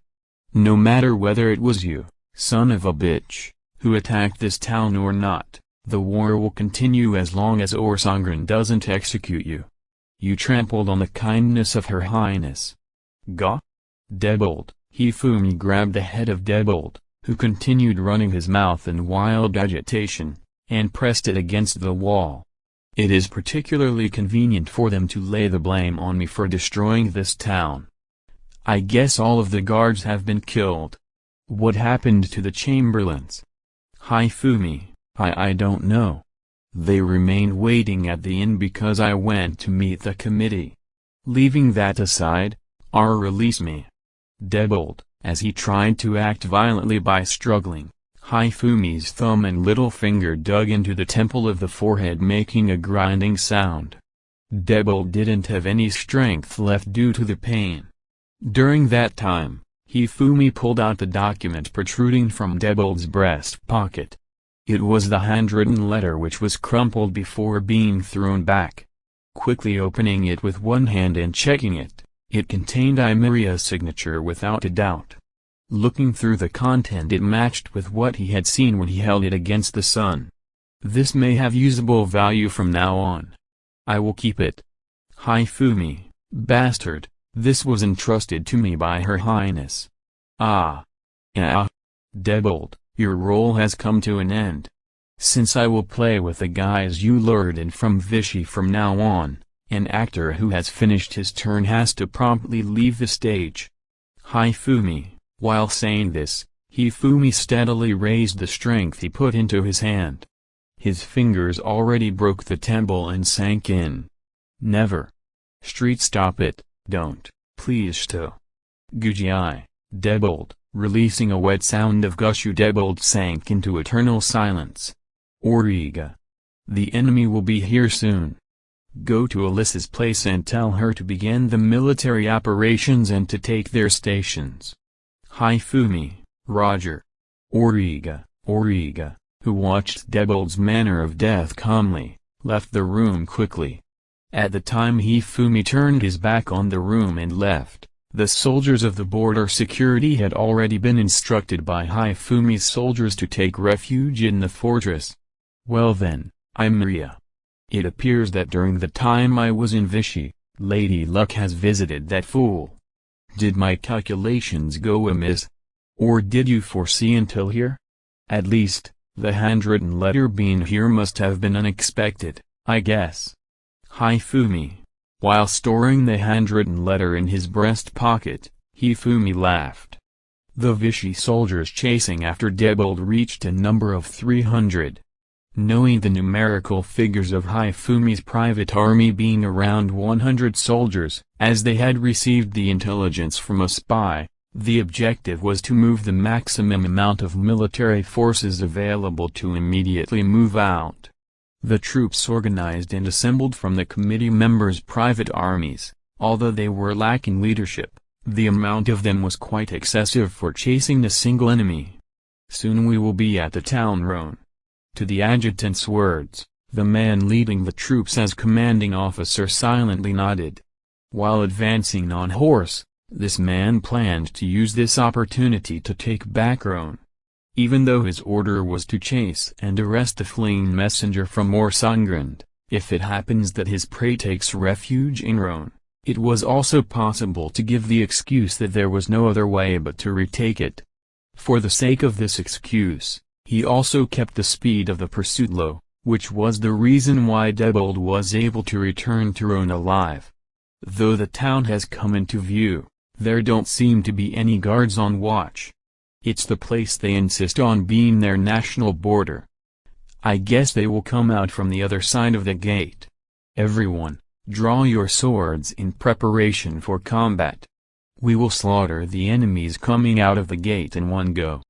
No matter whether it was you, son of a bitch, who attacked this town or not, the war will continue as long as Orsongrand doesn't execute you. You trampled on the kindness of Her Highness. Ga? Debold. Hifumi grabbed the head of Debold, who continued running his mouth in wild agitation, and pressed it against the wall. It is particularly convenient for them to lay the blame on me for destroying this town. I guess all of the guards have been killed. What happened to the chamberlains? Hifumi, I don't know. They remained waiting at the inn because I went to meet the committee. Leaving that aside, release me. Debold, as he tried to act violently by struggling, Hifumi's thumb and little finger dug into the temple of the forehead, making a grinding sound. Debold didn't have any strength left due to the pain. During that time, Hifumi pulled out the document protruding from Debold's breast pocket. It was the handwritten letter which was crumpled before being thrown back. Quickly opening it with one hand and checking it, it contained Imeria's signature without a doubt. Looking through the content, it matched with what he had seen when he held it against the sun. This may have usable value from now on. I will keep it. Hifumi, bastard. This was entrusted to me by Her Highness. Debold, your role has come to an end. Since I will play with the guys you lured in from Vichy from now on, an actor who has finished his turn has to promptly leave the stage. Hifumi, while saying this, Hifumi steadily raised the strength he put into his hand. His fingers already broke the temple and sank in. Never. Street, stop it. Don't, please. Sto. Guji. Debold, releasing a wet sound of gushu. Debold sank into eternal silence. Origa. The enemy will be here soon. Go to Alyssa's place and tell her to begin the military operations and to take their stations. Hifumi, Roger. Origa, who watched Debold's manner of death calmly, left the room quickly. At the time Hifumi turned his back on the room and left, the soldiers of the border security had already been instructed by Hifumi's soldiers to take refuge in the fortress. Well then, Imeria. It appears that during the time I was in Vichy, Lady Luck has visited that fool. Did my calculations go amiss? Or did you foresee until here? At least, the handwritten letter being here must have been unexpected, I guess. Hifumi. While storing the handwritten letter in his breast pocket, Hifumi laughed. The Vichy soldiers chasing after Debold reached a number of 300. Knowing the numerical figures of Hifumi's private army being around 100 soldiers, as they had received the intelligence from a spy, the objective was to move the maximum amount of military forces available to immediately move out. The troops organized and assembled from the committee members' private armies, although they were lacking leadership, the amount of them was quite excessive for chasing a single enemy. Soon we will be at the town road. To the adjutant's words, the man leading the troops as commanding officer silently nodded. While advancing on horse, This man planned to use this opportunity to take back Rhone. Even though his order was to chase and arrest the fleeing messenger from Morsangrind, if it happens that his prey takes refuge in Rhone, it was also possible to give the excuse that there was no other way but to retake it. For the sake of this excuse, he also kept the speed of the pursuit low, which was the reason why Debold was able to return to Rhone alive. Though the town has come into view, there don't seem to be any guards on watch. It's the place they insist on being their national border. I guess they will come out from the other side of the gate. Everyone, draw your swords in preparation for combat. We will slaughter the enemies coming out of the gate in one go.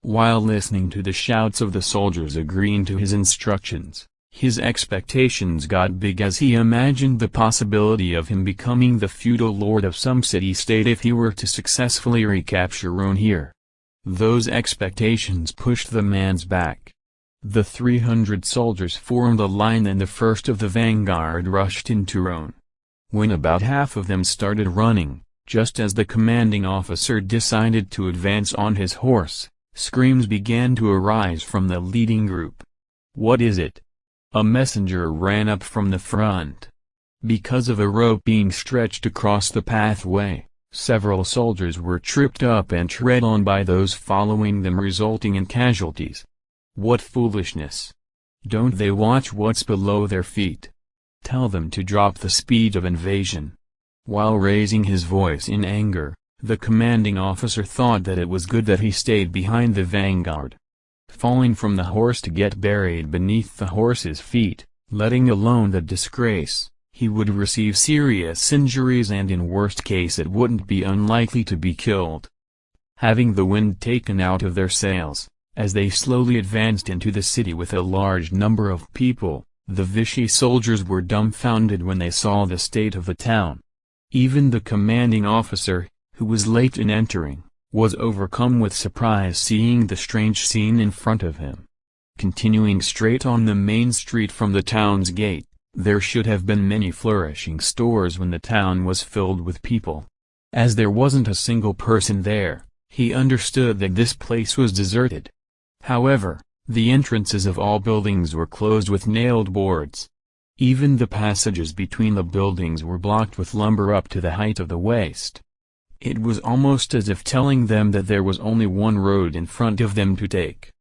While listening to the shouts of the soldiers agreeing to his instructions, his expectations got big as he imagined the possibility of him becoming the feudal lord of some city-state if he were to successfully recapture Rhone here. Those expectations pushed the man's back. The 300 soldiers formed a line and the first of the vanguard rushed into Rhone. When about half of them started running, just as the commanding officer decided to advance on his horse, screams began to arise from the leading group. "What is it?" A messenger ran up from the front. Because of a rope being stretched across the pathway, several soldiers were tripped up and tread on by those following them, resulting in casualties. What foolishness! Don't they watch what's below their feet? Tell them to drop the speed of invasion. While raising his voice in anger, the commanding officer thought that it was good that he stayed behind the vanguard. Falling from the horse to get buried beneath the horse's feet, letting alone the disgrace, he would receive serious injuries and in worst case it wouldn't be unlikely to be killed. Having the wind taken out of their sails, as they slowly advanced into the city with a large number of people, the Vichy soldiers were dumbfounded when they saw the state of the town. Even the commanding officer, who was late in entering, was overcome with surprise seeing the strange scene in front of him. Continuing straight on the main street from the town's gate, there should have been many flourishing stores when the town was filled with people. As there wasn't a single person there, he understood that this place was deserted. However, the entrances of all buildings were closed with nailed boards. Even the passages between the buildings were blocked with lumber up to the height of the waist. It was almost as if telling them that there was only one road in front of them to take.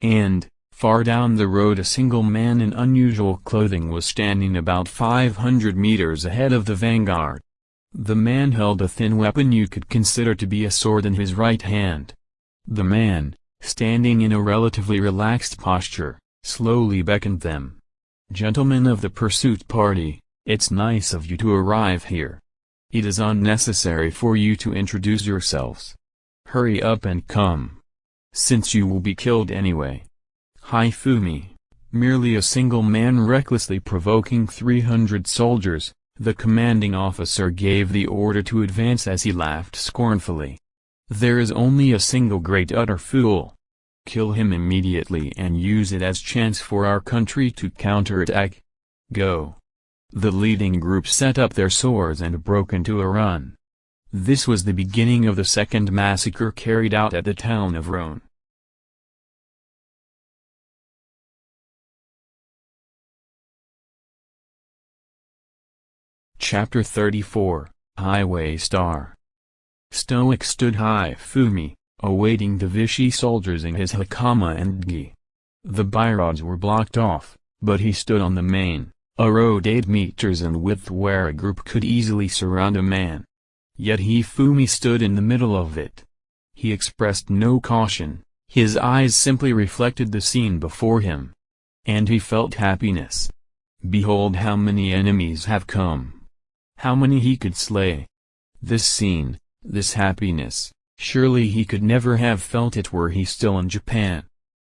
And, far down the road a single man in unusual clothing was standing about 500 meters ahead of the vanguard. The man held a thin weapon you could consider to be a sword in his right hand. The man, standing in a relatively relaxed posture, slowly beckoned them. "Gentlemen of the pursuit party, it's nice of you to arrive here. It is unnecessary for you to introduce yourselves. Hurry up and come. Since you will be killed anyway." Hifumi, merely a single man recklessly provoking 300 soldiers, the commanding officer gave the order to advance as he laughed scornfully. "There is only a single great utter fool. Kill him immediately and use it as chance for our country to counterattack. Go." The leading group set up their swords and broke into a run. This was the beginning of the second massacre carried out at the town of Rhone. Chapter 34, Highway Star. Stoic stood Hifumi, awaiting the Vichy soldiers in his hakama and gi. The byroads were blocked off, but he stood on the main, a road 8 meters in width where a group could easily surround a man. Yet Hifumi stood in the middle of it. He expressed no caution, his eyes simply reflected the scene before him. And he felt happiness. Behold how many enemies have come. How many he could slay. This scene, this happiness, surely he could never have felt it were he still in Japan.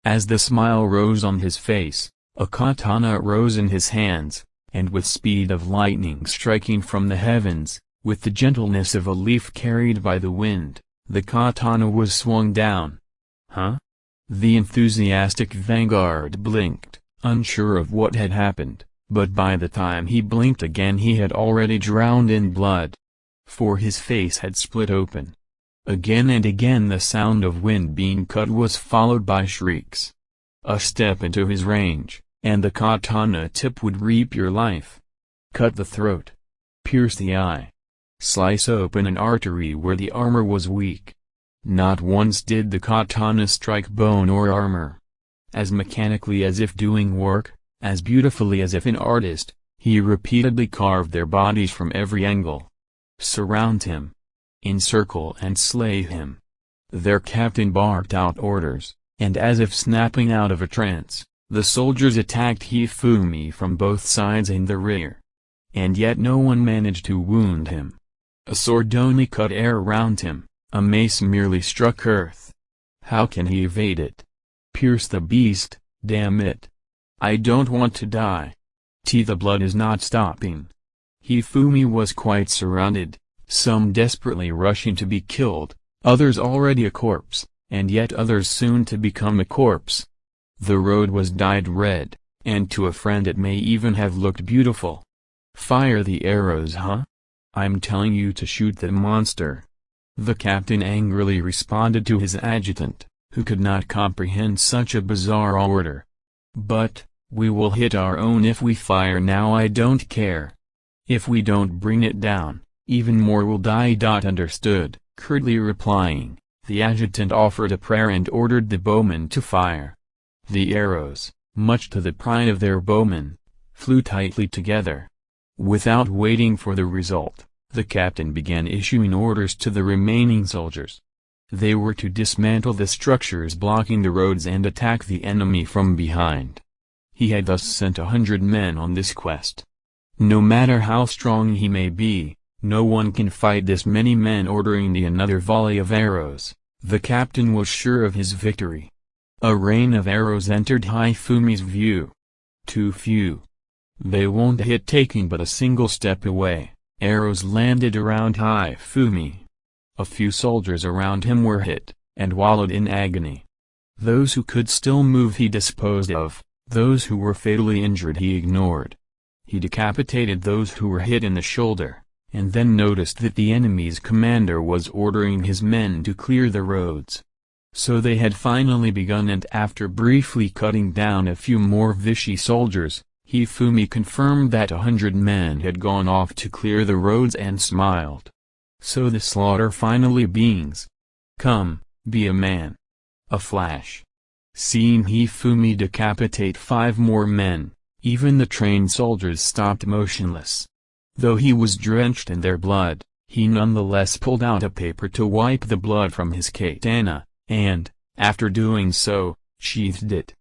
As the smile rose on his face, a katana rose in his hands, and with speed of lightning striking from the heavens, with the gentleness of a leaf carried by the wind, the katana was swung down. Huh? The enthusiastic vanguard blinked, unsure of what had happened, but by the time he blinked again he had already drowned in blood. for his face had split open. Again and again the sound of wind being cut was followed by shrieks. A step into his range, and the katana tip would reap your life. Cut the throat. Pierce the eye. Slice open an artery where the armor was weak. Not once did the katana strike bone or armor. As mechanically as if doing work, as beautifully as if an artist, he repeatedly carved their bodies from every angle. Surround him. Encircle and slay him. Their captain barked out orders, and as if snapping out of a trance, the soldiers attacked Hifumi from both sides and the rear. And yet no one managed to wound him. A sword only cut air round him, a mace merely struck earth. How can he evade it? Pierce the beast, damn it. I don't want to die. The blood is not stopping. Hifumi was quite surrounded, some desperately rushing to be killed, others already a corpse, and yet others soon to become a corpse. The road was dyed red, and to a friend it may even have looked beautiful. Fire the arrows, huh? I'm telling you to shoot the monster. The captain angrily responded to his adjutant, who could not comprehend such a bizarre order. But, we will hit our own if we fire now. I don't care. If we don't bring it down, even more will die. Understood, curtly replying, the adjutant offered a prayer and ordered the bowmen to fire. The arrows, much to the pride of their bowmen, flew tightly together. Without waiting for the result, the captain began issuing orders to the remaining soldiers. They were to dismantle the structures blocking the roads and attack the enemy from behind. He had thus sent 100 men on this quest. No matter how strong he may be, no one can fight this many men. Ordering another volley of arrows, the captain was sure of his victory. A rain of arrows entered Hifumi's view. Too few. They won't hit. Taking but a single step away, arrows landed around Hifumi. A few soldiers around him were hit, and wallowed in agony. Those who could still move he disposed of, those who were fatally injured he ignored. He decapitated those who were hit in the shoulder, and then noticed that the enemy's commander was ordering his men to clear the roads. So they had finally begun, and after briefly cutting down a few more Vichy soldiers, Hifumi confirmed that 100 men had gone off to clear the roads and smiled. So the slaughter finally begins. Come, be a man. A flash. Seeing Hifumi decapitate 5 more men, even the trained soldiers stopped motionless. Though he was drenched in their blood, he nonetheless pulled out a paper to wipe the blood from his katana, and, after doing so, sheathed it.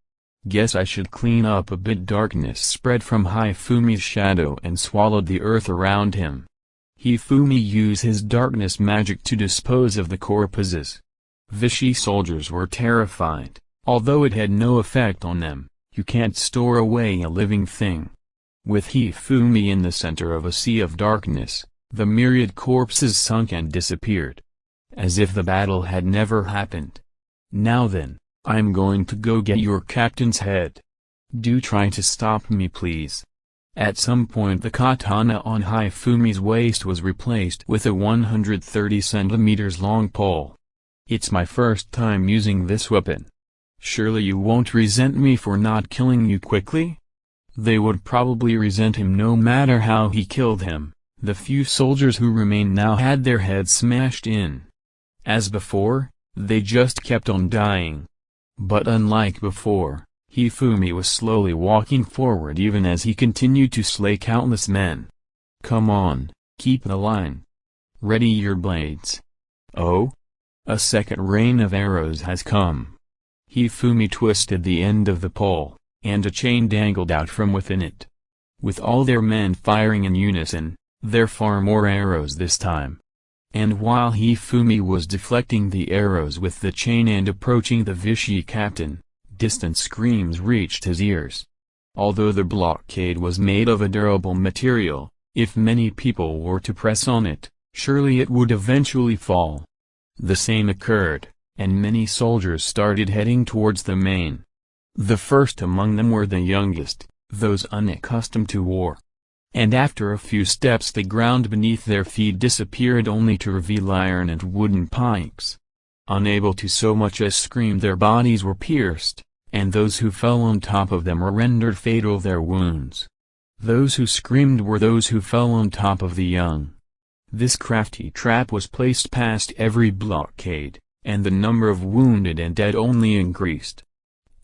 Guess I should clean up a bit. Darkness spread from Hifumi's shadow and swallowed the earth around him. Hifumi used his darkness magic to dispose of the corpses. Vichy soldiers were terrified, although it had no effect on them. You can't store away a living thing. With Hifumi in the center of a sea of darkness, the myriad corpses sunk and disappeared. As if the battle had never happened. Now then, I'm going to go get your captain's head. Do try to stop me, please. At some point the katana on Hifumi's waist was replaced with a 130 centimeters long pole. It's my first time using this weapon. Surely you won't resent me for not killing you quickly? They would probably resent him no matter how he killed him. The few soldiers who remained now had their heads smashed in. As before, they just kept on dying. But unlike before, Hifumi was slowly walking forward even as he continued to slay countless men. Come on, keep the line. Ready your blades. Oh? A second rain of arrows has come. Hifumi twisted the end of the pole, and a chain dangled out from within it. With all their men firing in unison, there far more arrows this time. And while Hifumi was deflecting the arrows with the chain and approaching the Vichy captain, distant screams reached his ears. Although the blockade was made of a durable material, if many people were to press on it, surely it would eventually fall. The same occurred, and many soldiers started heading towards the main. The first among them were the youngest, those unaccustomed to war. and after a few steps the ground beneath their feet disappeared only to reveal iron and wooden pikes. Unable to so much as scream, their bodies were pierced, and those who fell on top of them were rendered fatal their wounds. Those who screamed were those who fell on top of the young. This crafty trap was placed past every blockade, and the number of wounded and dead only increased.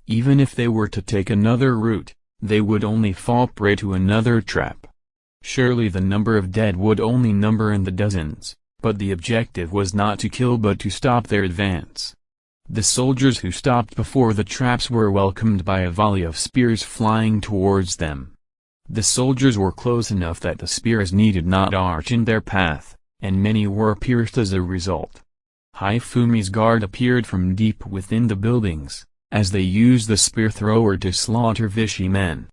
Even if they were to take another route, they would only fall prey to another trap. Surely the number of dead would only number in the dozens, but the objective was not to kill but to stop their advance. The soldiers who stopped before the traps were welcomed by a volley of spears flying towards them. The soldiers were close enough that the spears needed not arch in their path, and many were pierced as a result. Hifumi's guard appeared from deep within the buildings, as they used the spear thrower to slaughter Vichy men.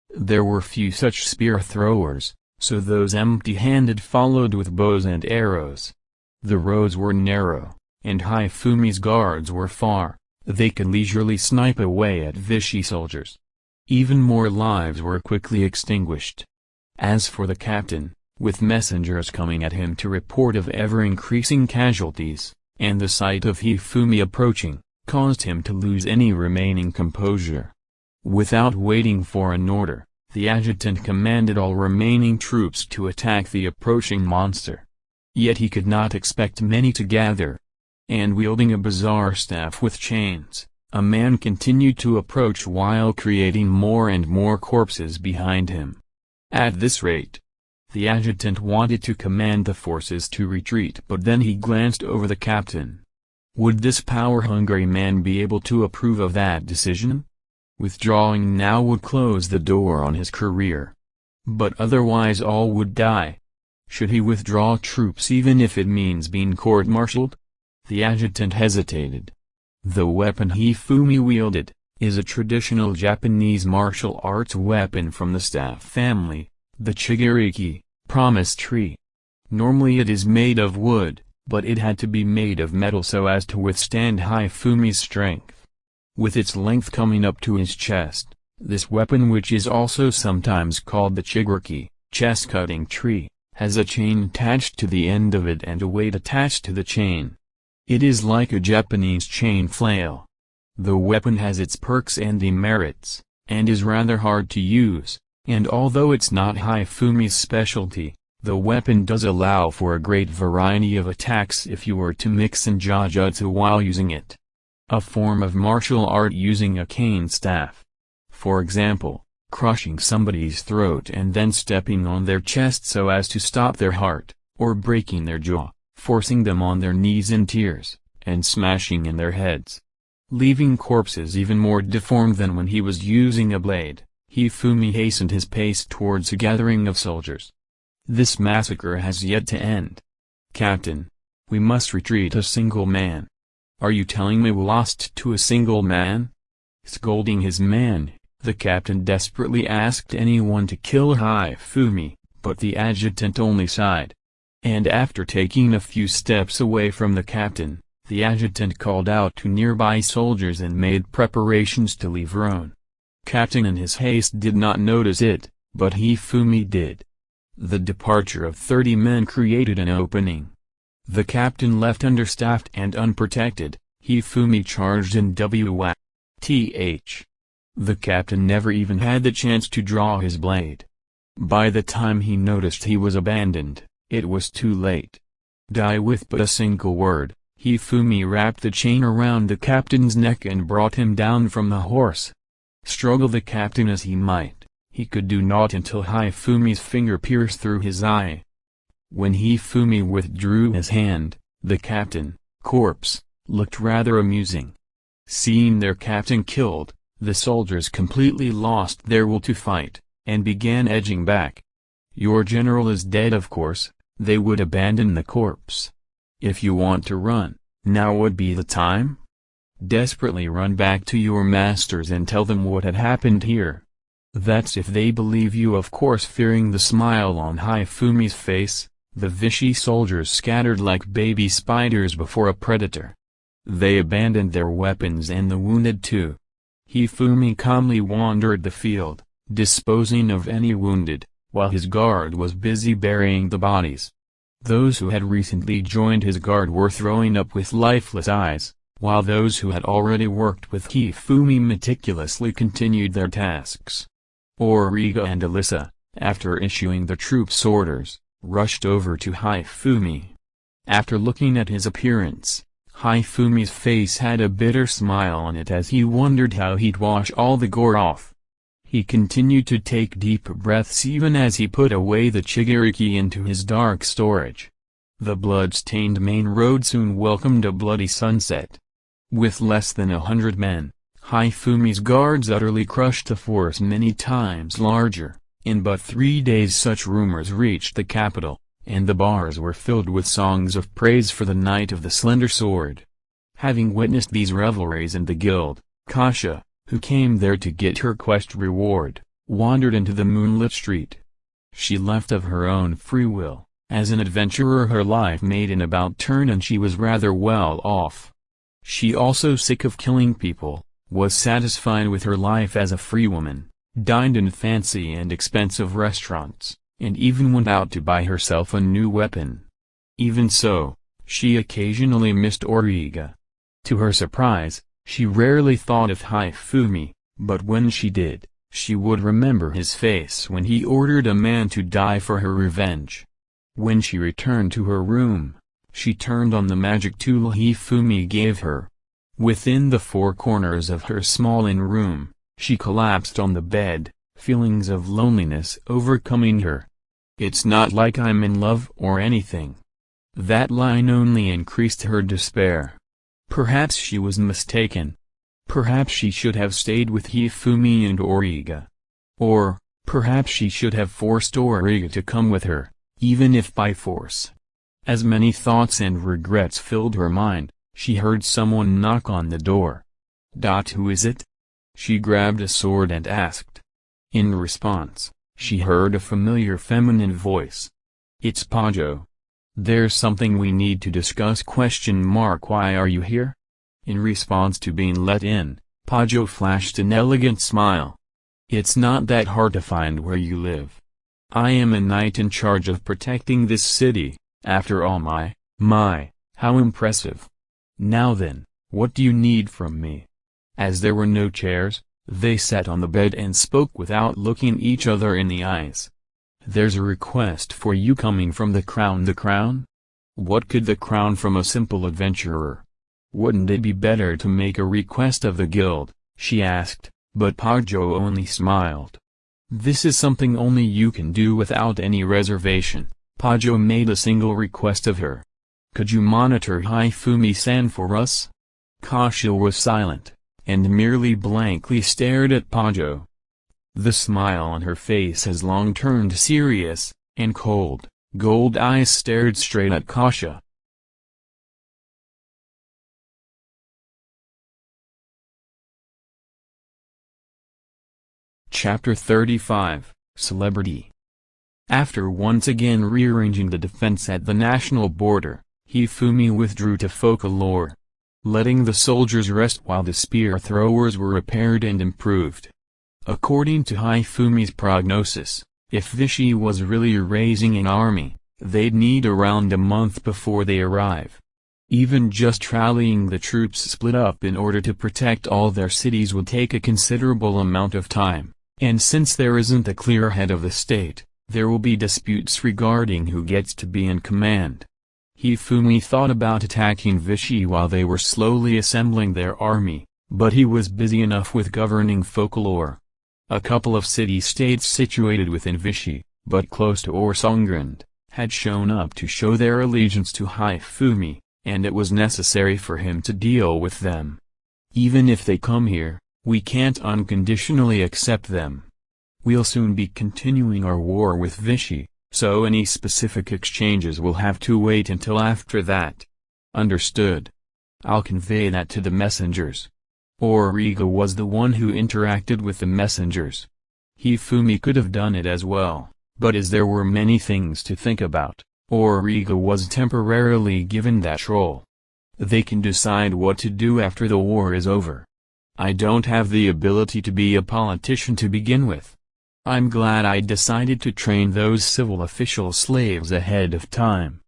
There were few such spear throwers, so those empty-handed followed with bows and arrows. The roads were narrow, and Hifumi's guards were far. They could leisurely snipe away at Vichy soldiers. Even more lives were quickly extinguished. As for the captain, with messengers coming at him to report of ever-increasing casualties, and the sight of Hifumi approaching, caused him to lose any remaining composure. Without waiting for an order, the adjutant commanded all remaining troops to attack the approaching monster. Yet he could not expect many to gather. And wielding a bizarre staff with chains, a man continued to approach while creating more and more corpses behind him. At this rate, the adjutant wanted to command the forces to retreat, but then he glanced over the captain. Would this power-hungry man be able to approve of that decision? Withdrawing now would close the door on his career. But otherwise all would die. Should he withdraw troops even if it means being court-martialed? The adjutant hesitated. The weapon Hifumi wielded is a traditional Japanese martial arts weapon from the staff family, the chiguriki, promise tree. Normally it is made of wood, but it had to be made of metal so as to withstand Hifumi's strength. With its length coming up to his chest, this weapon, which is also sometimes called the chiguriki, chest-cutting tree, has a chain attached to the end of it and a weight attached to the chain. It is like a Japanese chain flail. The weapon has its perks and demerits, and is rather hard to use, and although it's not Hifumi's specialty, the weapon does allow for a great variety of attacks if you were to mix in Jujutsu while using it. A form of martial art using a cane staff. For example, crushing somebody's throat and then stepping on their chest so as to stop their heart, or breaking their jaw, forcing them on their knees in tears, and smashing in their heads. Leaving corpses even more deformed than when he was using a blade, Hifumi hastened his pace towards a gathering of soldiers. This massacre has yet to end. Captain, we must retreat. A single man. Are you telling me we lost to a single man? Scolding his man, the captain desperately asked anyone to kill Hifumi, but the adjutant only sighed. And after taking a few steps away from the captain, the adjutant called out to nearby soldiers and made preparations to leave Rhone. Captain in his haste did not notice it, but Hifumi did. The departure of 30 men created an opening. The captain left understaffed and unprotected. Hifumi charged in WTH. The captain never even had the chance to draw his blade. By the time he noticed he was abandoned, it was too late. Die with but a single word, Hifumi wrapped the chain around the captain's neck and brought him down from the horse. Struggle the captain as he might, he could do naught until Hifumi's finger pierced through his eye. When Hifumi withdrew his hand, the captain, corpse, looked rather amusing. Seeing their captain killed, the soldiers completely lost their will to fight, and began edging back. Your general is dead, of course. They would abandon the corpse. If you want to run, now would be the time? Desperately run back to your masters and tell them what had happened here. That's if they believe you, of course. Fearing the smile on Hifumi's face, the Vichy soldiers scattered like baby spiders before a predator. They abandoned their weapons and the wounded too. Hifumi calmly wandered the field, disposing of any wounded, while his guard was busy burying the bodies. Those who had recently joined his guard were throwing up with lifeless eyes, while those who had already worked with Hifumi meticulously continued their tasks. Origa and Alyssa, after issuing the troops' orders, rushed over to Hifumi. After looking at his appearance, Hifumi's face had a bitter smile on it as he wondered how he'd wash all the gore off. He continued to take deep breaths even as he put away the Chiguriki into his dark storage. The blood-stained main road soon welcomed a bloody sunset. With less than 100 men, Hifumi's guards utterly crushed a force many times larger. In but 3 days such rumors reached the capital, and the bars were filled with songs of praise for the Knight of the Slender Sword. Having witnessed these revelries in the guild, Kasha, who came there to get her quest reward, wandered into the moonlit street. She left of her own free will. As an adventurer her life made an about turn and she was rather well off. She also sick of killing people, was satisfied with her life as a free woman, dined in fancy and expensive restaurants, and even went out to buy herself a new weapon. Even so, she occasionally missed Origa. To her surprise, she rarely thought of Hifumi, but when she did, she would remember his face when he ordered a man to die for her revenge. When she returned to her room, she turned on the magic tool Hifumi gave her. Within the four corners of her small inn-room, she collapsed on the bed, feelings of loneliness overcoming her. "It's not like I'm in love or anything." That line only increased her despair. Perhaps she was mistaken. Perhaps she should have stayed with Hifumi and Origa. Or, perhaps she should have forced Origa to come with her, even if by force. As many thoughts and regrets filled her mind, she heard someone knock on the door. "Who is it?" She grabbed a sword and asked. In response, she heard a familiar feminine voice. "It's Pajo. There's something we need to discuss. Why are you here?" In response to being let in, Pajo flashed an elegant smile. "It's not that hard to find where you live. I am a knight in charge of protecting this city, after all. How impressive. Now then, what do you need from me?" As there were no chairs, they sat on the bed and spoke without looking each other in the eyes. "There's a request for you coming from the crown." "The crown? What could the crown from a simple adventurer? Wouldn't it be better to make a request of the guild?" she asked, but Pajo only smiled. "This is something only you can do without any reservation." Pajo made a single request of her. "Could you monitor Hifumi-san for us?" Kasha was silent, and merely blankly stared at Pajo. The smile on her face has long turned serious, and cold, gold eyes stared straight at Kasha. Chapter 35, Celebrity. After once again rearranging the defense at the national border, Hifumi withdrew to Folklore, letting the soldiers rest while the spear throwers were repaired and improved. According to Hifumi's prognosis, if Vichy was really raising an army, they'd need around a month before they arrive. Even just rallying the troops split up in order to protect all their cities would take a considerable amount of time, and since there isn't a clear head of the state, there will be disputes regarding who gets to be in command. Hifumi thought about attacking Vichy while they were slowly assembling their army, but he was busy enough with governing Folklore. A couple of city-states situated within Vichy, but close to Orsongrand, had shown up to show their allegiance to Hifumi, and it was necessary for him to deal with them. "Even if they come here, we can't unconditionally accept them. We'll soon be continuing our war with Vichy, so any specific exchanges will have to wait until after that." "Understood. I'll convey that to the messengers." Origa was the one who interacted with the messengers. Hifumi could have done it as well, but as there were many things to think about, Origa was temporarily given that role. "They can decide what to do after the war is over. I don't have the ability to be a politician to begin with. I'm glad I decided to train those civil official slaves ahead of time.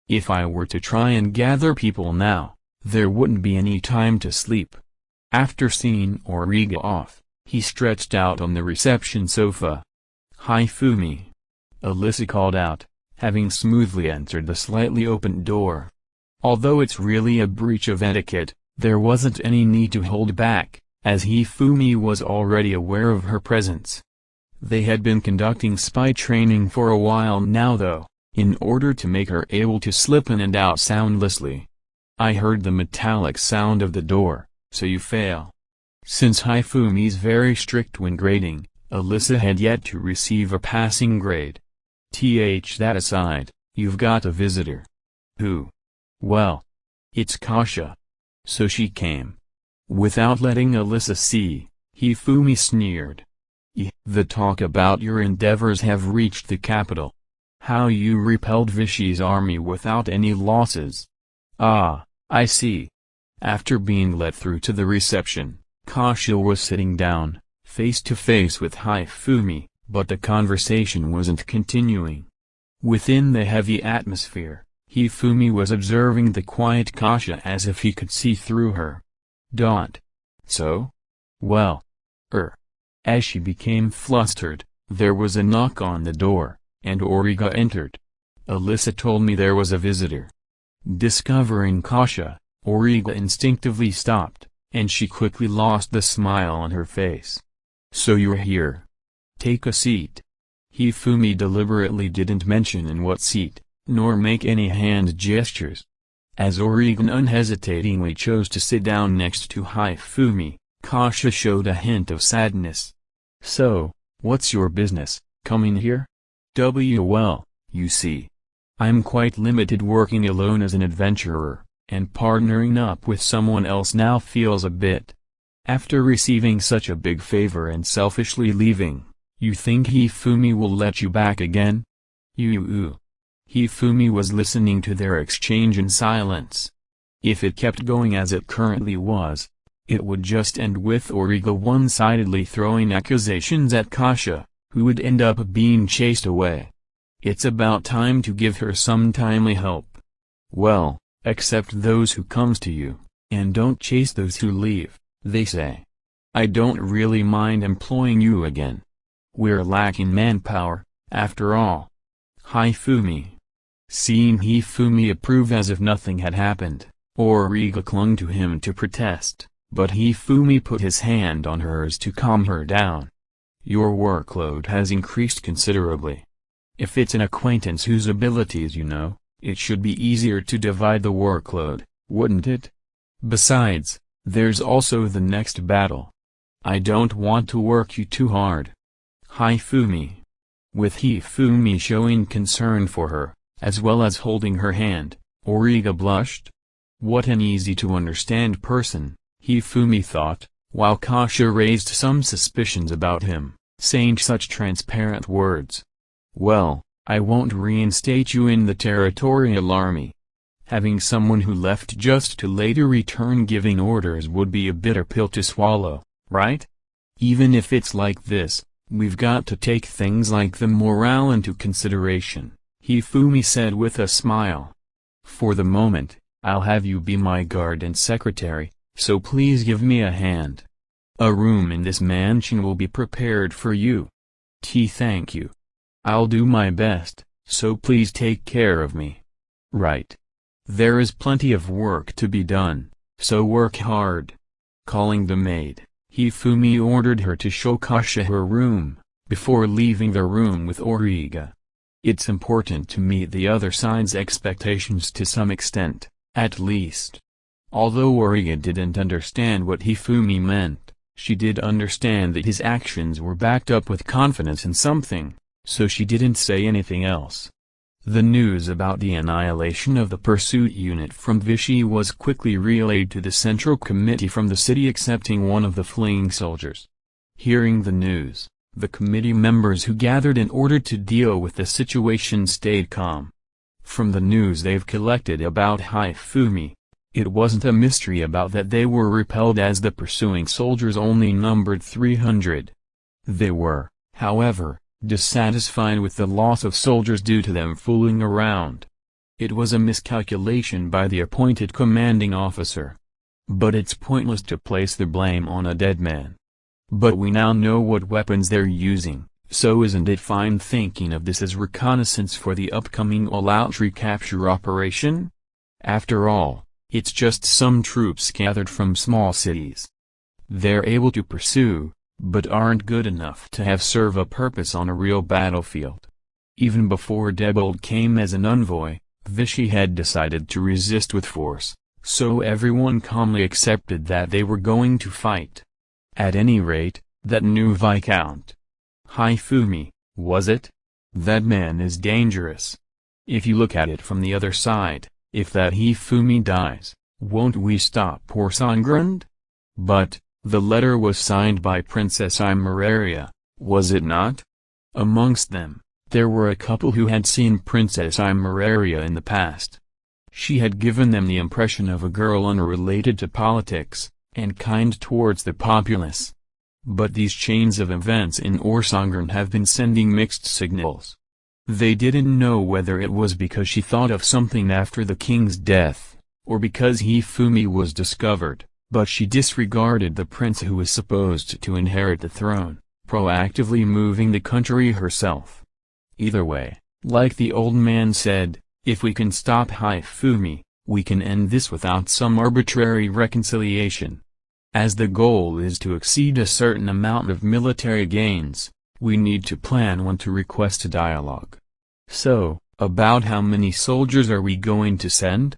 If I were to try and gather people now, there wouldn't be any time to sleep." After seeing Origa off, he stretched out on the reception sofa. "Hifumi," Alyssa called out, having smoothly entered the slightly opened door. Although it's really a breach of etiquette, there wasn't any need to hold back, as Hifumi was already aware of her presence. They had been conducting spy training for a while now though, in order to make her able to slip in and out soundlessly. "I heard the metallic sound of the door, so you fail." Since Hifumi's very strict when grading, Alyssa had yet to receive a passing grade. That aside, you've got a visitor." "Who?" "Well, it's Kasha." "So she came." Without letting Alyssa see, Hifumi sneered. "The talk about your endeavors have reached the capital. How you repelled Vishy's army without any losses." "Ah, I see." After being let through to the reception, Kasha was sitting down, face to face with Hifumi, but the conversation wasn't continuing. Within the heavy atmosphere, Hifumi was observing the quiet Kasha as if he could see through her. "So? Well. As she became flustered, there was a knock on the door, and Origa entered. "Alyssa told me there was a visitor." Discovering Kasha, Origa instinctively stopped, and she quickly lost the smile on her face. "So you're here. Take a seat." Hifumi deliberately didn't mention in what seat, nor make any hand gestures. As Origa unhesitatingly chose to sit down next to Hifumi, Kasha showed a hint of sadness. "So, what's your business, coming here?" "Well, you see, I'm quite limited working alone as an adventurer, and partnering up with someone else now feels a bit. After receiving such a big favor and selfishly leaving, you think Hifumi will let you back again?" Hifumi was listening to their exchange in silence. If it kept going as it currently was, it would just end with Origa one-sidedly throwing accusations at Kasha, who would end up being chased away. It's about time to give her some timely help. "Well, accept those who comes to you, and don't chase those who leave," they say. "I don't really mind employing you again. We're lacking manpower, after all." Hifumi. Seeing Hifumi approve as if nothing had happened, Origa clung to him to protest, but Hifumi put his hand on hers to calm her down. "Your workload has increased considerably. If it's an acquaintance whose abilities you know, it should be easier to divide the workload, wouldn't it? Besides, there's also the next battle. I don't want to work you too hard." Hifumi. With Hifumi showing concern for her, as well as holding her hand, Origa blushed. What an easy-to-understand person, Hifumi thought, while Kasha raised some suspicions about him, saying such transparent words. "Well, I won't reinstate you in the territorial army. Having someone who left just to later return giving orders would be a bitter pill to swallow, right? Even if it's like this, we've got to take things like the morale into consideration," Hifumi said with a smile. "For the moment, I'll have you be my guard and secretary, so please give me a hand. A room in this mansion will be prepared for you." Thank you. I'll do my best, so please take care of me." "Right. There is plenty of work to be done, so work hard." Calling the maid, Hifumi ordered her to show Kasha her room, before leaving the room with Origa. It's important to meet the other side's expectations to some extent, at least. Although Origa didn't understand what Hifumi meant, she did understand that his actions were backed up with confidence in something, so she didn't say anything else. The news about the annihilation of the pursuit unit from Vichy was quickly relayed to the Central Committee from the city accepting one of the fleeing soldiers. Hearing the news, the committee members who gathered in order to deal with the situation stayed calm. From the news they've collected about Hifumi, it wasn't a mystery about that they were repelled as the pursuing soldiers only numbered 300. They were, however, dissatisfied with the loss of soldiers due to them fooling around. It was a miscalculation by the appointed commanding officer. But it's pointless to place the blame on a dead man. But we now know what weapons they're using, so isn't it fine thinking of this as reconnaissance for the upcoming all-out recapture operation? After all, it's just some troops gathered from small cities. They're able to pursue, but aren't good enough to have serve a purpose on a real battlefield. Even before Debold came as an envoy, Vichy had decided to resist with force, so everyone calmly accepted that they were going to fight. At any rate, that new Viscount Hifumi, was it? That man is dangerous. If you look at it from the other side, if that Hifumi dies, won't we stop poor Sangren? But, the letter was signed by Princess Imeraria, was it not? Amongst them, there were a couple who had seen Princess Imeraria in the past. She had given them the impression of a girl unrelated to politics, and kind towards the populace. But these chains of events in Orsangren have been sending mixed signals. They didn't know whether it was because she thought of something after the king's death, or because Hifumi was discovered, but she disregarded the prince who was supposed to inherit the throne, proactively moving the country herself. Either way, like the old man said, if we can stop Hifumi, we can end this without some arbitrary reconciliation. As the goal is to exceed a certain amount of military gains, we need to plan when to request a dialogue. So, about how many soldiers are we going to send?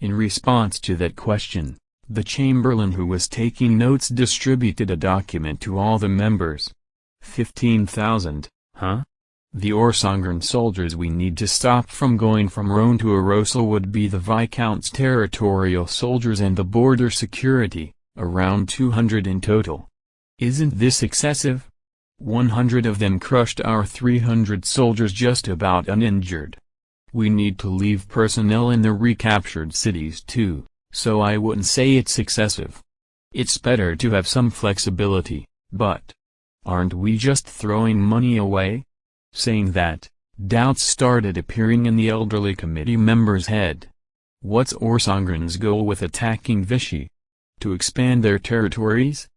In response to that question, the Chamberlain who was taking notes distributed a document to all the members. 15,000, huh? The Orsangren soldiers we need to stop from going from Rhone to Arosel would be the Viscount's territorial soldiers and the border security, around 200 in total. Isn't this excessive? 100 of them crushed our 300 soldiers just about uninjured. We need to leave personnel in the recaptured cities too, so I wouldn't say it's excessive. It's better to have some flexibility, but aren't we just throwing money away? Saying that, doubts started appearing in the elderly committee member's head. What's Orsangren's goal with attacking Vichy? To expand their territories?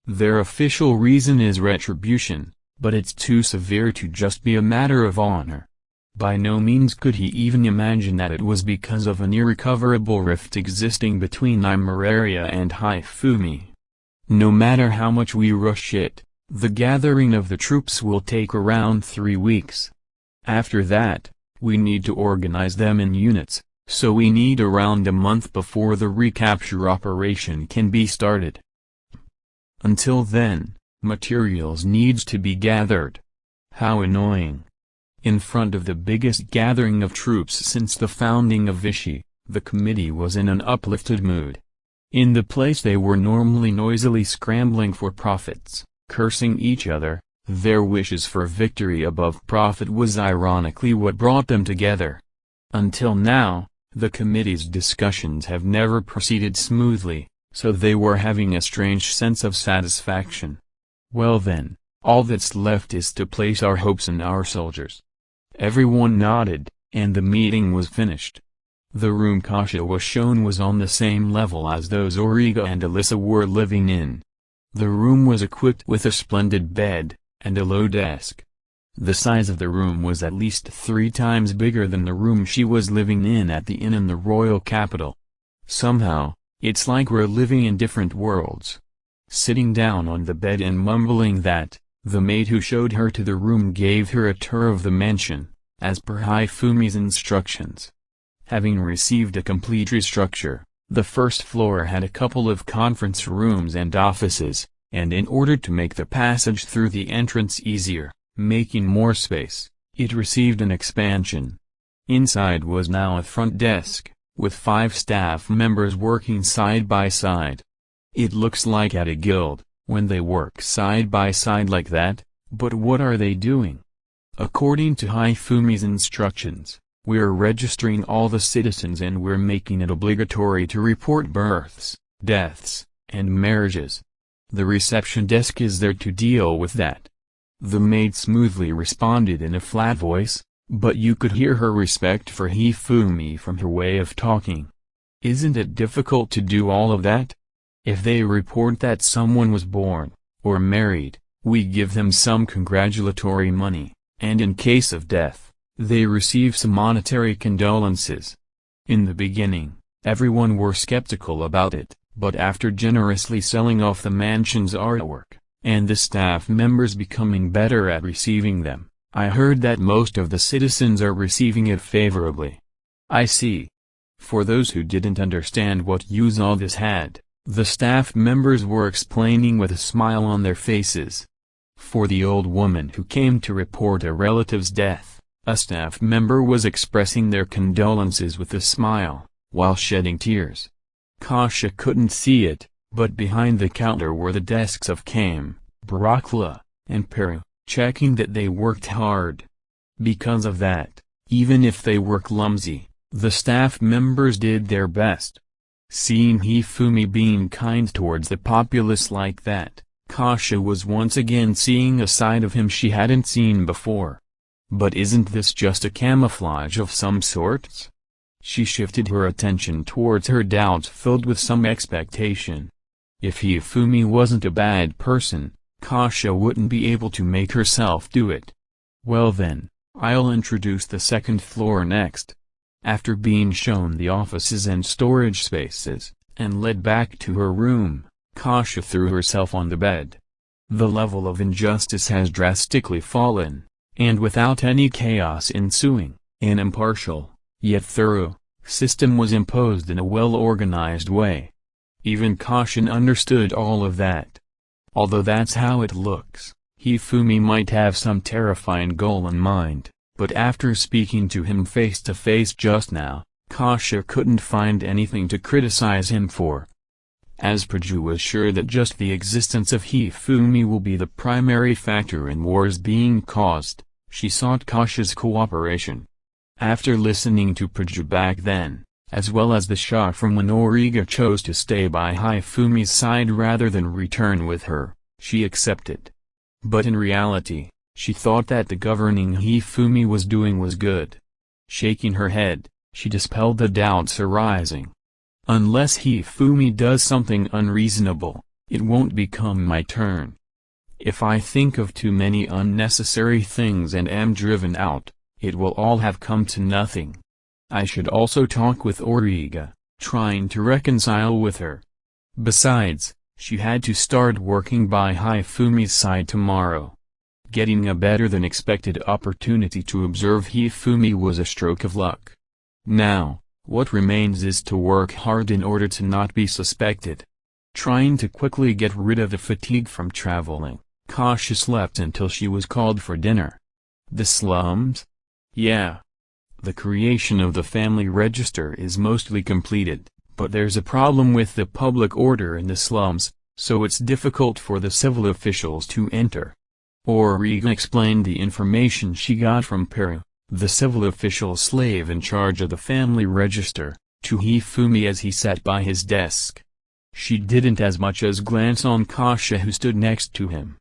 Their official reason is retribution, but it's too severe to just be a matter of honor. By no means could he even imagine that it was because of an irrecoverable rift existing between Imeraria and Hifumi. No matter how much we rush it, the gathering of the troops will take around 3 weeks. After that, we need to organize them in units, so we need around a month before the recapture operation can be started. Until then, materials needs to be gathered. How annoying. In front of the biggest gathering of troops since the founding of Vichy, the committee was in an uplifted mood. In the place they were normally noisily scrambling for profits, cursing each other, their wishes for victory above profit was ironically what brought them together. Until now, the committee's discussions have never proceeded smoothly, so they were having a strange sense of satisfaction. Well then, all that's left is to place our hopes in our soldiers. Everyone nodded, and the meeting was finished. The room Kasia was shown was on the same level as those Origa and Alyssa were living in. The room was equipped with a splendid bed, and a low desk. The size of the room was at least 3 times bigger than the room she was living in at the inn in the royal capital. Somehow, it's like we're living in different worlds. Sitting down on the bed and mumbling that, the maid who showed her to the room gave her a tour of the mansion, as per Hifumi's instructions. Having received a complete restructure, the first floor had a couple of conference rooms and offices, and in order to make the passage through the entrance easier, making more space, it received an expansion. Inside was now a front desk, with 5 staff members working side by side. It looks like at a guild, when they work side by side like that, but what are they doing? According to Hifumi's instructions, we're registering all the citizens and we're making it obligatory to report births, deaths, and marriages. The reception desk is there to deal with that. The maid smoothly responded in a flat voice, but you could hear her respect for Hifumi from her way of talking. Isn't it difficult to do all of that? If they report that someone was born, or married, we give them some congratulatory money, and in case of death, they receive some monetary condolences. In the beginning, everyone were skeptical about it, but after generously selling off the mansion's artwork, and the staff members becoming better at receiving them, I heard that most of the citizens are receiving it favorably. I see. For those who didn't understand what use all this had, the staff members were explaining with a smile on their faces. For the old woman who came to report a relative's death, a staff member was expressing their condolences with a smile, while shedding tears. Kasia couldn't see it, but behind the counter were the desks of Kame, Barakla, and Peru, checking that they worked hard. Because of that, even if they were clumsy, the staff members did their best. Seeing Hifumi being kind towards the populace like that, Kasia was once again seeing a side of him she hadn't seen before. But isn't this just a camouflage of some sorts? She shifted her attention towards her doubts filled with some expectation. If Hifumi wasn't a bad person, Kasia wouldn't be able to make herself do it. Well then, I'll introduce the second floor next. After being shown the offices and storage spaces, and led back to her room, Kasia threw herself on the bed. The level of injustice has drastically fallen, and without any chaos ensuing, an impartial, yet thorough, system was imposed in a well-organized way. Even Kasia understood all of that. Although that's how it looks, Hifumi might have some terrifying goal in mind, but after speaking to him face to face just now, Kasia couldn't find anything to criticize him for. As Praju was sure that just the existence of Hifumi will be the primary factor in wars being caused, she sought Kasia's cooperation. After listening to Praju back then, as well as the shock from when Origa chose to stay by Hifumi's side rather than return with her, she accepted. But in reality, she thought that the governing Hifumi was doing was good. Shaking her head, she dispelled the doubts arising. Unless Hifumi does something unreasonable, it won't become my turn. If I think of too many unnecessary things and am driven out, it will all have come to nothing. I should also talk with Origa, trying to reconcile with her. Besides, she had to start working by Hifumi's side tomorrow. Getting a better than expected opportunity to observe Hifumi was a stroke of luck. Now, what remains is to work hard in order to not be suspected. Trying to quickly get rid of the fatigue from traveling, Kasia slept until she was called for dinner. The slums? Yeah. The creation of the family register is mostly completed, but there's a problem with the public order in the slums, so it's difficult for the civil officials to enter. Origa explained the information she got from Peru, the civil official slave in charge of the family register, to Hifumi as he sat by his desk. She didn't as much as glance on Kasia who stood next to him.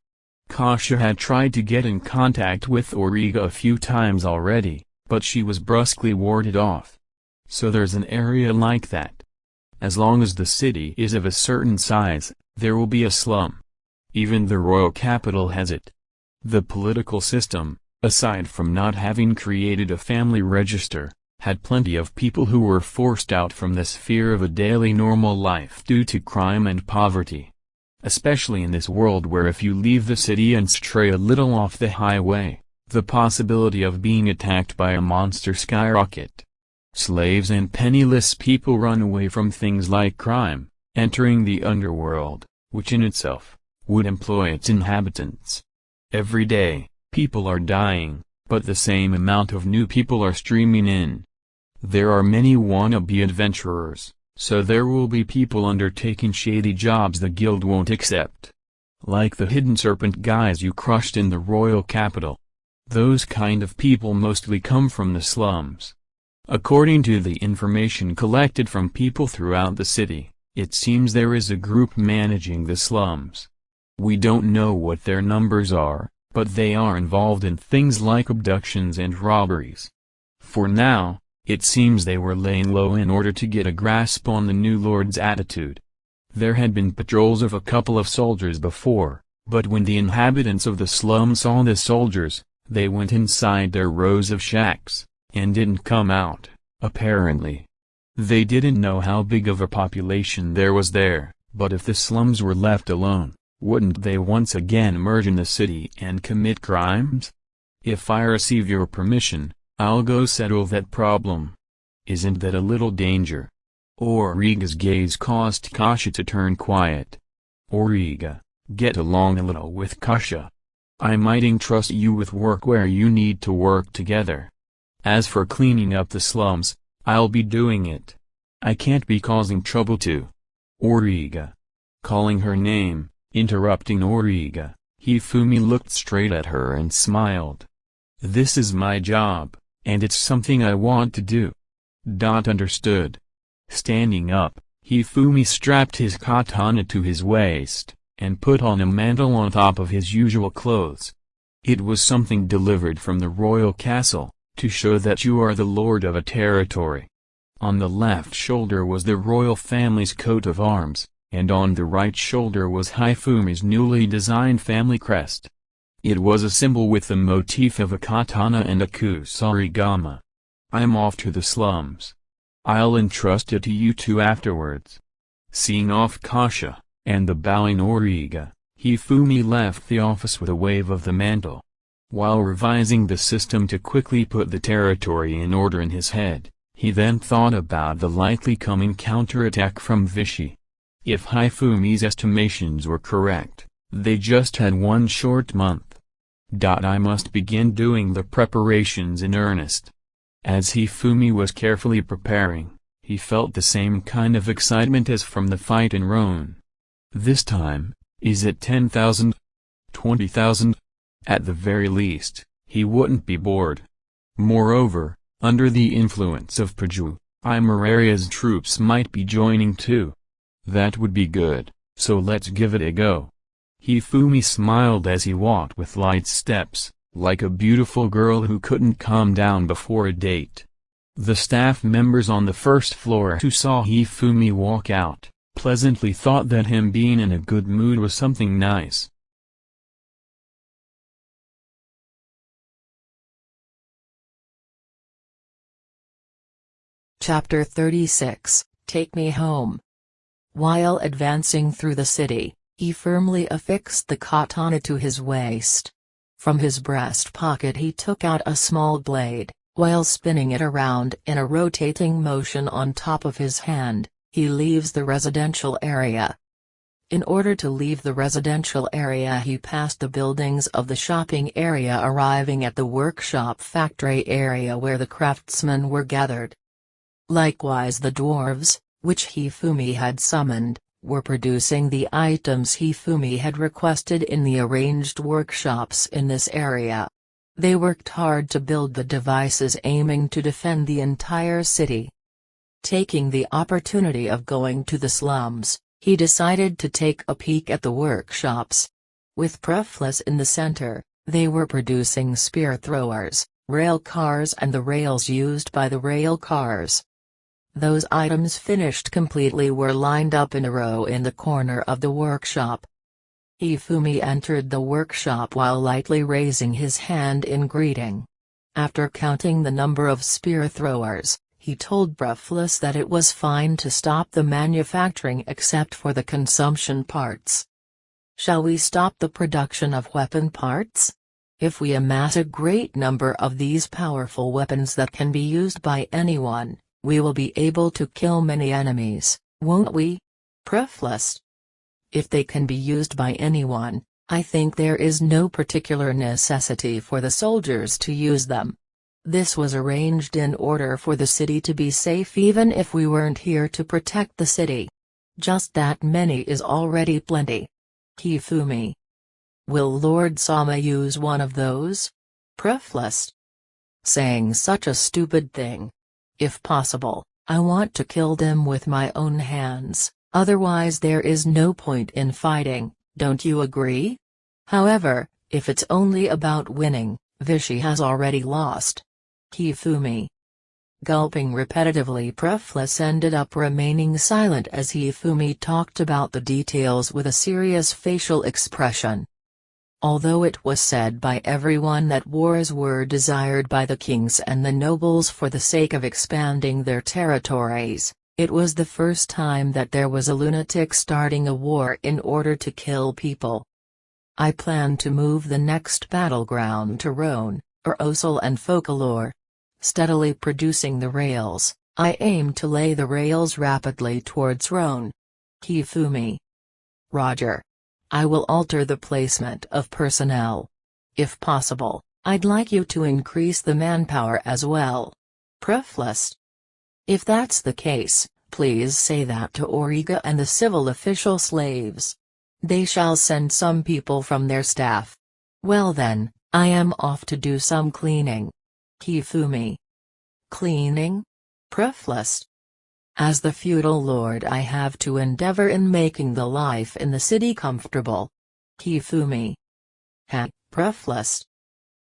Kasia had tried to get in contact with Origa a few times already, but she was brusquely warded off. So there's an area like that. As long as the city is of a certain size, there will be a slum. Even the royal capital has it. The political system, aside from not having created a family register, had plenty of people who were forced out from the sphere of a daily normal life due to crime and poverty. Especially in this world where if you leave the city and stray a little off the highway, the possibility of being attacked by a monster skyrocket. Slaves and penniless people run away from things like crime, entering the underworld, which in itself, would employ its inhabitants. Every day, people are dying, but the same amount of new people are streaming in. There are many wannabe adventurers, so there will be people undertaking shady jobs the guild won't accept. Like the hidden serpent guys you crushed in the royal capital. Those kind of people mostly come from the slums. According to the information collected from people throughout the city, it seems there is a group managing the slums. We don't know what their numbers are, but they are involved in things like abductions and robberies. For now, it seems they were laying low in order to get a grasp on the new lord's attitude. There had been patrols of a couple of soldiers before, but when the inhabitants of the slum saw the soldiers, they went inside their rows of shacks, and didn't come out, apparently. They didn't know how big of a population there was there, but if the slums were left alone, wouldn't they once again emerge in the city and commit crimes? If I receive your permission, I'll go settle that problem. Isn't that a little danger? Origa's gaze caused Kasha to turn quiet. Origa, get along a little with Kasha. I might entrust you with work where you need to work together. As for cleaning up the slums, I'll be doing it. I can't be causing trouble to Origa. Calling her name, interrupting Origa, Hifumi looked straight at her and smiled. This is my job, and it's something I want to do. Understood. Standing up, Hifumi strapped his katana to his waist, and put on a mantle on top of his usual clothes. It was something delivered from the royal castle, to show that you are the lord of a territory. On the left shoulder was the royal family's coat of arms, and on the right shoulder was Hifumi's newly designed family crest. It was a symbol with the motif of a katana and a kusarigama. I'm off to the slums. I'll entrust it to you two afterwards. Seeing off Kasha, and the bowing Origa, Hifumi left the office with a wave of the mantle. While revising the system to quickly put the territory in order in his head, he then thought about the likely coming counterattack from Vichy. If Hifumi's estimations were correct, they just had one short month. I must begin doing the preparations in earnest. As Hifumi was carefully preparing, he felt the same kind of excitement as from the fight in Rhone. This time, is it 10,000? 20,000? At the very least, he wouldn't be bored. Moreover, under the influence of Paju, Imeraria's troops might be joining too. That would be good, so let's give it a go. Hifumi smiled as he walked with light steps, like a beautiful girl who couldn't calm down before a date. The staff members on the first floor who saw Hifumi walk out, pleasantly thought that him being in a good mood was something nice. Chapter 36, Take Me Home. While advancing through the city, he firmly affixed the katana to his waist. From his breast pocket he took out a small blade, while spinning it around in a rotating motion on top of his hand. He leaves the residential area. In order to leave the residential area he passed the buildings of the shopping area, arriving at the workshop factory area where the craftsmen were gathered. Likewise the dwarves, which Hifumi had summoned, were producing the items Hifumi had requested in the arranged workshops in this area. They worked hard to build the devices aiming to defend the entire city. Taking the opportunity of going to the slums, he decided to take a peek at the workshops. With Prefless in the center, they were producing spear throwers, rail cars and the rails used by the rail cars. Those items finished completely were lined up in a row in the corner of the workshop. Hifumi entered the workshop while lightly raising his hand in greeting. After counting the number of spear throwers, he told Breathless that it was fine to stop the manufacturing except for the consumption parts. Shall we stop the production of weapon parts? If we amass a great number of these powerful weapons that can be used by anyone, we will be able to kill many enemies, won't we? Prefless. If they can be used by anyone, I think there is no particular necessity for the soldiers to use them. This was arranged in order for the city to be safe even if we weren't here to protect the city. Just that many is already plenty. Hifumi. Will Lord Sama use one of those? Prefless. Saying such a stupid thing. If possible, I want to kill them with my own hands, otherwise there is no point in fighting, don't you agree? However, If it's only about winning, Vichy has already lost. Hifumi. Gulping repetitively, Prefless ended up remaining silent as Hifumi talked about the details with a serious facial expression. Although it was said by everyone that wars were desired by the kings and the nobles for the sake of expanding their territories, it was the first time that there was a lunatic starting a war in order to kill people. I plan to move the next battleground to Rhone, or Ossel and Folklore. Steadily producing the rails, I aim to lay the rails rapidly towards Rhone. Hifumi. Roger. I will alter the placement of personnel. If possible, I'd like you to increase the manpower as well. Prefless. If that's the case, please say that to Auriga and the civil official slaves. They shall send some people from their staff. Well then, I am off to do some cleaning. Hifumi. Cleaning? Prefless. As the feudal lord, I have to endeavor in making the life in the city comfortable. Hifumi. Ha, Prefless.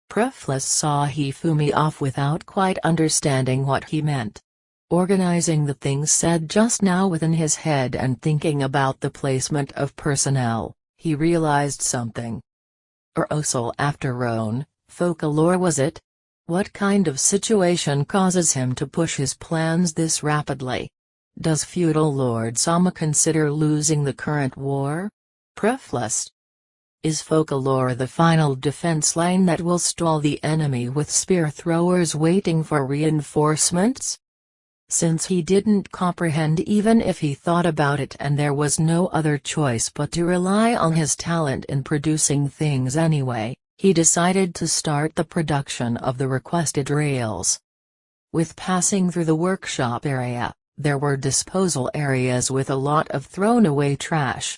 Prefless saw Hifumi off without quite understanding what he meant. Organizing the things said just now within his head and thinking about the placement of personnel, he realized something. Ossel after Rhone, Folklore was it? What kind of situation causes him to push his plans this rapidly? Does feudal Lord Sama consider losing the current war? Prefless. Is Folklore the final defense line that will stall the enemy with spear throwers waiting for reinforcements? Since he didn't comprehend even if he thought about it, and there was no other choice but to rely on his talent in producing things anyway, he decided to start the production of the requested rails. With passing through the workshop area, there were disposal areas with a lot of thrown-away trash.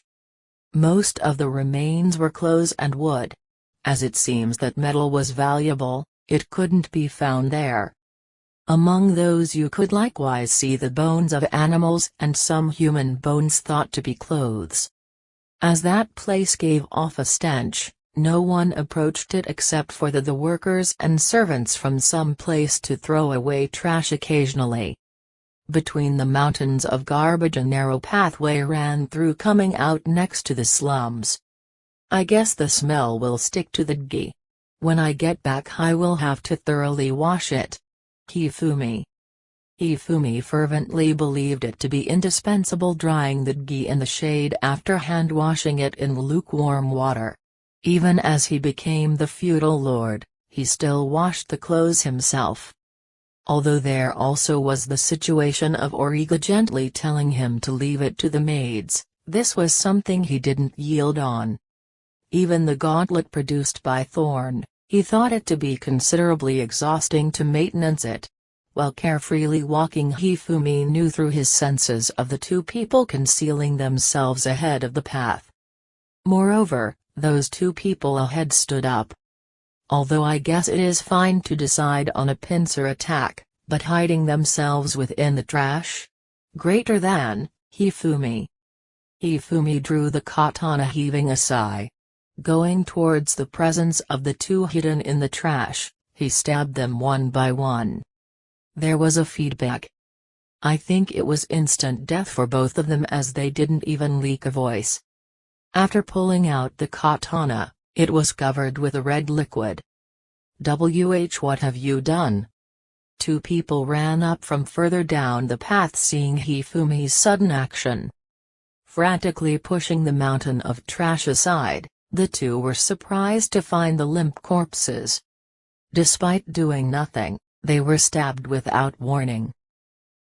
Most of the remains were clothes and wood. As it seems that metal was valuable, it couldn't be found there. Among those you could likewise see the bones of animals and some human bones thought to be clothes. As that place gave off a stench, no one approached it except for the workers and servants from some place to throw away trash occasionally. Between the mountains of garbage a narrow pathway ran through, coming out next to the slums. I guess the smell will stick to the ghee. When I get back I will have to thoroughly wash it. Hifumi. Hifumi fervently believed it to be indispensable drying the ghee in the shade after hand-washing it in lukewarm water. Even as he became the feudal lord, he still washed the clothes himself. Although there also was the situation of Auriga gently telling him to leave it to the maids, this was something he didn't yield on. Even the gauntlet produced by Thorn, he thought it to be considerably exhausting to maintenance it. While carefreely walking, Hifumi knew through his senses of the two people concealing themselves ahead of the path. Moreover, those two people ahead stood up. Although I guess it is fine to decide on a pincer attack, but hiding themselves within the trash? Greater than, Hifumi. Hifumi drew the katana, heaving a sigh. Going towards the presence of the two hidden in the trash, he stabbed them one by one. There was a feedback. I think it was instant death for both of them as they didn't even leak a voice. After pulling out the katana, it was covered with a red liquid. What have you done? Two people ran up from further down the path, seeing Hifumi's sudden action. Frantically pushing the mountain of trash aside, the two were surprised to find the limp corpses. Despite doing nothing, they were stabbed without warning.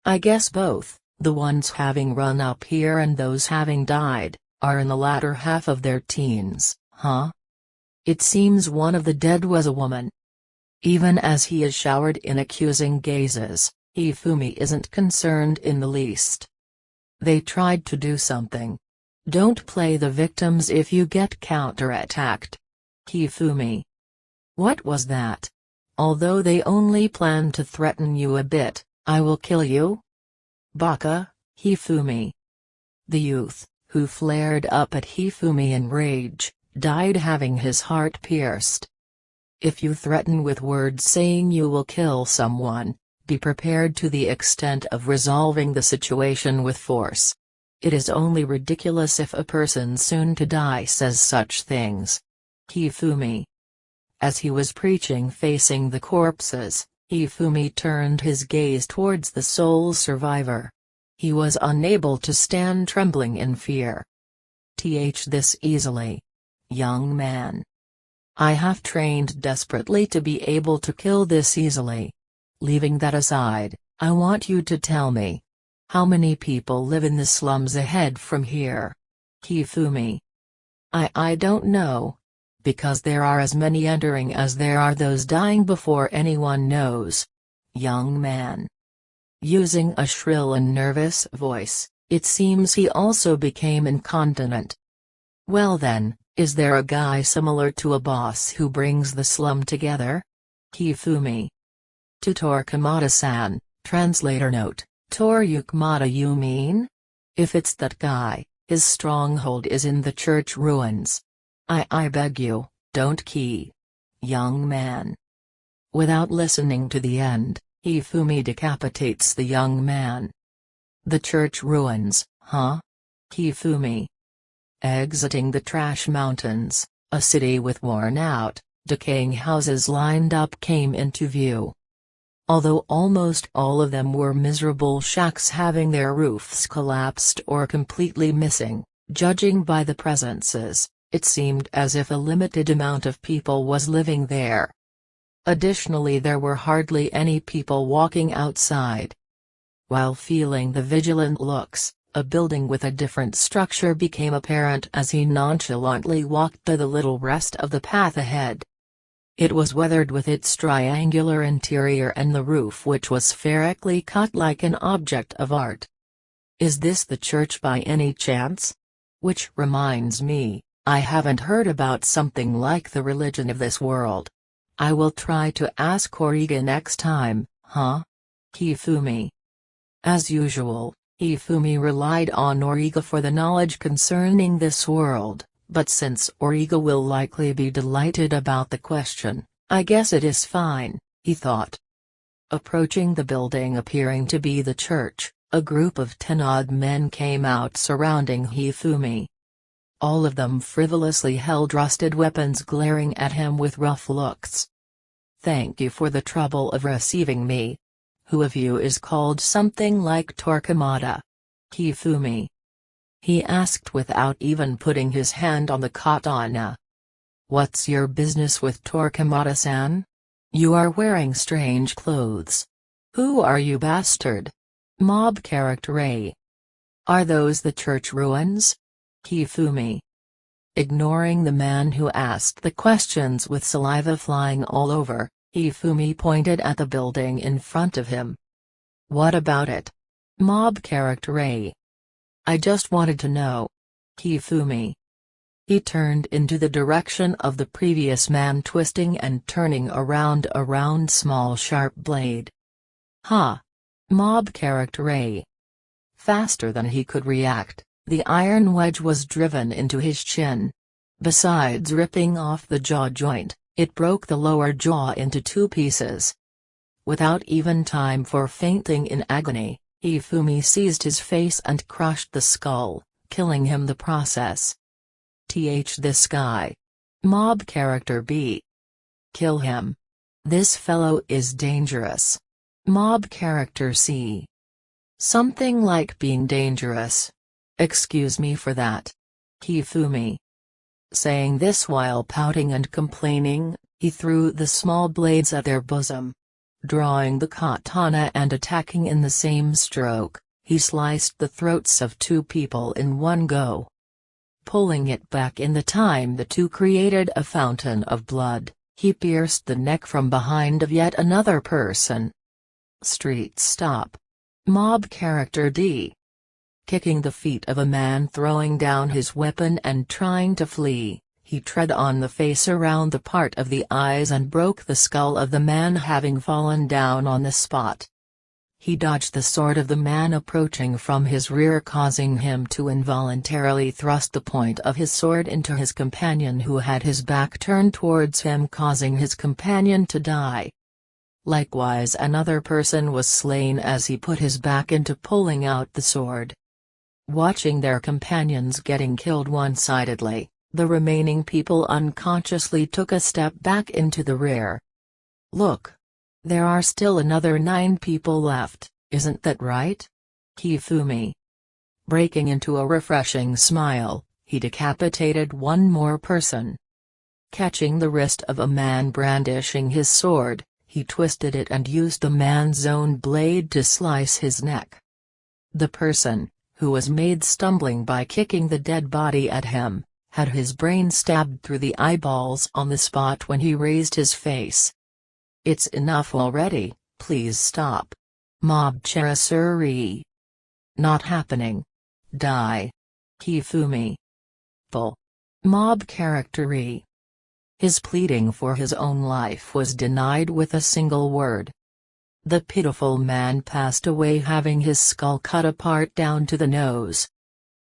I guess both, the ones having run up here and those having died, are in the latter half of their teens, huh? It seems one of the dead was a woman. Even as he is showered in accusing gazes, Hifumi isn't concerned in the least. They tried to do something. Don't play the victims if you get counterattacked. Hifumi. What was that? Although they only plan to threaten you a bit, I will kill you? Baka, Hifumi. The youth, who flared up at Hifumi in rage, died having his heart pierced. If you threaten with words saying you will kill someone, be prepared to the extent of resolving the situation with force. It is only ridiculous if a person soon to die says such things. Hifumi. As he was preaching facing the corpses, Hifumi turned his gaze towards the sole survivor. He was unable to stand, trembling in fear. This easily. Young man. I have trained desperately to be able to kill this easily. Leaving that aside, I want you to tell me. How many people live in the slums ahead from here? Hifumi. I don't know. Because there are as many entering as there are those dying before anyone knows. Young man. Using a shrill and nervous voice, it seems he also became incontinent. Well then, is there a guy similar to a boss who brings the slum together? Hifumi. To Torquemada-san, translator note, Torquemada you mean? If it's that guy, his stronghold is in the church ruins. I beg you, don't key. Young man. Without listening to the end, Hifumi decapitates the young man. The church ruins, huh? Hifumi. Exiting the trash mountains, a city with worn-out, decaying houses lined up came into view. Although almost all of them were miserable shacks having their roofs collapsed or completely missing, judging by the presences, it seemed as if a limited amount of people was living there. Additionally, there were hardly any people walking outside. While feeling the vigilant looks, a building with a different structure became apparent as he nonchalantly walked to the little rest of the path ahead. It was weathered with its triangular interior and the roof which was spherically cut like an object of art. Is this the church by any chance? Which reminds me, I haven't heard about something like the religion of this world. I will try to ask Origa next time, huh? Hifumi. As usual, Hifumi relied on Origa for the knowledge concerning this world, but since Origa will likely be delighted about the question, I guess it is fine, he thought. Approaching the building appearing to be the church, a group of 10-odd men came out surrounding Hifumi. All of them frivolously held rusted weapons, glaring at him with rough looks. Thank you for the trouble of receiving me. Who of you is called something like Torquemada? Hifumi. He asked without even putting his hand on the katana. What's your business with Torquemada-san? You are wearing strange clothes. Who are you, bastard? Mob character A. Are those the church ruins? Hifumi. Ignoring the man who asked the questions with saliva flying all over, Hifumi pointed at the building in front of him. What about it? Mob character A. I just wanted to know. Hifumi. He turned into the direction of the previous man, twisting and turning around a round small sharp blade. Ha! Mob character A. Faster than he could react, the iron wedge was driven into his chin. Besides ripping off the jaw joint, it broke the lower jaw into two pieces. Without even time for fainting in agony, Hifumi seized his face and crushed the skull, killing him the process. This guy. Mob character B. Kill him. This fellow is dangerous. Mob character C. Something like being dangerous. Excuse me for that. Hifumi. Saying this while pouting and complaining, he threw the small blades at their bosom. Drawing the katana and attacking in the same stroke, he sliced the throats of two people in one go. Pulling it back in the time the two created a fountain of blood, he pierced the neck from behind of yet another person. Street stop. Mob character D. Kicking the feet of a man throwing down his weapon and trying to flee, he tread on the face around the part of the eyes and broke the skull of the man having fallen down on the spot. He dodged the sword of the man approaching from his rear, causing him to involuntarily thrust the point of his sword into his companion, who had his back turned towards him, causing his companion to die. Likewise, another person was slain as he put his back into pulling out the sword. Watching their companions getting killed one-sidedly, the remaining people unconsciously took a step back into the rear. "Look! There are still another 9 people left, isn't that right?" Hifumi. Breaking into a refreshing smile, he decapitated one more person. Catching the wrist of a man brandishing his sword, he twisted it and used the man's own blade to slice his neck. The person, who was made stumbling by kicking the dead body at him, had his brain stabbed through the eyeballs on the spot when he raised his face. "It's enough already, please stop. Mob Cherasuri. Not happening. Die. Hifumi. Full. Mob character. His pleading for his own life was denied with a single word. The pitiful man passed away, having his skull cut apart down to the nose.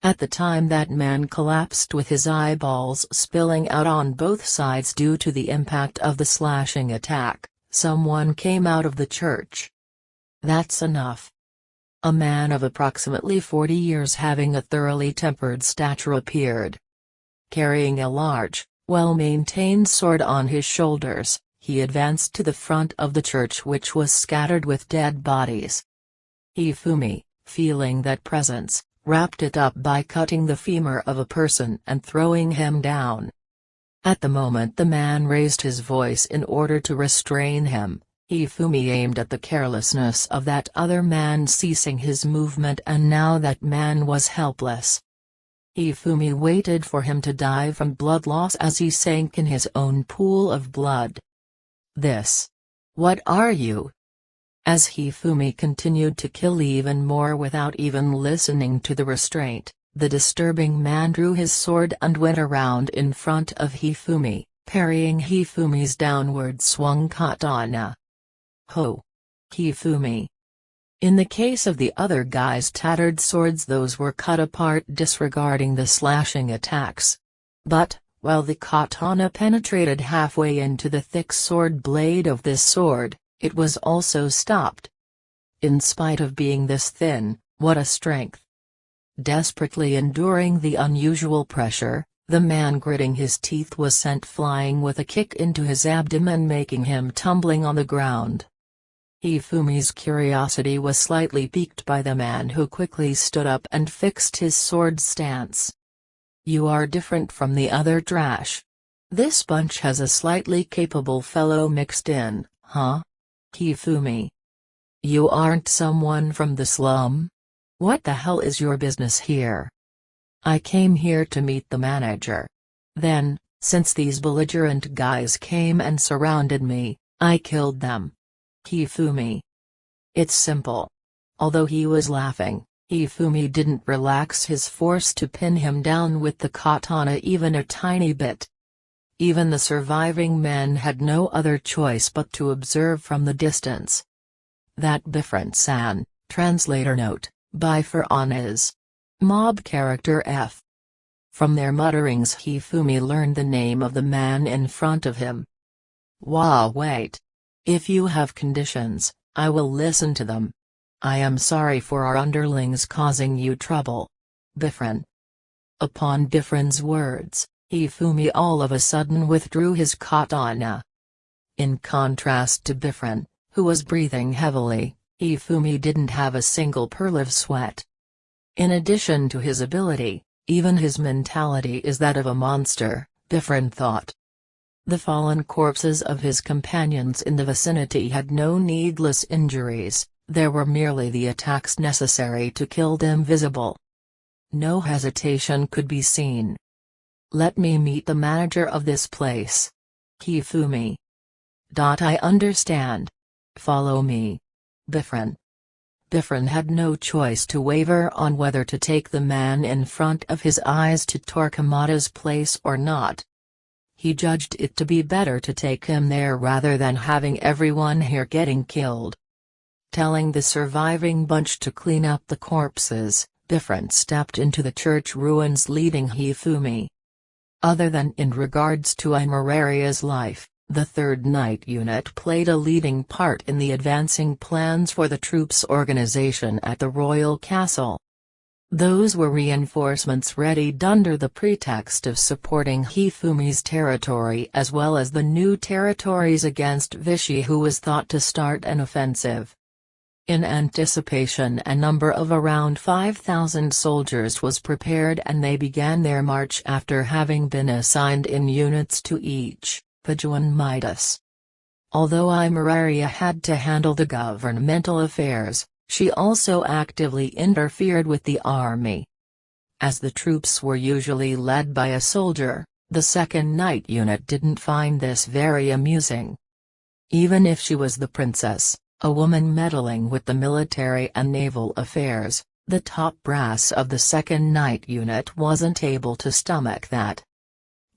At the time that man collapsed with his eyeballs spilling out on both sides due to the impact of the slashing attack, someone came out of the church. "That's enough." A man of approximately 40 years, having a thoroughly tempered stature, appeared. Carrying a large, well-maintained sword on his shoulders, he advanced to the front of the church, which was scattered with dead bodies. Hifumi, feeling that presence, wrapped it up by cutting the femur of a person and throwing him down. At the moment the man raised his voice in order to restrain him, Hifumi aimed at the carelessness of that other man, ceasing his movement, and now that man was helpless. Hifumi waited for him to die from blood loss as he sank in his own pool of blood. What are you?" As Hifumi continued to kill even more without even listening to the restraint, the disturbing man drew his sword and went around in front of Hifumi, parrying Hifumi's downward swung katana. Ho! Hifumi. In the case of the other guy's tattered swords, those were cut apart, disregarding the slashing attacks. But, while the katana penetrated halfway into the thick sword blade of this sword, it was also stopped. In spite of being this thin, what a strength! Desperately enduring the unusual pressure, the man, gritting his teeth, was sent flying with a kick into his abdomen, making him tumbling on the ground. Hifumi's curiosity was slightly piqued by the man, who quickly stood up and fixed his sword stance. "You are different from the other trash. This bunch has a slightly capable fellow mixed in, huh? Hifumi. You aren't someone from the slum? What the hell is your business here?" "I came here to meet the manager. Then, since these belligerent guys came and surrounded me, I killed them." Hifumi. It's simple. Although he was laughing, Hifumi didn't relax his force to pin him down with the katana even a tiny bit. Even the surviving men had no other choice but to observe from the distance. That different-san, translator note, by Faranes. Mob character F. From their mutterings Hifumi learned the name of the man in front of him. Wait. If you have conditions, I will listen to them. I am sorry for our underlings causing you trouble. Bifrin. Upon Bifrin's words, Hifumi all of a sudden withdrew his katana. In contrast to Bifrin, who was breathing heavily, Hifumi didn't have a single pearl of sweat. In addition to his ability, even his mentality is that of a monster, Bifrin thought. The fallen corpses of his companions in the vicinity had no needless injuries, there were merely the attacks necessary to kill them visible. No hesitation could be seen. "Let me meet the manager of this place. Hifumi. I understand. Follow me." Bifrin. Bifrin had no choice to waver on whether to take the man in front of his eyes to Torquemada's place or not. He judged it to be better to take him there rather than having everyone here getting killed. Telling the surviving bunch to clean up the corpses, Different stepped into the church ruins leading Hifumi. Other than in regards to Imeraria's life, the 3rd Night Unit played a leading part in the advancing plans for the troops' organization at the royal castle. Those were reinforcements readied under the pretext of supporting Hifumi's territory as well as the new territories against Vichy, who was thought to start an offensive. In anticipation, a number of around 5,000 soldiers was prepared and they began their march after having been assigned in units to each Pajuan Midas. Although Imeraria had to handle the governmental affairs, she also actively interfered with the army. As the troops were usually led by a soldier, the 2nd Night Unit didn't find this very amusing. Even if she was the princess, a woman meddling with the military and naval affairs, the top brass of the 2nd Night Unit wasn't able to stomach that.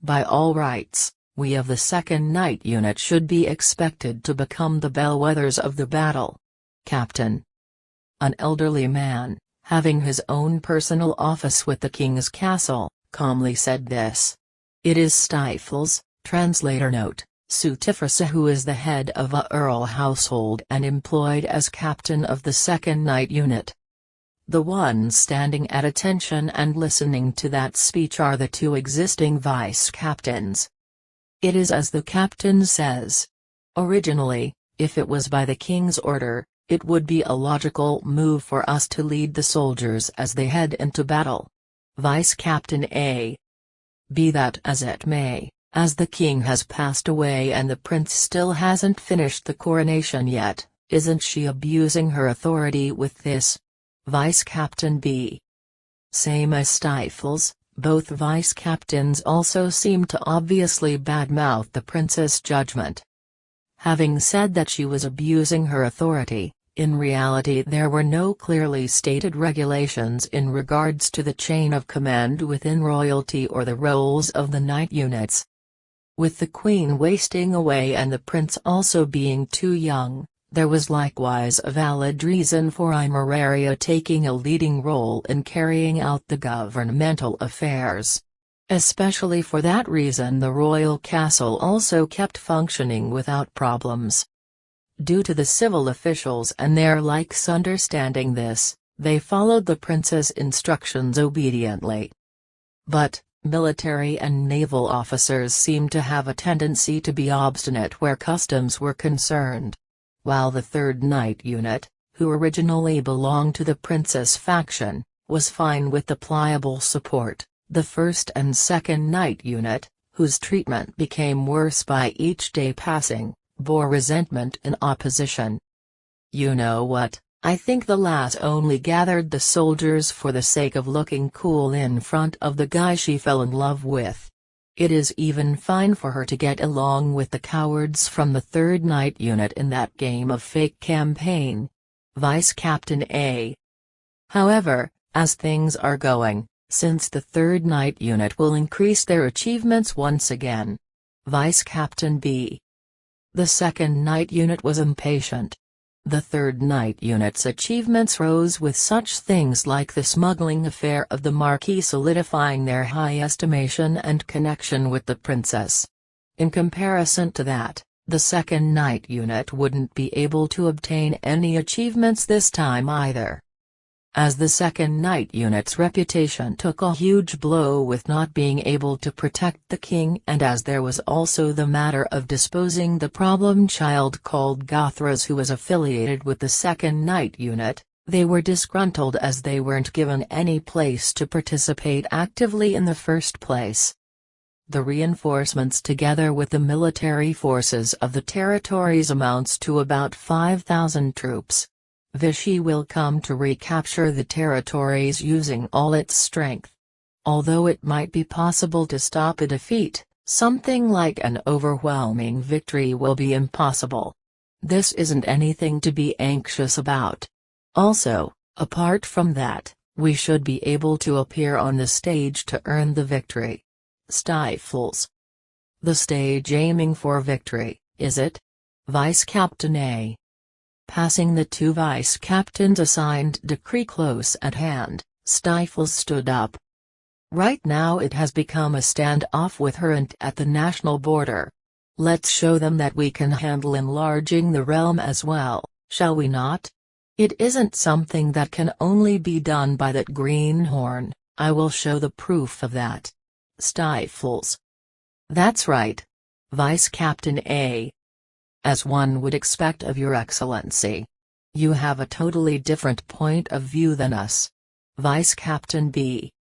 By all rights, we of the 2nd Night Unit should be expected to become the bellwethers of the battle. Captain. An elderly man, having his own personal office with the king's castle, calmly said this. It is Stifles, translator note. Sutifrasa, who is the head of a Earl household and employed as captain of the 2nd Night Unit. The ones standing at attention and listening to that speech are the 2 existing vice-captains. It is as the captain says. Originally, if it was by the king's order, it would be a logical move for us to lead the soldiers as they head into battle. Vice-Captain A. Be that as it may. As the king has passed away and the prince still hasn't finished the coronation yet, isn't she abusing her authority with this? Vice-Captain B. Same as Stifles, both vice-captains also seem to obviously badmouth the princess' judgment. Having said that she was abusing her authority, in reality there were no clearly stated regulations in regards to the chain of command within royalty or the roles of the night units. With the queen wasting away and the prince also being too young, there was likewise a valid reason for Imeraria taking a leading role in carrying out the governmental affairs. Especially for that reason the royal castle also kept functioning without problems. Due to the civil officials and their likes understanding this, they followed the prince's instructions obediently. But, military and naval officers seemed to have a tendency to be obstinate where customs were concerned. While the 3rd Night Unit, who originally belonged to the princess faction, was fine with the pliable support, the 1st and 2nd Night Unit, whose treatment became worse by each day passing, bore resentment and opposition. You know what, I think the lass only gathered the soldiers for the sake of looking cool in front of the guy she fell in love with. It is even fine for her to get along with the cowards from the 3rd Night Unit in that game of fake campaign. Vice-Captain A. However, as things are going, since the 3rd Night Unit will increase their achievements once again. Vice-Captain B. The 2nd Night Unit was impatient. The 3rd Night Unit's achievements rose with such things like the smuggling affair of the Marquis solidifying their high estimation and connection with the princess. In comparison to that, the 2nd Night Unit wouldn't be able to obtain any achievements this time either. As the 2nd Night Unit's reputation took a huge blow with not being able to protect the king, and as there was also the matter of disposing the problem child called Gothras who was affiliated with the 2nd Night Unit, they were disgruntled as they weren't given any place to participate actively in the first place. The reinforcements together with the military forces of the territories amounts to about 5,000 troops. Vichy will come to recapture the territories using all its strength. Although it might be possible to stop a defeat, something like an overwhelming victory will be impossible. This isn't anything to be anxious about. Also, apart from that, we should be able to appear on the stage to earn the victory. Stifles. The stage aiming for victory, is it? Vice-Captain A. Passing the two vice captains assigned decree close at hand, Stifles stood up. Right now it has become a standoff with her and at the national border. Let's show them that we can handle enlarging the realm as well, shall we not? It isn't something that can only be done by that greenhorn. I will show the proof of that. Stifles. That's right. Vice Captain A. As one would expect of your excellency. You have a totally different point of view than us. Vice Captain B.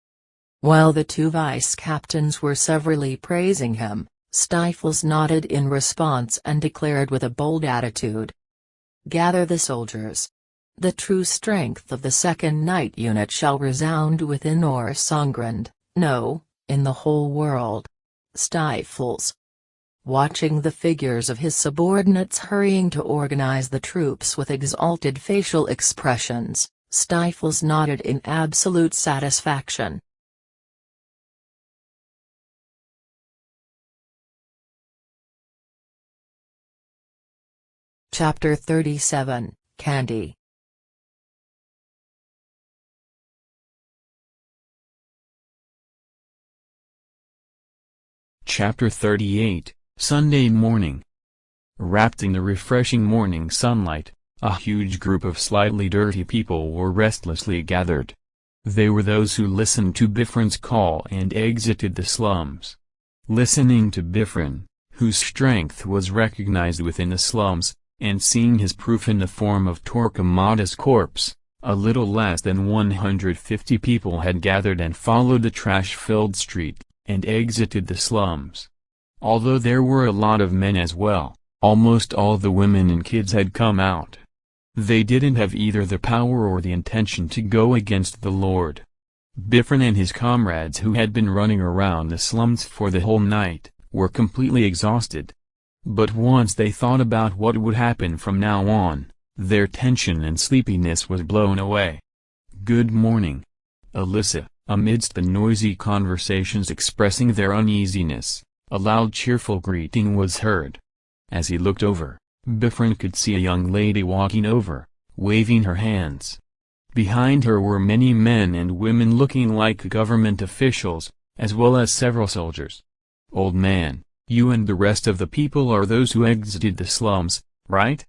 While the two vice captains were severally praising him, Stifles nodded in response and declared with a bold attitude. Gather the soldiers. The true strength of the 2nd Night Unit shall resound within Songgrand, no, in the whole world. Stifles. Watching the figures of his subordinates hurrying to organize the troops with exalted facial expressions, Stifles nodded in absolute satisfaction. Chapter 37, Candy. Chapter 38, Sunday morning. Wrapped in the refreshing morning sunlight, a huge group of slightly dirty people were restlessly gathered. They were those who listened to Bifrin's call and exited the slums. Listening to Bifrin, whose strength was recognized within the slums, and seeing his proof in the form of Torquemada's corpse, a little less than 150 people had gathered and followed the trash-filled street, and exited the slums. Although there were a lot of men as well, almost all the women and kids had come out. They didn't have either the power or the intention to go against the Lord. Bifrin and his comrades who had been running around the slums for the whole night, were completely exhausted. But once they thought about what would happen from now on, their tension and sleepiness was blown away. "Good morning, Alyssa." Amidst the noisy conversations expressing their uneasiness, a loud cheerful greeting was heard. As he looked over, Bifrin could see a young lady walking over, waving her hands. Behind her were many men and women looking like government officials, as well as several soldiers. "Old man, you and the rest of the people are those who exited the slums, right?"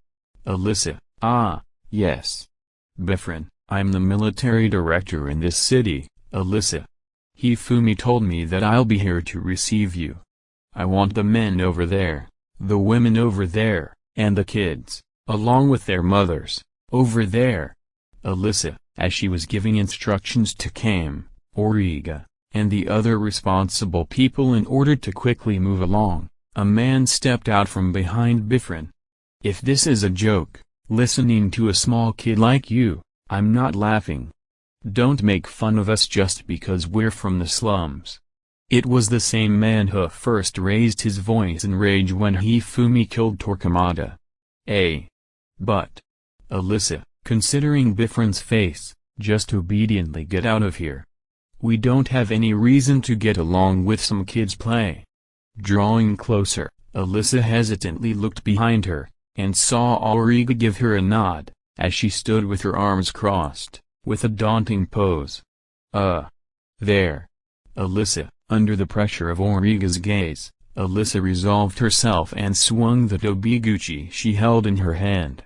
Alyssa: "Ah, yes. Bifrin, I'm the military director in this city." Alyssa: "Hifumi told me that I'll be here to receive you. I want the men over there, the women over there, and the kids, along with their mothers, over there." Alyssa, as she was giving instructions to Kame, Origa, and the other responsible people in order to quickly move along, a man stepped out from behind Bifrin. "If this is a joke, listening to a small kid like you, I'm not laughing. Don't make fun of us just because we're from the slums." It was the same man who first raised his voice in rage when Hifumi killed Torquemada. But Alyssa, considering Bifrin's face, just obediently get out of here. We don't have any reason to get along with some kids' play. Drawing closer, Alyssa hesitantly looked behind her, and saw Auriga give her a nod, as she stood with her arms crossed, with a daunting pose. There. Alyssa, under the pressure of Auriga's gaze, Alyssa resolved herself and swung the dobiguchi she held in her hand.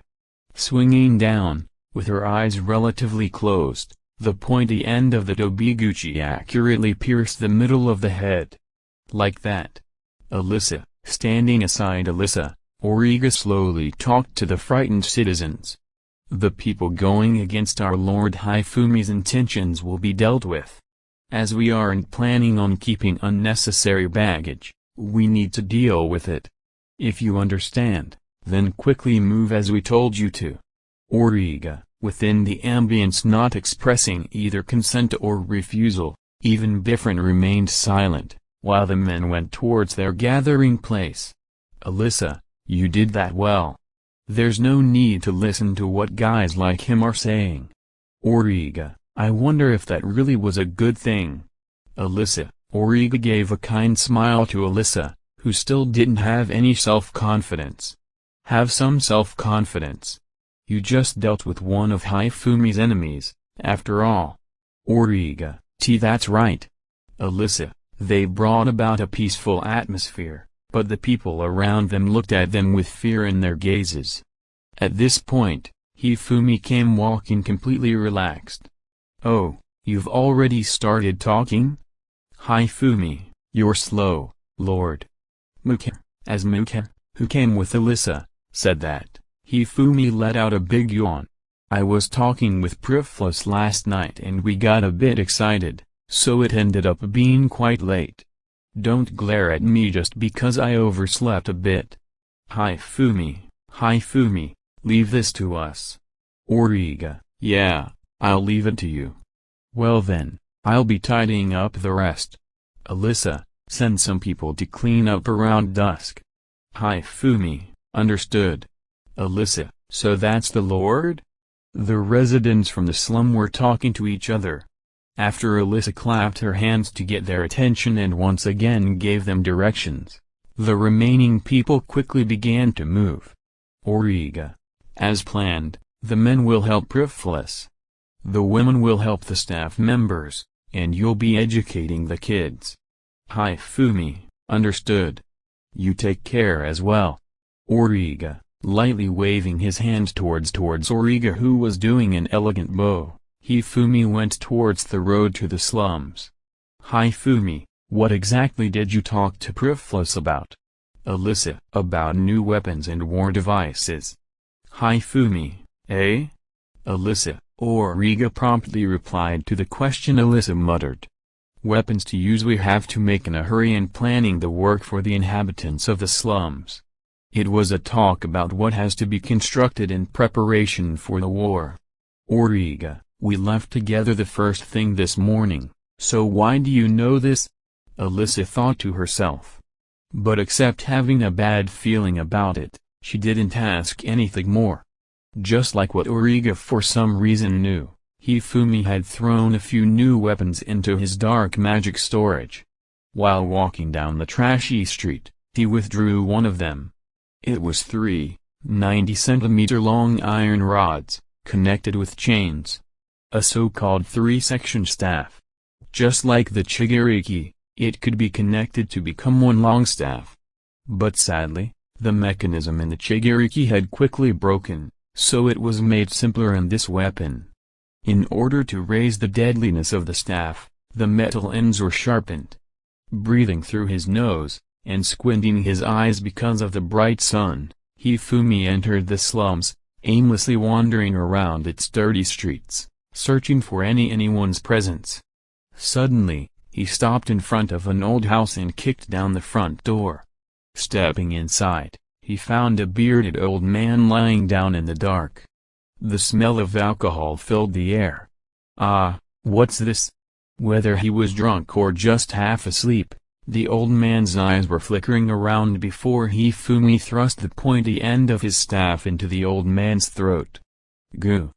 Swinging down, with her eyes relatively closed, the pointy end of the dobiguchi accurately pierced the middle of the head. Like that. Alyssa, standing aside Alyssa, Auriga slowly talked to the frightened citizens. "The people going against our Lord Hifumi's intentions will be dealt with. As we aren't planning on keeping unnecessary baggage, we need to deal with it. If you understand, then quickly move as we told you to." Auriga, within the ambience not expressing either consent or refusal, even Bifrin remained silent, while the men went towards their gathering place. "Alyssa, you did that well. There's no need to listen to what guys like him are saying. Auriga, I wonder if that really was a good thing." Alyssa, Auriga gave a kind smile to Alyssa, who still didn't have any self-confidence. "Have some self-confidence. You just dealt with one of Hifumi's enemies, after all. Origa, that's right. Alyssa, they brought about a peaceful atmosphere, but the people around them looked at them with fear in their gazes. At this point, Hifumi came walking completely relaxed. Oh, you've already started talking? Hifumi, you're slow, Lord. Muka, who came with Alyssa, said that. Hifumi let out a big yawn. I was talking with Priflus last night and we got a bit excited, so it ended up being quite late. Don't glare at me just because I overslept a bit. Hifumi, leave this to us. Origa, yeah, I'll leave it to you. Well then, I'll be tidying up the rest. Alyssa, send some people to clean up around dusk. Hifumi, understood. Alyssa, so that's the Lord? The residents from the slum were talking to each other. After Alyssa clapped her hands to get their attention and once again gave them directions, the remaining people quickly began to move. Origa. As planned, the men will help Priflus. The women will help the staff members, and you'll be educating the kids. Hifumi, understood. You take care as well. Origa, lightly waving his hand towards Origa who was doing an elegant bow, Hifumi went towards the road to the slums. Hifumi, what exactly did you talk to Priflus about? Alyssa, about new weapons and war devices. Hifumi, eh? Alyssa, Origa promptly replied to the question. Alyssa muttered. Weapons to use we have to make in a hurry and planning the work for the inhabitants of the slums. It was a talk about what has to be constructed in preparation for the war. Origa, we left together the first thing this morning, so why do you know this? Alyssa thought to herself. But except having a bad feeling about it, she didn't ask anything more. Just like what Origa for some reason knew, Hifumi had thrown a few new weapons into his dark magic storage. While walking down the trashy street, he withdrew one of them. It was 3 90-centimeter-long iron rods, connected with chains. A so-called 3-section staff. Just like the Chigiriki, it could be connected to become one long staff. But sadly, the mechanism in the Chigiriki had quickly broken, so it was made simpler in this weapon. In order to raise the deadliness of the staff, the metal ends were sharpened. Breathing through his nose, and squinting his eyes because of the bright sun, Hifumi entered the slums, aimlessly wandering around its dirty streets, searching for anyone's presence. Suddenly, he stopped in front of an old house and kicked down the front door. Stepping inside, he found a bearded old man lying down in the dark. The smell of alcohol filled the air. Ah, what's this? Whether he was drunk or just half asleep, the old man's eyes were flickering around before Hifumi thrust the pointy end of his staff into the old man's throat. Goo!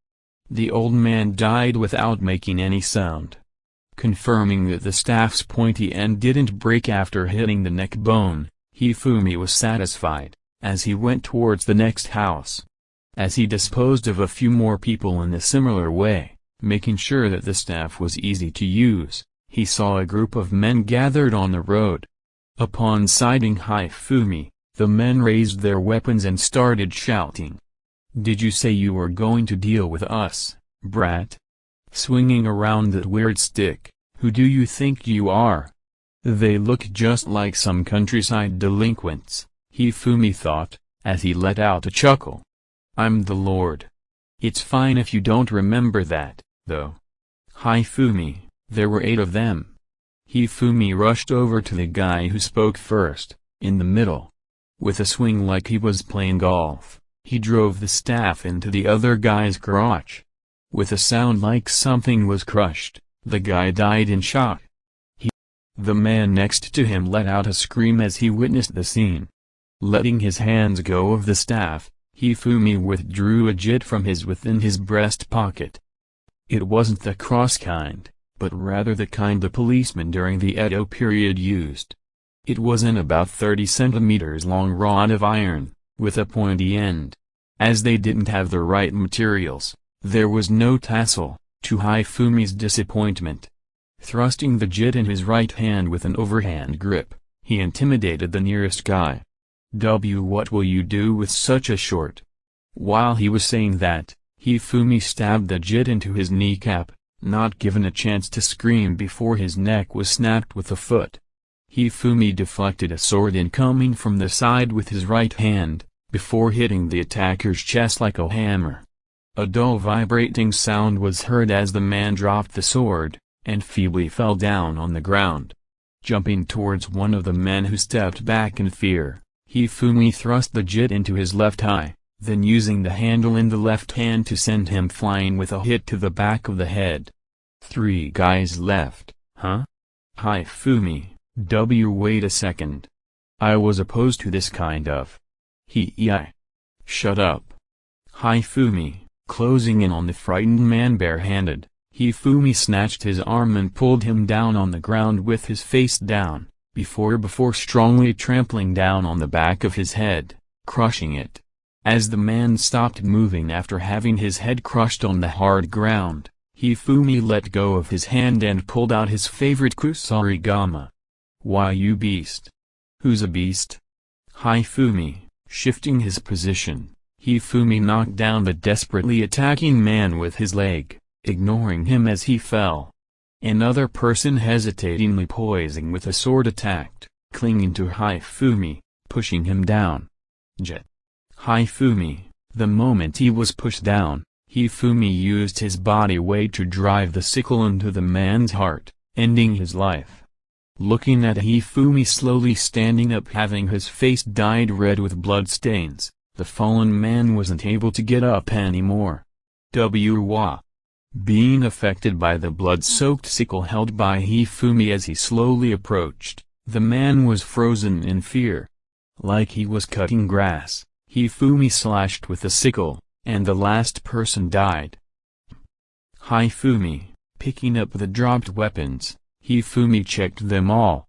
The old man died without making any sound. Confirming that the staff's pointy end didn't break after hitting the neck bone, Hifumi was satisfied, as he went towards the next house. As he disposed of a few more people in a similar way, making sure that the staff was easy to use, he saw a group of men gathered on the road. Upon sighting Hifumi, the men raised their weapons and started shouting. Did you say you were going to deal with us, brat? Swinging around that weird stick, who do you think you are? They look just like some countryside delinquents, Hifumi thought, as he let out a chuckle. I'm the Lord. It's fine if you don't remember that, though. Hifumi, there were 8 of them. Hifumi rushed over to the guy who spoke first, in the middle. With a swing like he was playing golf, he drove the staff into the other guy's crotch. With a sound like something was crushed, the guy died in shock. The man next to him let out a scream as he witnessed the scene. Letting his hands go of the staff, Hifumi withdrew a jit from within his breast pocket. It wasn't the cross kind, but rather the kind the policemen during the Edo period used. It was an about 30 centimeters long rod of iron, with a pointy end. As they didn't have the right materials, there was no tassel, to Hifumi's disappointment. Thrusting the jit in his right hand with an overhand grip, he intimidated the nearest guy. What will you do with such a short? While he was saying that, Hifumi stabbed the jit into his kneecap, not given a chance to scream before his neck was snapped with a foot. Hifumi deflected a sword incoming from the side with his right hand, before hitting the attacker's chest like a hammer. A dull vibrating sound was heard as the man dropped the sword, and feebly fell down on the ground. Jumping towards one of the men who stepped back in fear, Hifumi thrust the jit into his left eye, then using the handle in the left hand to send him flying with a hit to the back of the head. 3 guys left, huh? Hifumi, wait a second. I was opposed to this kind of. Shut up. Hifumi, closing in on the frightened man barehanded, Hifumi snatched his arm and pulled him down on the ground with his face down, before strongly trampling down on the back of his head, crushing it. As the man stopped moving after having his head crushed on the hard ground, Hifumi let go of his hand and pulled out his favorite kusarigama. Why, you beast? Who's a beast? Hifumi, shifting his position, Hifumi knocked down the desperately attacking man with his leg, ignoring him as he fell. Another person hesitatingly poising with a sword attacked, clinging to Hifumi, pushing him down. Jet. Hifumi, the moment he was pushed down, Hifumi used his body weight to drive the sickle into the man's heart, ending his life. Looking at Hifumi slowly standing up having his face dyed red with blood stains, the fallen man wasn't able to get up anymore. Being affected by the blood-soaked sickle held by Hifumi as he slowly approached, the man was frozen in fear. Like he was cutting grass, Hifumi slashed with the sickle, and the last person died. Hifumi, picking up the dropped weapons, Hifumi checked them all.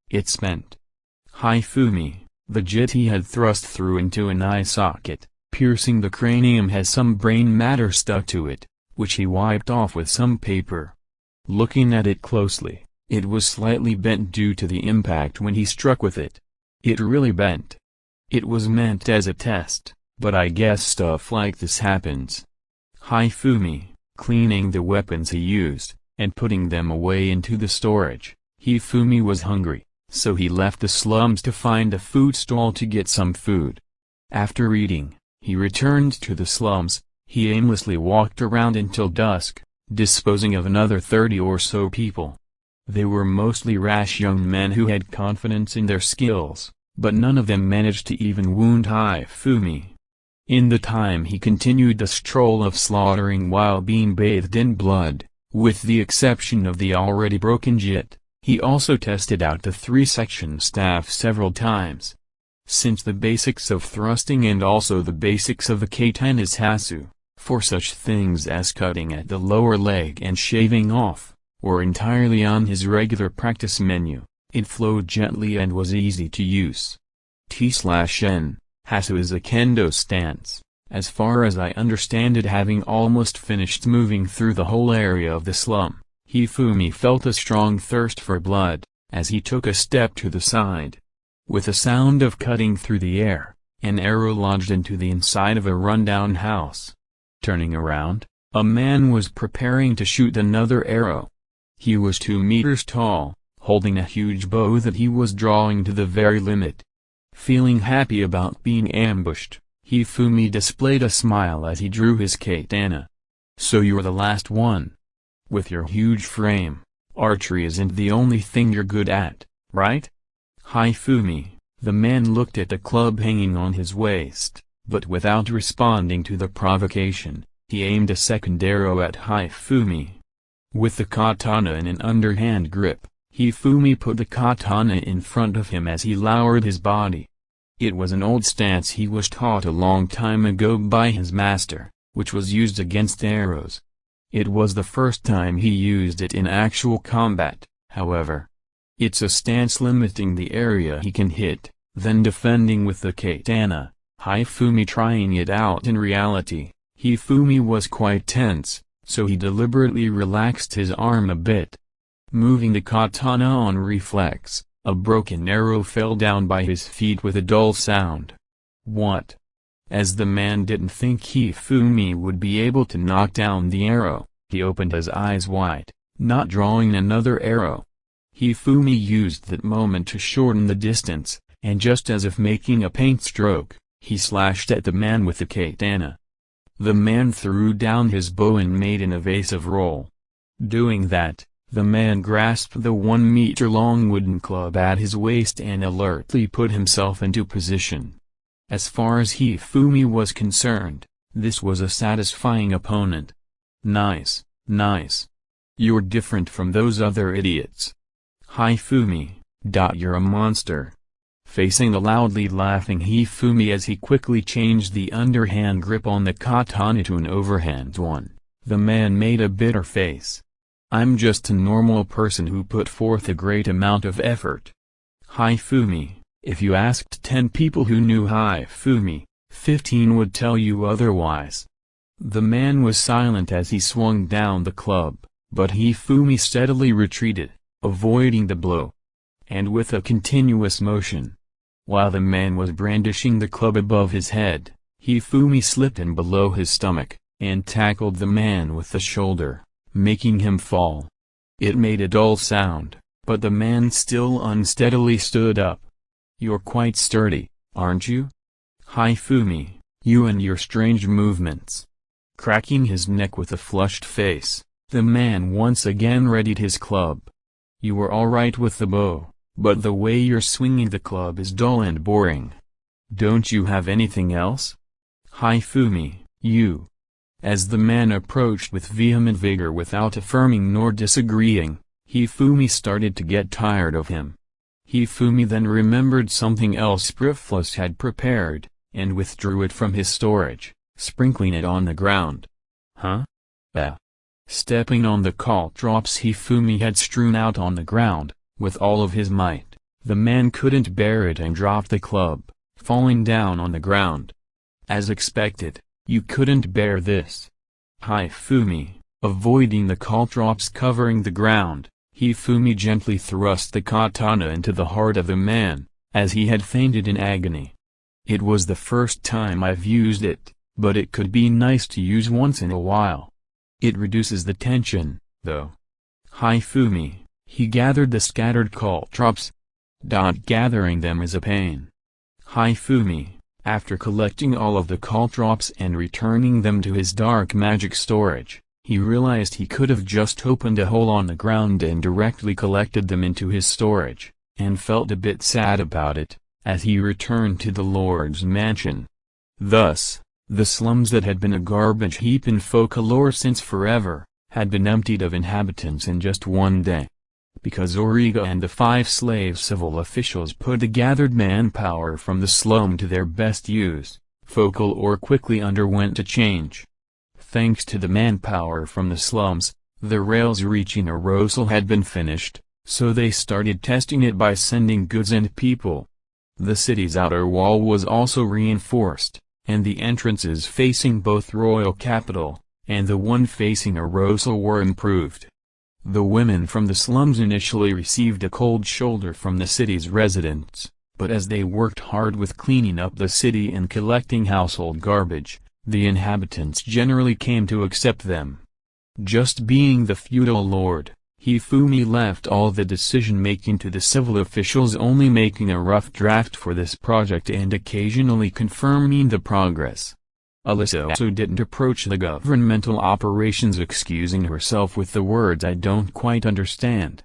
It's spent. Hifumi, the jit he had thrust through into an eye socket, piercing the cranium has some brain matter stuck to it, which he wiped off with some paper. Looking at it closely, it was slightly bent due to the impact when he struck with it. It really bent. It was meant as a test, but I guess stuff like this happens. Hifumi, cleaning the weapons he used, and putting them away into the storage. Hifumi was hungry, so he left the slums to find a food stall to get some food. After eating, he returned to the slums. He aimlessly walked around until dusk, disposing of another 30 or so people. They were mostly rash young men who had confidence in their skills, but none of them managed to even wound Hifumi. In the time he continued the stroll of slaughtering while being bathed in blood, with the exception of the already broken jit, he also tested out the 3-section staff several times. Since the basics of thrusting and also the basics of the katana's hasu, for such things as cutting at the lower leg and shaving off, were entirely on his regular practice menu, it flowed gently and was easy to use. T/N, hasu is a kendo stance, as far as I understand it. Having almost finished moving through the whole area of the slum, Hifumi felt a strong thirst for blood, as he took a step to the side. With a sound of cutting through the air, an arrow lodged into the inside of a rundown house. Turning around, a man was preparing to shoot another arrow. He was 2 meters tall, holding a huge bow that he was drawing to the very limit. Feeling happy about being ambushed, Hifumi displayed a smile as he drew his katana. So you're the last one. With your huge frame, archery isn't the only thing you're good at, right? Hifumi, the man looked at the club hanging on his waist, but without responding to the provocation, he aimed a second arrow at Hifumi. With the katana in an underhand grip, Hifumi put the katana in front of him as he lowered his body. It was an old stance he was taught a long time ago by his master, which was used against arrows. It was the first time he used it in actual combat, however. It's a stance limiting the area he can hit, then defending with the katana, Hifumi trying it out. In reality, Hifumi was quite tense, so he deliberately relaxed his arm a bit. Moving the katana on reflex, a broken arrow fell down by his feet with a dull sound. What? As the man didn't think Hifumi would be able to knock down the arrow, he opened his eyes wide, not drawing another arrow. Hifumi used that moment to shorten the distance, and just as if making a paint stroke, he slashed at the man with the katana. The man threw down his bow and made an evasive roll. Doing that, the man grasped the 1-meter-long wooden club at his waist and alertly put himself into position. As far as Hifumi was concerned, this was a satisfying opponent. Nice, nice. You're different from those other idiots. Hifumi, you're a monster. Facing the loudly laughing Hifumi as he quickly changed the underhand grip on the katana to an overhand one, the man made a bitter face. I'm just a normal person who put forth a great amount of effort. Hifumi, if you asked 10 people who knew Hifumi, 15 would tell you otherwise. The man was silent as he swung down the club, but Hifumi steadily retreated, avoiding the blow. And with a continuous motion. While the man was brandishing the club above his head, Hifumi slipped in below his stomach, and tackled the man with the shoulder, making him fall. It made a dull sound, but the man still unsteadily stood up. You're quite sturdy, aren't you? Hifumi, you and your strange movements. Cracking his neck with a flushed face, the man once again readied his club. You were alright with the bow, but the way you're swinging the club is dull and boring. Don't you have anything else? Hifumi, you. As the man approached with vehement vigor without affirming nor disagreeing, Hifumi started to get tired of him. Hifumi then remembered something else Priflus had prepared, and withdrew it from his storage, sprinkling it on the ground. Huh? Stepping on the caltrops Hifumi had strewn out on the ground, with all of his might, the man couldn't bear it and dropped the club, falling down on the ground. As expected, you couldn't bear this. Hifumi, avoiding the caltrops covering the ground, Hifumi gently thrust the katana into the heart of the man, as he had fainted in agony. It was the first time I've used it, but it could be nice to use once in a while. It reduces the tension, though. Hifumi, he gathered the scattered caltrops. Gathering them is a pain. Hifumi, after collecting all of the caltrops and returning them to his dark magic storage, he realized he could have just opened a hole on the ground and directly collected them into his storage, and felt a bit sad about it, as he returned to the Lord's mansion. Thus, the slums that had been a garbage heap in folklore since forever, had been emptied of inhabitants in just one day. Because Origa and the 5 slave civil officials put the gathered manpower from the slum to their best use, folklore quickly underwent a change. Thanks to the manpower from the slums, the rails reaching Arosal had been finished, so they started testing it by sending goods and people. The city's outer wall was also reinforced, and the entrances facing both royal capital, and the one facing Arosal were improved. The women from the slums initially received a cold shoulder from the city's residents, but as they worked hard with cleaning up the city and collecting household garbage, the inhabitants generally came to accept them. Just being the feudal lord, Hifumi left all the decision-making to the civil officials, only making a rough draft for this project and occasionally confirming the progress. Alyssa also didn't approach the governmental operations excusing herself with the words "I don't quite understand."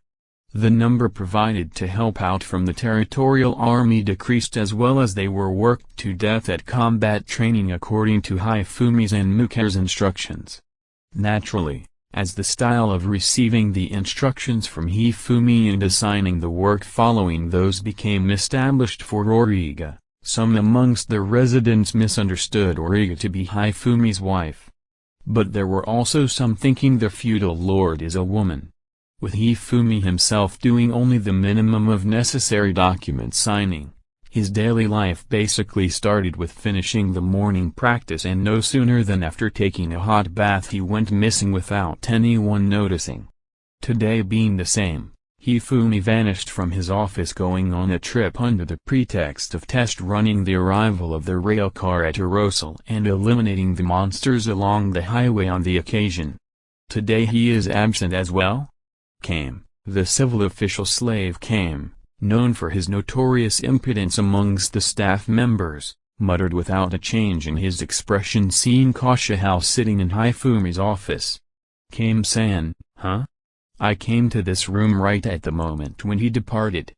The number provided to help out from the territorial army decreased as well as they were worked to death at combat training according to Hifumi's and Muker's instructions. Naturally, as the style of receiving the instructions from Hifumi and assigning the work following those became established for Origa, some amongst the residents misunderstood Origa to be Hifumi's wife. But there were also some thinking the feudal lord is a woman. With Hifumi himself doing only the minimum of necessary document signing, His daily life basically started with finishing the morning practice, and no sooner than after taking a hot bath he went missing without anyone noticing. Today being the same, Hifumi vanished from his office going on a trip under the pretext of test running the arrival of the rail car at Erosal and eliminating the monsters along the highway on the occasion. Today he is absent as well? Came, the civil official slave came, known for his notorious impudence amongst the staff members, muttered without a change in his expression seeing Kasha House sitting in Hifumi's office. Kame-san, huh? I came to this room right at the moment when he departed.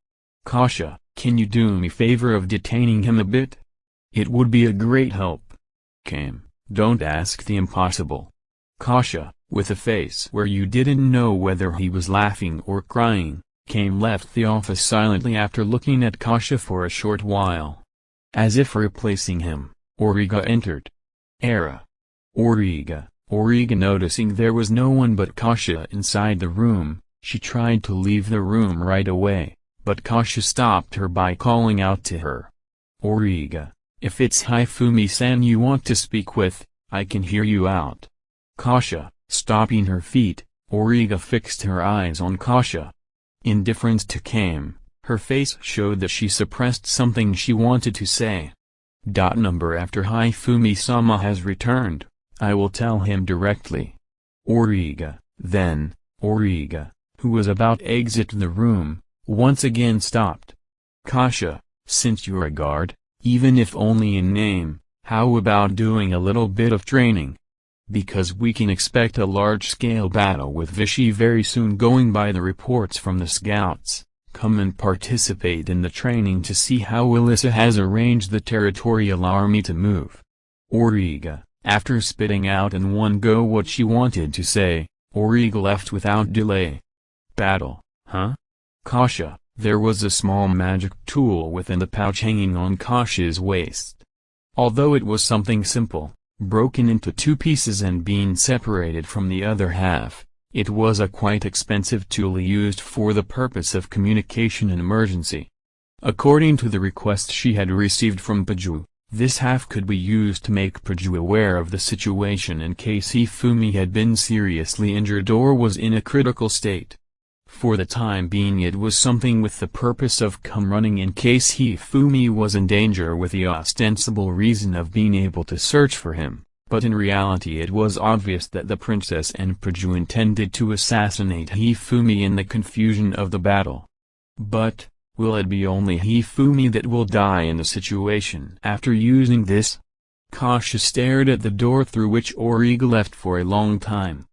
Kasha, can you do me favor of detaining him a bit? It would be a great help. Kame, don't ask the impossible. Kasha, with a face where you didn't know whether he was laughing or crying, Kame left the office silently after looking at Kasha for a short while. As if replacing him, Origa entered. Origa noticing there was no one but Kasha inside the room, she tried to leave the room right away, but Kasha stopped her by calling out to her. Origa, if it's Hifumi-san you want to speak with, I can hear you out. Kasha, stopping her feet, Origa fixed her eyes on Kasha. Indifference to Kame, her face showed that she suppressed something she wanted to say. After Hifumi-sama has returned, I will tell him directly. Origa, who was about to exit the room, once again stopped. Kasha, since you're a guard, even if only in name, how about doing a little bit of training? Because we can expect a large-scale battle with Vichy very soon going by the reports from the scouts. Come and participate in the training to see how Elissa has arranged the territorial army to move. Origa, after spitting out in one go what she wanted to say, Origa left without delay. Battle, huh? Kasha, there was a small magic tool within the pouch hanging on Kasha's waist. Although it was something simple, broken into two pieces and being separated from the other half, it was a quite expensive tool used for the purpose of communication in emergency. According to the request she had received from Paju, this half could be used to make Paju aware of the situation in case Hifumi had been seriously injured or was in a critical state. For the time being it was something with the purpose of come running in case Hifumi was in danger with the ostensible reason of being able to search for him, but in reality it was obvious that the princess and Paju intended to assassinate Hifumi in the confusion of the battle. But, will it be only Hifumi that will die in the situation after using this? Kasha stared at the door through which Origa left for a long time.